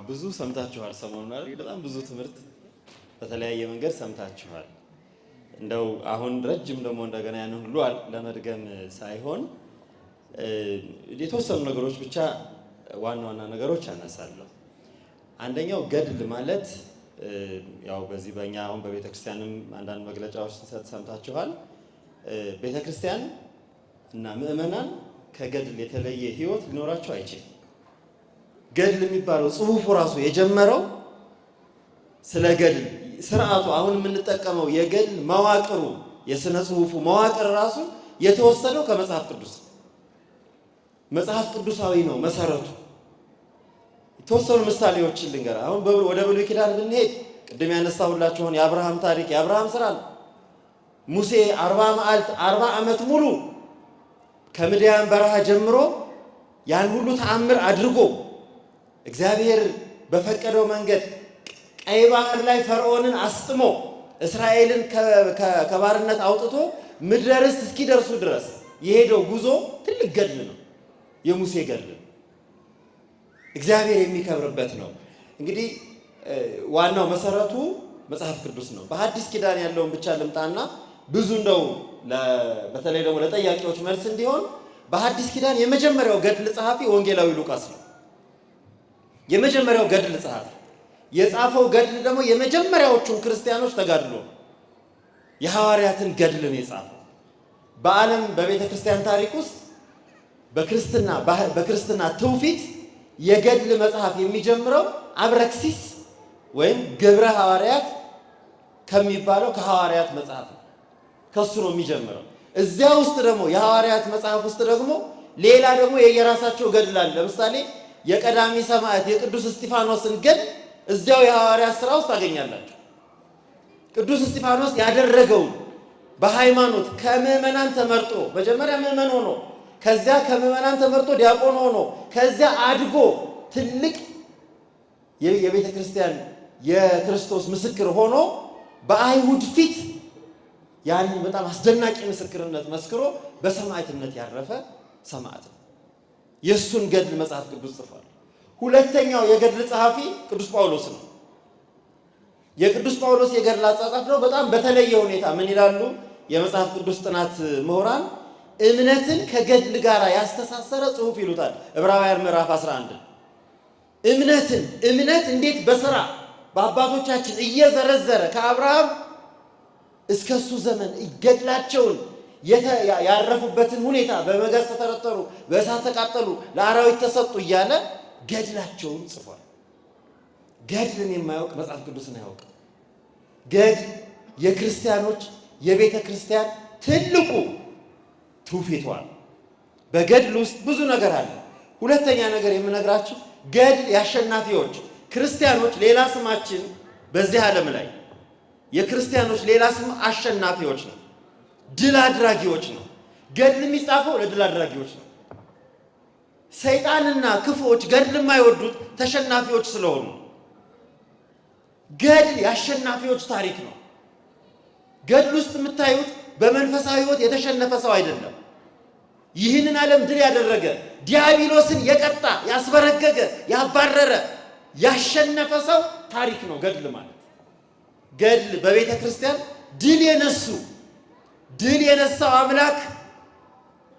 ብዙ ሰምታችኋል ሰሞኑን አይደል በጣም ብዙ ትምህርት በተለያየ መንገድ ሰምታችኋል እንደው አሁን ረጅም ደግሞ እንደገና ያንን ሁሉ ለመድገም ሳይሆን የተወሰኑ ነገሮች ብቻ ዋና ዋና ነገሮች አነሳለሁ አንደኛው ገድል ማለት ያው በዚህ በእኛ አሁን በቤተ ክርስቲያንም አንዳንድ መግለጫዎች ሲሰጥ ሰምታችኋል ቤተ ክርስቲያን እና ምእመናን ከገድል የተለየ ህይወት ሊኖራቸው አይችልም ገድል የሚባለው ጽሁፉ ራሱ የጀመረው ስለ ገድል ስርዓቱ አሁን የምንጠቀመው የገድል መዋቅሩ የስነ ጽሁፉ መዋቅር ራሱ የተወሰደው ከመጽሐፍ ቅዱስ መጽሐፍ ቅዱሳዊ ነው መሰረቱ የተወሰኑ ምሳሌዎችን ልንገር አሁን ወደ ብሉይ ኪዳን ብንሄድ ቅድም ያነሳሁላችሁን የአብርሃም ታሪክ የአብርሃም ስራ ነው ሙሴ 40 ዓመት ሙሉ ከምድያም በረሃ ጀምሮ ያን ሁሉ ተአምር አድርጎ እግዚአብሔር በፈቀደው መንገድ ቀይ ባህር ላይ ፈርዖንን አስጥሞ እስራኤልን ከባርነት አውጥቶ ምድረ ርስት እስኪደርሱ ድረስ የሄደው ጉዞ ትልቅ ገድል ነው የሙሴ ገድል እግዚአብሔር የሚከብርበት ነው እንግዲህ ዋናው መሰረቱ መጽሐፍ ቅዱስ ነው በሐዲስ ኪዳን ያለውን ብቻ ልምጣና ብዙ እንደው በተለይ ደግሞ ለጠያቂዎች መልስ እንዲሆን በሐዲስ ኪዳን የመጀመሪያው ገድል ጸሐፊ ወንጌላዊ ሉቃስ ነው የመጀመሪያው ገድል ጸሐፊ የጻፈው ገድል ደግሞ የመጀመሪያዎቹን ክርስቲያኖች ተጋድሎ የሐዋርያትን ገድል ነው የጻፈው በዓለም በቤተ ክርስቲያን ታሪክ ውስጥ በክርስትና ትውፊት የገድል መጽሐፍ የሚጀምረው አብረክሲስ ወይም ግብረ ሐዋርያት ከሚባለው ከሐዋርያት መጽሐፍ ነው ከሱ ነው የሚጀምረው እዚያ ውስጥ ደግሞ የሐዋርያት መጽሐፍ ውስጥ ደግሞ ሌላ ደግሞ የየራሳቸው ገድል አለ ለምሳሌ የቀዳሚ ሰማዕት የቅዱስ እስጢፋኖስን ገድል እዚያው የሐዋርያት ሥራ ውስጥ ታገኛላችሁ ቅዱስ እስጢፋኖስ ያደረገው በሃይማኖት ከምዕመናን ተመርጦ መጀመሪያ ምዕመን ሆኖ ከዚያ ከምዕመናን ተመርጦ ዲያቆን ሆኖ ከዚያ አድጎ ትልቅ የቤተ ክርስቲያን የክርስቶስ ምስክር ሆኖ በአይሁድ ፊት ያንን በጣም አስደናቂ ምስክርነት መስክሮ በሰማዕትነት ያረፈ ሰማዕት ነው የሱን ገድል መጽሐፍ ቅዱስ ጽፏል ሁለተኛው የገድል ጸሐፊ ቅዱስ ጳውሎስ ነው የቅዱስ ጳውሎስ የገድል አጻጻፍ ነው በጣም በተለየ ሁኔታ ምን ይላሉ የመጽሐፍ ቅዱስ ጥናት ምሁራን እምነትን ከገድል ጋር ያስተሳሰረ ጽሁፍ ይሉታል ዕብራውያን ምዕራፍ 11 እምነት እንዴት በሥራ በአባቶቻችን እየዘረዘረ ከአብርሃም እስከሱ ዘመን ገድላቸውን ያረፉበትን ሁኔታ በመጋዝ ተተረተሩ በእሳት ተቃጠሉ ለአራዊት ተሰጡ እያለ ገድላቸውን ጽፏል ገድልን የማያውቅ መጽሐፍ ቅዱስን አያውቅም ገድል የክርስቲያኖች የቤተ ክርስቲያን ትልቁ ትውፊቷ በገድል ውስጥ ብዙ ነገር አለ ሁለተኛ ነገር የምነግራችሁ ገድል ያሸናፊዎች ክርስቲያኖች ሌላ ስማችን በዚህ ዓለም ላይ የክርስቲያኖች ሌላ ስም አሸናፊዎች ነው ድል አድራጊዎች ነው ገድል የሚጻፈው ለድል አድራጊዎች ነው ሰይጣንና ክፉዎች ገድል የማይወዱት ተሸናፊዎች ስለሆኑ ገድል ያሸናፊዎች ታሪክ ነው ገድል ውስጥ የምታዩት በመንፈሳዊ ሕይወት የተሸነፈ ሰው አይደለም ይህንን ዓለም ድል ያደረገ ዲያብሎስን የቀጣ ያስበረገገ ያባረረ ያሸነፈ ሰው ታሪክ ነው ገድል ማለት ገድል በቤተ ክርስቲያን ድል የነሳው አምላክ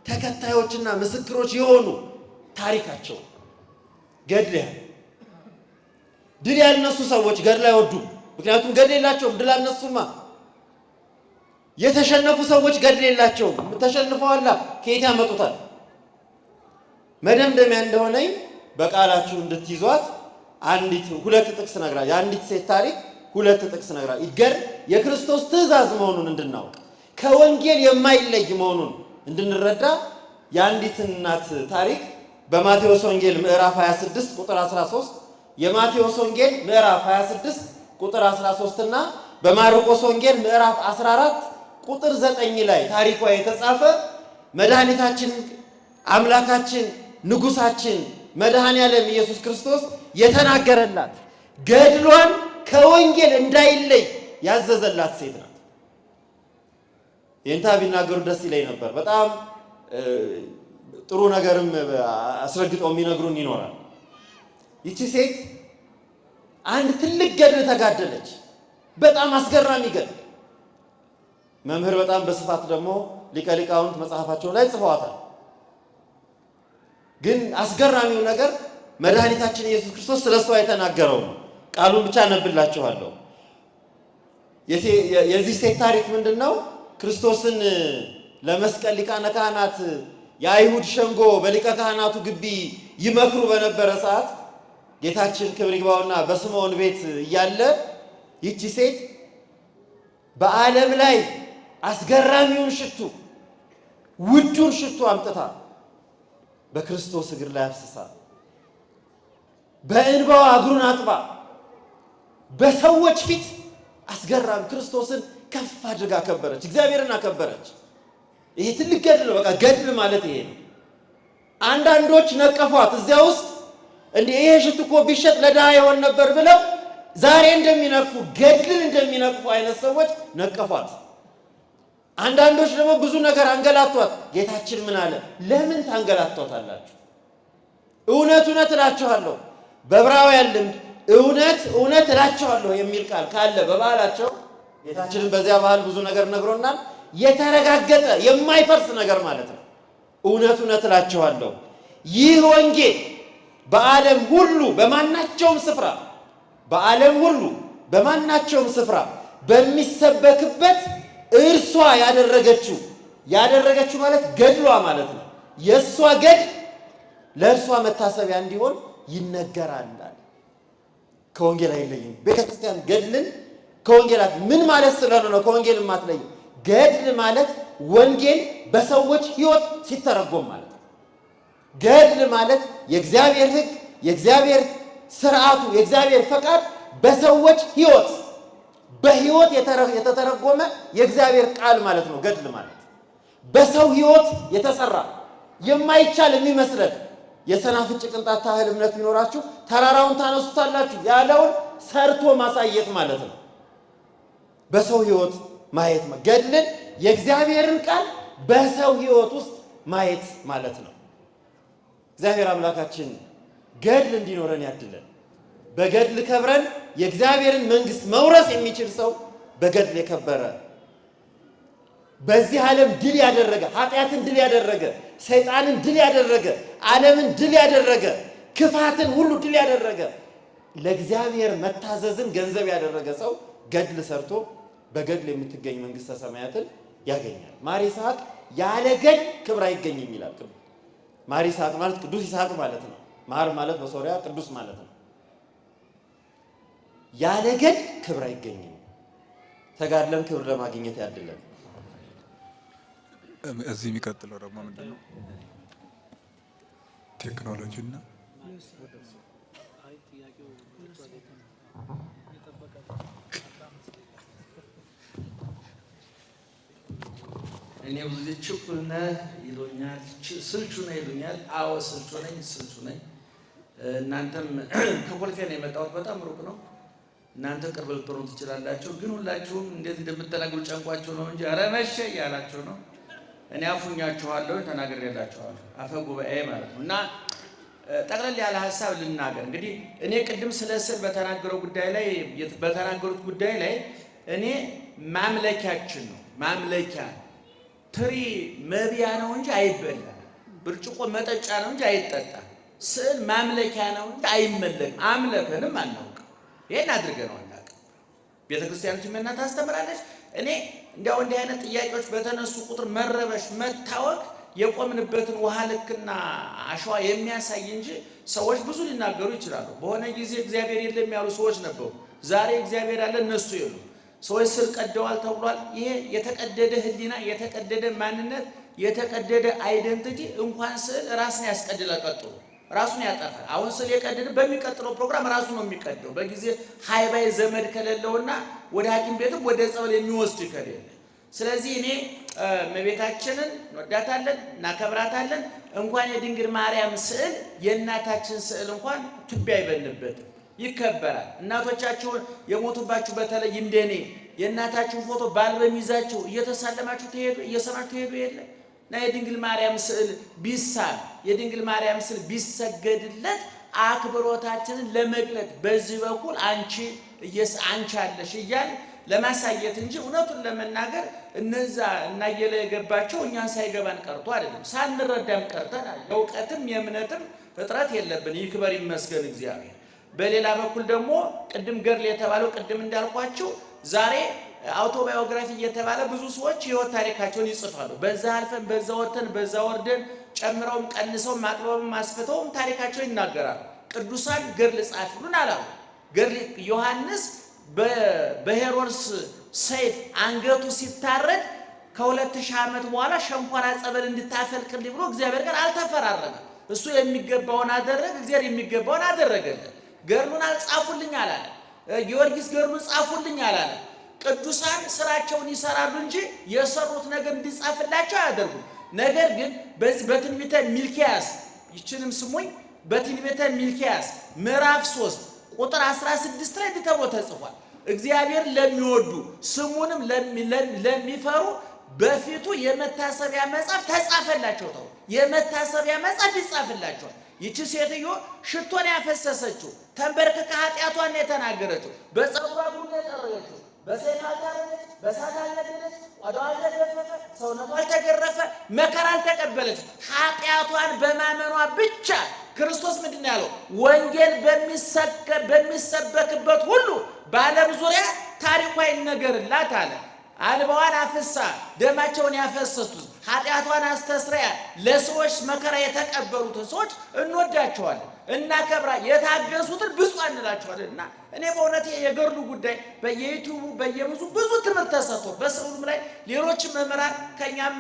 ተከታዮችና ምስክሮች የሆኑ ታሪካቸው ገድል ድል ያልነሱ ሰዎች ገድል አይወዱም ምክንያቱም ገድል የላቸውም ድል አልነሱማ የተሸነፉ ሰዎች ገድል የላቸውም። ተሸንፈዋላ ከየት ያመጡታል? መደምደሚያ እንደሆነኝ በቃላችሁ እንድትይዟት ሁለት ጥቅስ ነግራለሁ። የአንዲት ሴት ታሪክ ሁለት ጥቅስ ነግራለሁ። ገድል የክርስቶስ ትእዛዝ መሆኑን እንድናውቅ ከወንጌል የማይለይ መሆኑን እንድንረዳ የአንዲት እናት ታሪክ በማቴዎስ ወንጌል ምዕራፍ 26 ቁጥር 13 የማቴዎስ ወንጌል ምዕራፍ 26 ቁጥር 13 እና በማርቆስ ወንጌል ምዕራፍ 14 ቁጥር 9 ላይ ታሪኳ የተጻፈ መድኃኒታችን አምላካችን ንጉሳችን መድኃኔ ዓለም ኢየሱስ ክርስቶስ የተናገረላት ገድሏን ከወንጌል እንዳይለይ ያዘዘላት ሴት ናት። ይህንታ ቢናገሩ ደስ ይለኝ ነበር። በጣም ጥሩ ነገርም አስረግጠው የሚነግሩን ይኖራል። ይቺ ሴት አንድ ትልቅ ገድል ተጋደለች። በጣም አስገራሚ ገድል። መምህር በጣም በስፋት ደግሞ ሊቀ ሊቃውንት መጽሐፋቸው ላይ ጽፈዋታል። ግን አስገራሚው ነገር መድኃኒታችን ኢየሱስ ክርስቶስ ስለሷ የተናገረው ነው። ቃሉን ብቻ አነብላችኋለሁ። የዚህ ሴት ታሪክ ምንድን ነው? ክርስቶስን ለመስቀል ሊቃነ ካህናት የአይሁድ ሸንጎ በሊቀ ካህናቱ ግቢ ይመክሩ በነበረ ሰዓት ጌታችን ክብር ይግባውና በስምዖን ቤት እያለ ይቺ ሴት በዓለም ላይ አስገራሚውን ሽቱ ውዱን ሽቱ አምጥታ በክርስቶስ እግር ላይ አፍስሳ በእንባዋ እግሩን አጥባ በሰዎች ፊት አስገራሚ ክርስቶስን ከፍ አድርጋ አከበረች፣ እግዚአብሔርን አከበረች። ይሄ ትልቅ ገድል ነው። በቃ ገድል ማለት ይሄ ነው። አንዳንዶች ነቀፏት። እዚያ ውስጥ እንዴ ይሄ ሽቱ እኮ ቢሸጥ ለድሃ ይሆን ነበር ብለው ዛሬ እንደሚነቅፉ ገድልን እንደሚነቅፉ አይነት ሰዎች ነቀፏት። አንዳንዶች ደግሞ ብዙ ነገር አንገላቷት። ጌታችን ምን አለ? ለምን ታንገላቷታላችሁ? እውነት እውነት እላችኋለሁ፣ በዕብራውያን ልምድ እውነት እውነት እላችኋለሁ የሚል ቃል ካለ በባህላቸው ጌታችንን በዚያ ባህል ብዙ ነገር ነግሮናል። የተረጋገጠ የማይፈርስ ነገር ማለት ነው። እውነት እውነት እላችኋለሁ ይህ ወንጌል በዓለም ሁሉ በማናቸውም ስፍራ በዓለም ሁሉ በማናቸውም ስፍራ በሚሰበክበት እርሷ ያደረገችው ማለት ገድሏ ማለት ነው። የእሷ ገድል ለእርሷ መታሰቢያ እንዲሆን ይነገራል። ከወንጌል አይለይም። ቤተክርስቲያን ገድልን ከወንጌላት ምን ማለት ስለሆነ ነው ከወንጌል የማትለይ? ገድል ማለት ወንጌል በሰዎች ሕይወት ሲተረጎም ማለት ነው። ገድል ማለት የእግዚአብሔር ሕግ፣ የእግዚአብሔር ስርዓቱ፣ የእግዚአብሔር ፈቃድ በሰዎች ሕይወት በሕይወት የተተረጎመ የእግዚአብሔር ቃል ማለት ነው። ገድል ማለት በሰው ሕይወት የተሰራ የማይቻል የሚመስለን የሰናፍጭ ቅንጣት ታህል እምነት ቢኖራችሁ ተራራውን ታነሱታላችሁ ያለውን ሰርቶ ማሳየት ማለት ነው። በሰው ሕይወት ማየት ገድልን የእግዚአብሔርን ቃል በሰው ሕይወት ውስጥ ማየት ማለት ነው። እግዚአብሔር አምላካችን ገድል እንዲኖረን ያድለን። በገድል ከብረን የእግዚአብሔርን መንግስት መውረስ የሚችል ሰው በገድል የከበረ በዚህ ዓለም ድል ያደረገ ኃጢአትን ድል ያደረገ ሰይጣንን ድል ያደረገ ዓለምን ድል ያደረገ ክፋትን ሁሉ ድል ያደረገ ለእግዚአብሔር መታዘዝን ገንዘብ ያደረገ ሰው ገድል ሰርቶ በገድል የምትገኝ መንግስተ ሰማያትን ያገኛል። ማር ይስሐቅ ያለ ገድል ክብር አይገኝም ይላል። ማር ይስሐቅ ማለት ቅዱስ ይስሐቅ ማለት ነው። ማር ማለት በሶሪያ ቅዱስ ማለት ነው። ያለ ገድል ክብር አይገኝም። ተጋድለን ክብር ለማግኘት ያድለን። እዚህ የሚቀጥለው ደግሞ ምንድን ነው? ቴክኖሎጂና እኔ ብዙ ችኩል ነህ ይሉኛል፣ ስልቹ ነህ ይሉኛል። አዎ ስልቹ ነኝ። እናንተም ከኮልፌ ነው የመጣሁት፣ በጣም ሩቅ ነው። እናንተ ቅርብ ልትሆኑ ትችላላችሁ፣ ግን ሁላችሁም እንዴት እንደምትናገሩ ጨንቋችሁ ነው እንጂ ኧረ መቼ እያላችሁ ነው። እኔ አፉኛችኋለሁ፣ ተናግሬላችኋለሁ። አፈ ጉባኤ ማለት ነው። እና ጠቅለል ያለ ሀሳብ ልናገር። እንግዲህ እኔ ቅድም ስለ ስዕል በተናገሩት ጉዳይ ላይ እኔ ማምለኪያችን ነው ማምለኪያ ትሪ መብያ ነው እንጂ አይበላም። ብርጭቆ መጠጫ ነው እንጂ አይጠጣም። ስዕል ማምለኪያ ነው እንጂ አይመለክም። አምለክንም አናውቅም። ይሄን አድርገን ነው አናውቅም። ቤተክርስቲያኖች ምን ታስተምራለች? እኔ እንዲያው እንዲህ አይነት ጥያቄዎች በተነሱ ቁጥር መረበሽ፣ መታወቅ የቆምንበትን ውሃ ልክና አሸዋ የሚያሳይ እንጂ ሰዎች ብዙ ሊናገሩ ይችላሉ። በሆነ ጊዜ እግዚአብሔር የለም ያሉ ሰዎች ነበሩ። ዛሬ እግዚአብሔር አለ፣ እነሱ የሉ። ሰዎች ስር ቀደዋል ተብሏል። ይሄ የተቀደደ ህሊና፣ የተቀደደ ማንነት፣ የተቀደደ አይደንቲቲ እንኳን ስዕል ራስን ያስቀድላል፣ ቀጥሎ ራሱን ያጠፋል። አሁን ስዕል የቀደደ በሚቀጥለው ፕሮግራም ራሱ ነው የሚቀደው። በጊዜ ሃይባይ ዘመድ ከሌለውና ወደ ሐኪም ቤትም ወደ ጸበል የሚወስድ ከሌለ። ስለዚህ እኔ እመቤታችንን እንወዳታለን፣ እናከብራታለን። እንኳን የድንግል ማርያም ስዕል የእናታችን ስዕል እንኳን ትቢያ አይበንበትም፣ ይከበራል። እናቶቻችሁን የሞቱባችሁ በተለይ እንደኔ የእናታችሁን ፎቶ በአልበም ይዛችሁ እየተሳለማችሁ ትሄዱ፣ እየሰማችሁ ትሄዱ የለ እና የድንግል ማርያም ስዕል ቢሳል፣ የድንግል ማርያም ስዕል ቢሰገድለት አክብሮታችንን ለመግለጥ በዚህ በኩል አንቺ አለሽ እያል ለማሳየት እንጂ እውነቱን ለመናገር እነዛ እናየለ የገባቸው እኛን ሳይገባን ቀርቶ አይደለም፣ ሳንረዳም ቀርተን የእውቀትም የእምነትም እጥረት የለብን። ይክበር ይመስገን እግዚአብሔር። በሌላ በኩል ደግሞ ቅድም ገድል የተባለው ቅድም እንዳልኳችሁ ዛሬ አውቶባዮግራፊ እየተባለ ብዙ ሰዎች ህይወት ታሪካቸውን ይጽፋሉ። በዛ አልፈን በዛ ወተን በዛ ወርደን ጨምረውም ቀንሰውም ማጥበብም ማስፈተውም ታሪካቸው ይናገራሉ። ቅዱሳን ገድል ጻፉልን አላሉ። ገድል ዮሐንስ በሄሮድስ ሰይፍ አንገቱ ሲታረድ ከ2000 ዓመት በኋላ ሸንኮራ ጸበል እንድታፈልቅልኝ ብሎ እግዚአብሔር ጋር አልተፈራረመም። እሱ የሚገባውን አደረገ፣ እግዚአብሔር የሚገባውን አደረገለት። ገድሉን አልጻፉልኝ አላለ። ጊዮርጊስ ገድሉን ጻፉልኝ አላለ። ቅዱሳን ስራቸውን ይሰራሉ እንጂ የሰሩት ነገር እንዲጻፍላቸው አያደርጉም። ነገር ግን በዚህ በትንቢተ ሚልክያስ ይችንም ስሙኝ፣ በትንቢተ ሚልክያስ ምዕራፍ 3 ቁጥር 16 ላይ ተብሎ ተጽፏል። እግዚአብሔር ለሚወዱ ስሙንም ለሚፈሩ በፊቱ የመታሰቢያ መጽሐፍ ተጻፈላቸው። ተው የመታሰቢያ መጽሐፍ ይጻፍላቸዋል። ይቺ ሴትዮ ሽቶን ያፈሰሰችው ተንበርክካ ኃጢአቷን የተናገረችው በጸጉሯ ጉድ የጠረገችው በሰይፍ አልታረደች፣ በሳት አልነደደች፣ ቆዳዋ አልተገፈፈ፣ ሰውነቷ አልተገረፈ፣ መከራ አልተቀበለች። ኃጢአቷን በማመኗ ብቻ ክርስቶስ ምንድን ነው ያለው? ወንጌል በሚሰበክበት ሁሉ በዓለም ዙሪያ ታሪኳ ይነገርላት አለ። አልባዋን አፍሳ ደማቸውን ያፈሰሱት ኃጢአቷን አስተስረያ ለሰዎች መከራ የተቀበሉትን ሰዎች እንወዳቸዋለን፣ እናከብራ፣ የታገሱትን ብፁዓን እንላቸዋለን። እና እኔ በእውነት የገድሉ ጉዳይ በየዩቲዩቡ ብዙ ትምህርት ተሰጥቶ በስዕሉም ላይ ሌሎች መምህራን ከኛም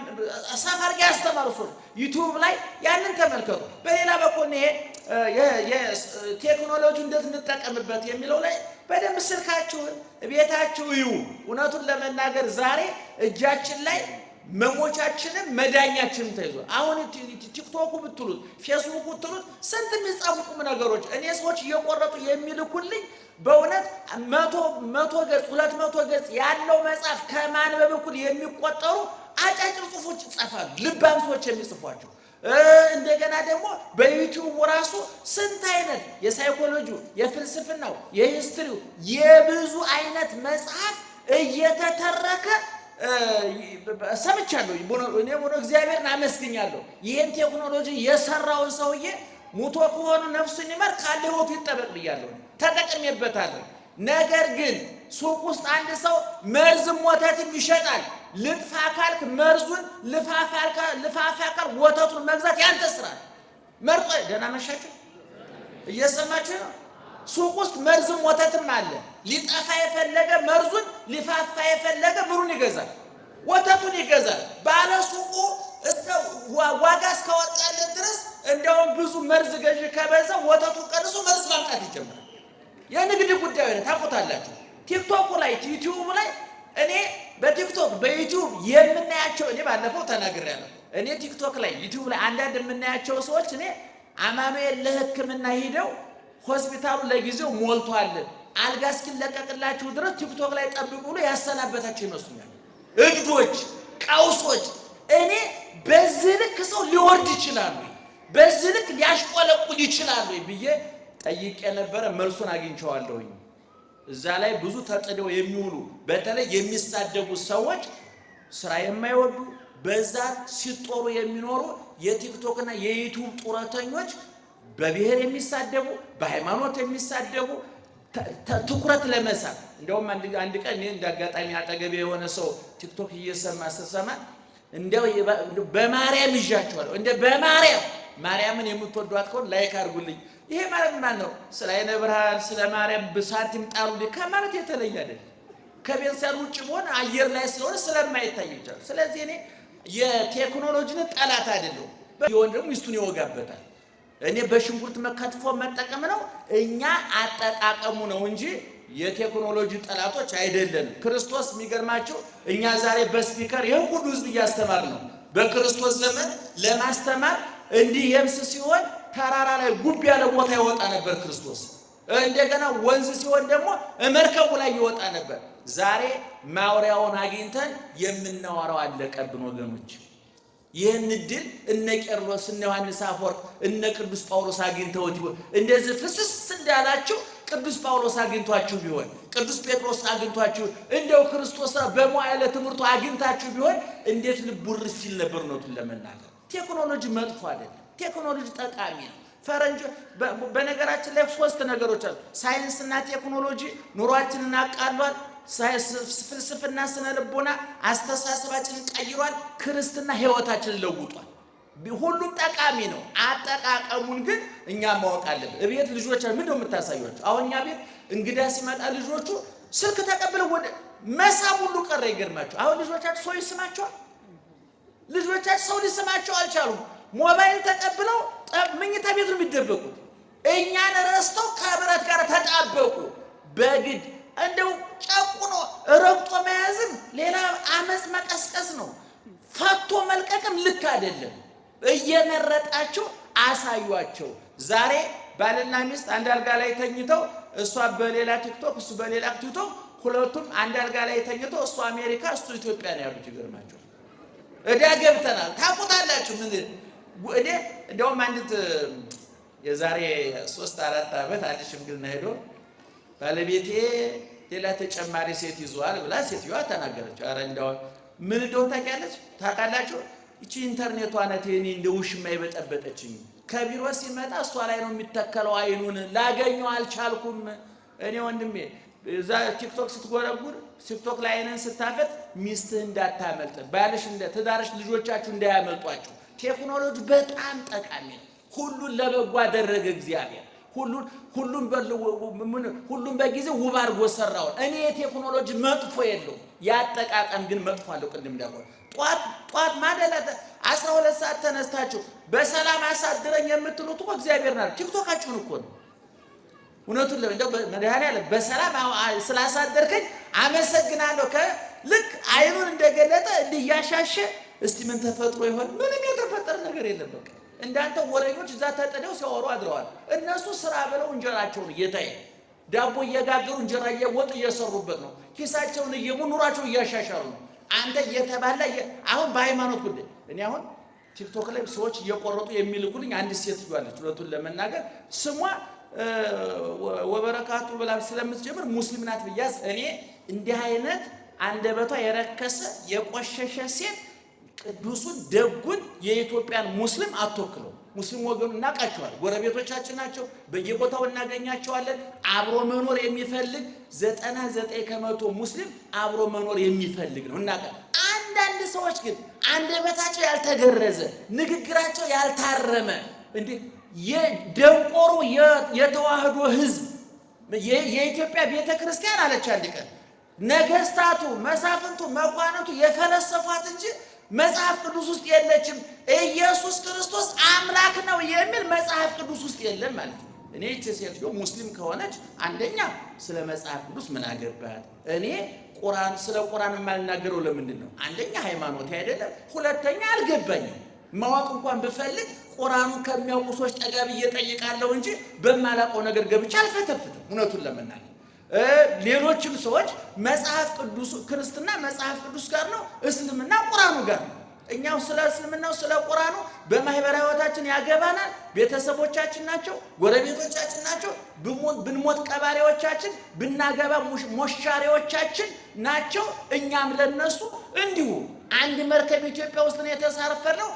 ሰፋ አድርገው ያስተማሩ ሰዎች ዩቲዩብ ላይ ያንን ተመልከቱ። በሌላ በኩል ይሄ ቴክኖሎጂ እንዴት እንጠቀምበት የሚለው ላይ በደንብ ስልካችሁን ቤታችሁ ይዩ። እውነቱን ለመናገር ዛሬ እጃችን ላይ መሞቻችንም መዳኛችንም ተይዟል። አሁን ቲክቶክ ብትሉት ፌስቡክ ብትሉት ስንት የሚጻፉ ቁም ነገሮች እኔ ሰዎች እየቆረጡ የሚልኩልኝ በእውነት 100 ገጽ 200 ገጽ ያለው መጽሐፍ ከማንበብ እኩል የሚቆጠሩ አጫጭር ጽሑፎች ይጻፋሉ። ልባም ሰዎች የሚጽፏቸው እንደገና ደግሞ በዩቲዩብ ራሱ ስንት አይነት የሳይኮሎጂው፣ የፍልስፍናው፣ የሂስትሪው የብዙ አይነት መጽሐፍ እየተተረከ ሰምቻለሁ። እኔ እግዚአብሔርን አመስግኛለሁ። ይህን ቴክኖሎጂ የሰራውን ሰውዬ ሙቶ ከሆኑ ነፍሱን ይመር፣ ካለ ሕይወቱ ይጠበቅ ብያለሁ፣ ተጠቅሜበታለሁ። ነገር ግን ሱቅ ውስጥ አንድ ሰው መርዝም ወተትም ይሸጣል። ልጥፋ ካልክ መርዙን፣ ልፋፋ ካልክ ወተቱን መግዛት ያንተ ስራ ነው። መርጦ ደህና መሻችሁ እየሰማችሁ ነው። ሱቅ ውስጥ መርዝም ወተትም አለ። ሊጠፋ የፈለገ መርዙን፣ ሊፋፋ የፈለገ ምኑን ይገዛል? ወተቱን ይገዛል። ባለ ሱቁ ዋጋ እስካወጣለት ድረስ እንደውም ብዙ መርዝ ገዢ ከበዛ ወተቱን ቀንሶ መርዝ ማምጣት ይጀምራል። የንግድ ጉዳይ ነው፣ ታውቁታላችሁ። ቲክቶክ ላይ ዩቲዩብ ላይ እኔ በቲክቶክ በዩቲዩብ የምናያቸው እኔ ባለፈው ተናግሬያለሁ። እኔ ቲክቶክ ላይ ዩቲዩብ ላይ አንዳንድ የምናያቸው ሰዎች እኔ አማኑኤል ለሕክምና ሂደው ሆስፒታሉ ለጊዜው ሞልቷል፣ አልጋ እስኪለቀቅላችሁ ድረስ ቲክቶክ ላይ ጠብቁ ብሎ ያሰናበታቸው ይመስሉኛል። እግዶች፣ ቀውሶች። እኔ በዚህ ልክ ሰው ሊወርድ ይችላሉ፣ በዚህ ልክ ሊያሽቆለቁል ይችላሉ ብዬ ጠይቄ ነበረ። መልሱን አግኝቼዋለሁኝ። እዛ ላይ ብዙ ተጥደው የሚውሉ በተለይ የሚሳደቡ ሰዎች ስራ የማይወዱ በዛ ሲጦሩ የሚኖሩ የቲክቶክና የዩቲዩብ ጡረተኞች በብሔር የሚሳደቡ፣ በሃይማኖት የሚሳደቡ፣ ትኩረት ለመሳብ እንደውም አንድ ቀን እኔ እንዳጋጣሚ አጠገቤ የሆነ ሰው ቲክቶክ እየሰማ ስሰማ እንደው በማርያም ይዣቸዋለሁ እንደ ማርያምን የምትወዷት ከሆነ ላይክ አድርጉልኝ። ይሄ ማለት ማን ነው? ስለ አይነ ብርሃን ስለ ማርያም በሳንቲም ጣሉልኝ ከማለት የተለየ አይደለም። ከቤተሰብ ውጭ ሆነ አየር ላይ ስለሆነ ስለማይታይ ይችላል። ስለዚህ እኔ የቴክኖሎጂን ጠላት አይደለሁም። ይሁን ደግሞ ሚስቱን ይወጋበታል። እኔ በሽንኩርት መከትፎ መጠቀም ነው እኛ አጠቃቀሙ ነው እንጂ የቴክኖሎጂ ጠላቶች አይደለም። ክርስቶስ የሚገርማቸው እኛ ዛሬ በስፒከር ይሄን ሁሉ ህዝብ እያስተማር ነው። በክርስቶስ ዘመን ለማስተማር እንዲህ የምስ ሲሆን ተራራ ላይ ጉብ ያለ ቦታ ይወጣ ነበር ክርስቶስ። እንደገና ወንዝ ሲሆን ደግሞ መርከቡ ላይ ይወጣ ነበር። ዛሬ ማውሪያውን አግኝተን የምናወራው አለቀብን ወገኖች። ይህን ድል እነ ቄርሎስ እነ ዮሐንስ አፈወርቅ እነ ቅዱስ ጳውሎስ አግኝተውት ቢሆን እንደዚህ ፍስስ እንዳላችሁ ቅዱስ ጳውሎስ አግኝቷችሁ ቢሆን ቅዱስ ጴጥሮስ አግኝቷችሁ እንደው ክርስቶስ በመዋዕለ ትምህርቱ አግኝታችሁ ቢሆን እንዴት ልቡር ሲል ነበር ነው ለመናገር። ቴክኖሎጂ መጥፎ አይደለም። ቴክኖሎጂ ጠቃሚ ነው። ፈረንጅ በነገራችን ላይ 3 ነገሮች አሉ። ሳይንስና ቴክኖሎጂ ኑሯችንን አቃሏል። ፍልስፍና ስነ ልቦና አስተሳሰባችንን ቀይሯል። ክርስትና ህይወታችንን ለውጧል። ሁሉም ጠቃሚ ነው። አጠቃቀሙን ግን እኛ ማወቅ አለብን። እቤት ልጆች ምን ነው የምታሳዩአቸው? አሁን እኛ ቤት እንግዳ ሲመጣ ልጆቹ ስልክ ተቀብለው ወደ መሳብ ሁሉ ቀረ። ይገርማቸው። አሁን ልጆቻቸው ሰው ይስማቸዋል። ልጆቻቸው ሰው ሊስማቸው አልቻሉም። ሞባይል ተቀብለው መኝታ ቤት ነው የሚደበቁት። እኛን ረስተው ከብረት ጋር ተጣበቁ። በግድ እንደው ጨቁኖ ረግጦ መያዝም ሌላ አመጽ መቀስቀስ ነው። ፈቶ መልቀቅም ልክ አይደለም። እየመረጣቸው አሳዩአቸው። ዛሬ ባልና ሚስት አንድ አልጋ ላይ ተኝተው እሷ በሌላ ቲክቶክ እሱ በሌላ ቲክቶክ ሁለቱም አንድ አልጋ ላይ ተኝተው እሱ አሜሪካ እሱ ኢትዮጵያ ነው ያሉት። ይገርማቸው። እዳ ገብተናል። ታውቁታላችሁ። ምን እኔ እንደውም አንዲት የዛሬ 3-4 ዓመት አንድ ሽምግልና ሄዶ ባለቤቴ ሌላ ተጨማሪ ሴት ይዟል ብላ ሴትዮዋ ተናገረች። አረ እንደው ምን እንደው ታውቃላችሁ? እቺ ኢንተርኔቷ ናት የኔ እንደ ውሽማ ይበጠበጠችኝ። ከቢሮ ሲመጣ እሷ ላይ ነው የሚተከለው አይኑን። ላገኘው አልቻልኩም። እኔ ወንድሜ እዛ ቲክቶክ ስትጎረጉር ቲክቶክ ላይ አይነን ስታፈጥ ሚስትህ እንዳታመልጥ፣ ባልሽ ትዳርሽ፣ ልጆቻችሁ እንዳያመልጧችሁ። ቴክኖሎጂ በጣም ጠቃሚ ነው። ሁሉን ለበጎ አደረገ እግዚአብሔር። ሁሉም በጊዜው ውብ አድርጎ ሰራው። እኔ የቴክኖሎጂ መጥፎ የለው፣ ያጠቃቀም ግን መጥፎ አለው። ቅድም እንዳልኩ ጧት ማደላተ 12 ሰዓት ተነስታችሁ በሰላም አሳድረኝ የምትሉት እኮ እግዚአብሔር ናል። ቲክቶካችሁን እኮ ነው። እውነቱን ለምንድነው መድኃኒዓለም በሰላም ስላሳደርከኝ አመሰግናለሁ። ልክ አይኑን እንደገለጠ እንዲያሻሸ እስቲ ምን ተፈጥሮ ይሆን? ምንም የተፈጠረ ነገር የለም። በቃ እንዳንተ ወሬኞች እዛ ተጠደው ሲያወሩ አድረዋል። እነሱ ስራ ብለው እንጀራቸውን እየታየ ዳቦ እየጋገሩ እንጀራ እየወጡ እየሰሩበት ነው። ኪሳቸውን እየሞሉ ኑሯቸውን እያሻሻሉ ነው። አንተ እየተባላ አሁን በሃይማኖት ጉዳይ እኔ አሁን ቲክቶክ ላይ ሰዎች እየቆረጡ የሚልኩልኝ አንድ ሴት ይሏለች። እውነቱን ለመናገር ስሟ ወበረካቱ ብላ ስለምትጀምር ሙስሊም ናት ብያዝ እኔ እንዲህ አይነት አንደበቷ የረከሰ የቆሸሸ ሴት ቅዱሱን ደጉን የኢትዮጵያን ሙስሊም አትወክለው። ሙስሊም ወገኑ እናቃቸዋል። ጎረቤቶቻችን ናቸው። በየቦታው እናገኛቸዋለን። አብሮ መኖር የሚፈልግ 99% ሙስሊም አብሮ መኖር የሚፈልግ ነው። አንዳንድ ሰዎች ግን አንደበታቸው ያልተገረዘ ንግግራቸው ያልታረመ እንዴ የደንቆሮ የተዋህዶ ህዝብ የኢትዮጵያ ቤተክርስቲያን አለች አንድ ቀን ነገስታቱ፣ መሳፍንቱ፣ መኳንንቱ የፈለሰፏት እንጂ መጽሐፍ ቅዱስ ውስጥ የለችም። ኢየሱስ ክርስቶስ አምላክ ነው የሚል መጽሐፍ ቅዱስ ውስጥ የለም ማለት ነው። እኔ እቺ ሴትዮ ሙስሊም ከሆነች አንደኛ ስለ መጽሐፍ ቅዱስ ምን አገባት? እኔ ስለ ቁርአን የማልናገረው ለምንድን ነው? አንደኛ ሃይማኖት አይደለም፣ ሁለተኛ አልገባኝም። ማወቅ እንኳን ብፈልግ ቁርአኑን ከሚያውቁ ሰዎች ጠጋ ብዬ እጠይቃለሁ እንጂ በማላውቀው ነገር ገብቼ አልፈተፍትም። እውነቱን ለመናገር ሌሎችም ሰዎች መጽሐፍ ቅዱስ ክርስትና መጽሐፍ ቅዱስ ጋር ነው፣ እስልምና ቁርአኑ ጋር ነው። እኛው ስለ እስልምናው ስለ ቁርአኑ በማህበራዊ ህይወታችን ያገባናል። ቤተሰቦቻችን ናቸው፣ ጎረቤቶቻችን ናቸው፣ ብንሞት ቀባሪዎቻችን፣ ብናገባ ሞሻሪዎቻችን ናቸው። እኛም ለነሱ እንዲሁ አንድ መርከብ ኢትዮጵያ ውስጥ ነው የተሳፈረው።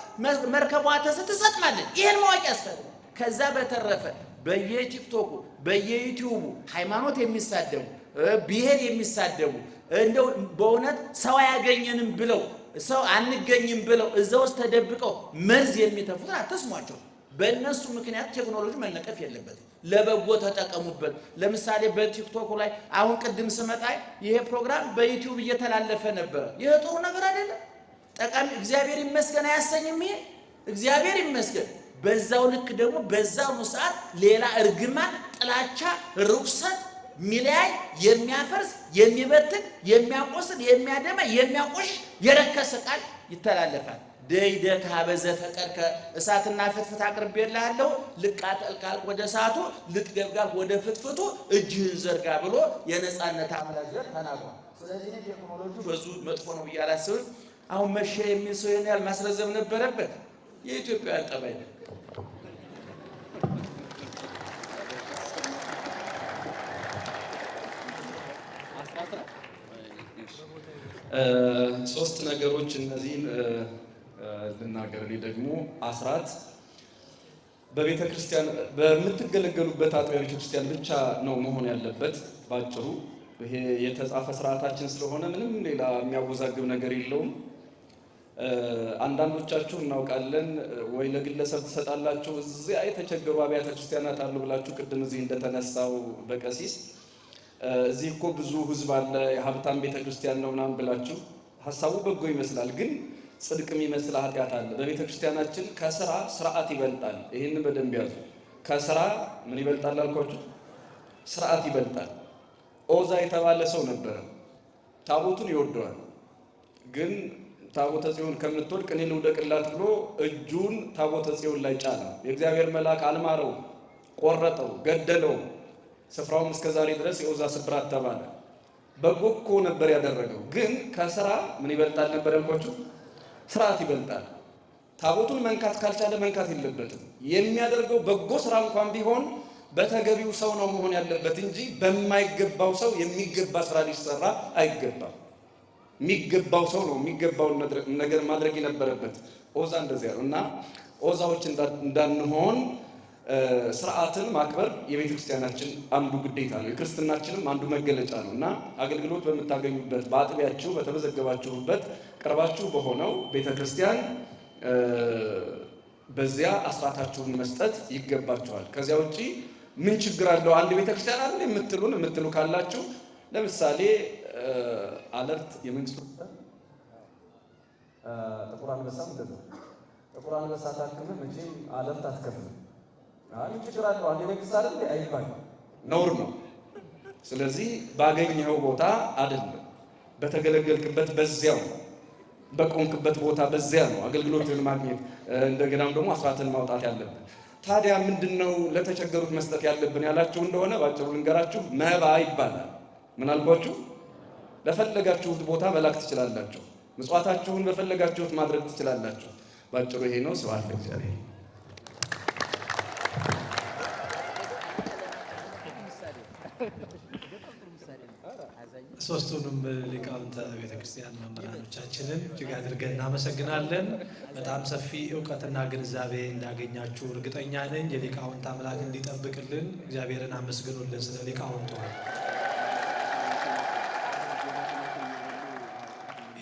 መርከቧ ትሰጥማለች። ይሄን ማወቅ ያስፈልጋል። ከዛ በተረፈ በየቲክቶኩ በየዩቲዩቡ ሃይማኖት የሚሳደቡ ብሔር የሚሳደቡ እንደው በእውነት ሰው አያገኘንም ብለው ሰው አንገኝም ብለው እዛ ውስጥ ተደብቀው መርዝ የሚተፉት አትስሟቸው። በእነሱ ምክንያት ቴክኖሎጂ መነቀፍ የለበትም። ለበጎ ተጠቀሙበት። ለምሳሌ በቲክቶክ ላይ አሁን ቅድም ስመጣ ይሄ ፕሮግራም በዩቲዩብ እየተላለፈ ነበር። ይሄ ጥሩ ነገር አይደለም? ጠቃሚ እግዚአብሔር ይመስገን አያሰኝም? ይሄ እግዚአብሔር ይመስገን። በዛው ልክ ደግሞ በዛው ሰዓት ሌላ እርግማን፣ ጥላቻ፣ ርኩሰት ሚለያይ የሚያፈርስ የሚበትን የሚያቆስል የሚያደማ የሚያቆሽ የረከሰ ቃል ይተላለፋል። ደይደክ ሀበዘ ፈቀርከ እሳትና ፍትፍት አቅርቤልሃለሁ ልቃጠል ካልክ ወደ እሳቱ ልትገብ ካልክ ወደ ፍትፍቱ እጅህን ዘርጋ ብሎ የነጻነት አምላክ ተናግሯል። ስለዚህ ቴክኖሎጂ ብዙ መጥፎ ነው ብዬ አላስብም። አሁን መሸ የሚል ሰው ይሄን ያህል ማስረዘም ነበረበት? የኢትዮጵያ ጠባይ ነው። ሶስት ነገሮች እነዚህን ልናገር። እኔ ደግሞ አስራት በቤተ ክርስቲያን በምትገለገሉበት አጥቢያ ቤተ ክርስቲያን ብቻ ነው መሆን ያለበት። ባጭሩ ይሄ የተጻፈ ስርዓታችን ስለሆነ ምንም ሌላ የሚያወዛግብ ነገር የለውም። አንዳንዶቻችሁ እናውቃለን ወይ ለግለሰብ ትሰጣላችሁ፣ እዚያ የተቸገሩ አብያተ ክርስቲያናት አሉ ብላችሁ ቅድም እዚህ እንደተነሳው በቀሲስ እዚህ እኮ ብዙ ህዝብ አለ የሀብታም ቤተ ክርስቲያን ነው ምናምን ብላችሁ ሀሳቡ በጎ ይመስላል፣ ግን ጽድቅ የሚመስል ኃጢአት አለ። በቤተ ክርስቲያናችን ከስራ ስርዓት ይበልጣል። ይህንን በደንብ ያዙ። ከስራ ምን ይበልጣል አልኳችሁ? ስርዓት ይበልጣል። ኦዛ የተባለ ሰው ነበረ። ታቦቱን ይወደዋል፣ ግን ታቦተ ጽዮን ከምትወድቅ እኔ ልውደቅላት ብሎ እጁን ታቦተ ጽዮን ላይ ጫነ። የእግዚአብሔር መልአክ አልማረው፣ ቆረጠው፣ ገደለው። ስፍራውም እስከ ዛሬ ድረስ የኦዛ ስብራት ተባለ። በጎ እኮ ነበር ያደረገው፣ ግን ከስራ ምን ይበልጣል ነበር ያልኳችሁ? ስርዓት ይበልጣል። ታቦቱን መንካት ካልቻለ መንካት የለበትም። የሚያደርገው በጎ ስራ እንኳን ቢሆን በተገቢው ሰው ነው መሆን ያለበት እንጂ በማይገባው ሰው የሚገባ ስራ ሊሰራ አይገባም። የሚገባው ሰው ነው የሚገባውን ነገር ማድረግ የነበረበት። ኦዛ እንደዚያ ነው እና ኦዛዎች እንዳንሆን ስርዓትን ማክበር የቤተ ክርስቲያናችን አንዱ ግዴታ ነው። የክርስትናችንም አንዱ መገለጫ ነው እና አገልግሎት በምታገኙበት በአጥቢያችሁ በተመዘገባችሁበት ቀርባችሁ በሆነው ቤተ ክርስቲያን በዚያ አስራታችሁን መስጠት ይገባችኋል። ከዚያ ውጪ ምን ችግር አለው? አንድ ቤተ ክርስቲያን አይደል የምትሉ ካላችሁ ለምሳሌ አለርት የመንግስት ጥቁር አንበሳ ምንድን ነው? ጥቁር አንበሳ ታክመህ መቼም አለርት አትከፍልም። አይ ችግር አለው አንድ መንግስት አይደል አይባልም፣ ነውር ነው። ስለዚህ ባገኘኸው ቦታ አይደለም በተገለገልክበት በዚያው በቆምክበት ቦታ በዚያ ነው አገልግሎትን ማግኘት እንደገናም ደግሞ አስራትን ማውጣት ያለብን። ታዲያ ምንድነው ለተቸገሩት መስጠት ያለብን ያላችሁ እንደሆነ ባጭሩ ልንገራችሁ፣ መባ ይባላል። ምን አልኳችሁ? ለፈለጋችሁት ቦታ መላክ ትችላላችሁ። ምጽዋታችሁን በፈለጋችሁት ማድረግ ትችላላችሁ። ባጭሩ ይሄ ነው። ስብሐት ለእግዚአብሔር። ሶስቱንም ሊቃውንተ ቤተክርስቲያን መምህራኖቻችንን እጅግ አድርገን እናመሰግናለን። በጣም ሰፊ እውቀትና ግንዛቤ እንዳገኛችሁ እርግጠኛ ነኝ። የሊቃውንት አምላክ እንዲጠብቅልን እግዚአብሔርን አመስግኑልን ስለ ሊቃውንቱ።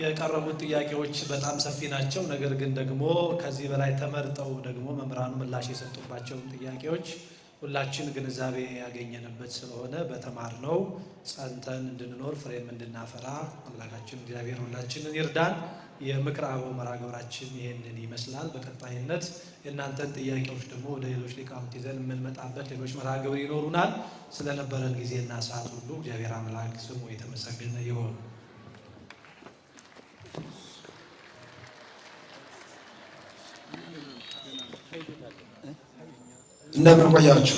የቀረቡት ጥያቄዎች በጣም ሰፊ ናቸው። ነገር ግን ደግሞ ከዚህ በላይ ተመርጠው ደግሞ መምህራኑ ምላሽ የሰጡባቸውን ጥያቄዎች ሁላችን ግንዛቤ ያገኘንበት ስለሆነ በተማርነው ጸንተን እንድንኖር ፍሬም እንድናፈራ አምላካችን እግዚአብሔር ሁላችንን ይርዳን። የምክረ አበው መርሐ ግብራችን ይህንን ይመስላል። በቀጣይነት የእናንተን ጥያቄዎች ደግሞ ወደ ሌሎች ሊቃውንት ይዘን የምንመጣበት ሌሎች መርሐ ግብር ይኖሩናል። ስለነበረን ጊዜና ሰዓት ሁሉ እግዚአብሔር አምላክ ስሙ የተመሰገነ ይሁን። እንደምን ቆያችሁ?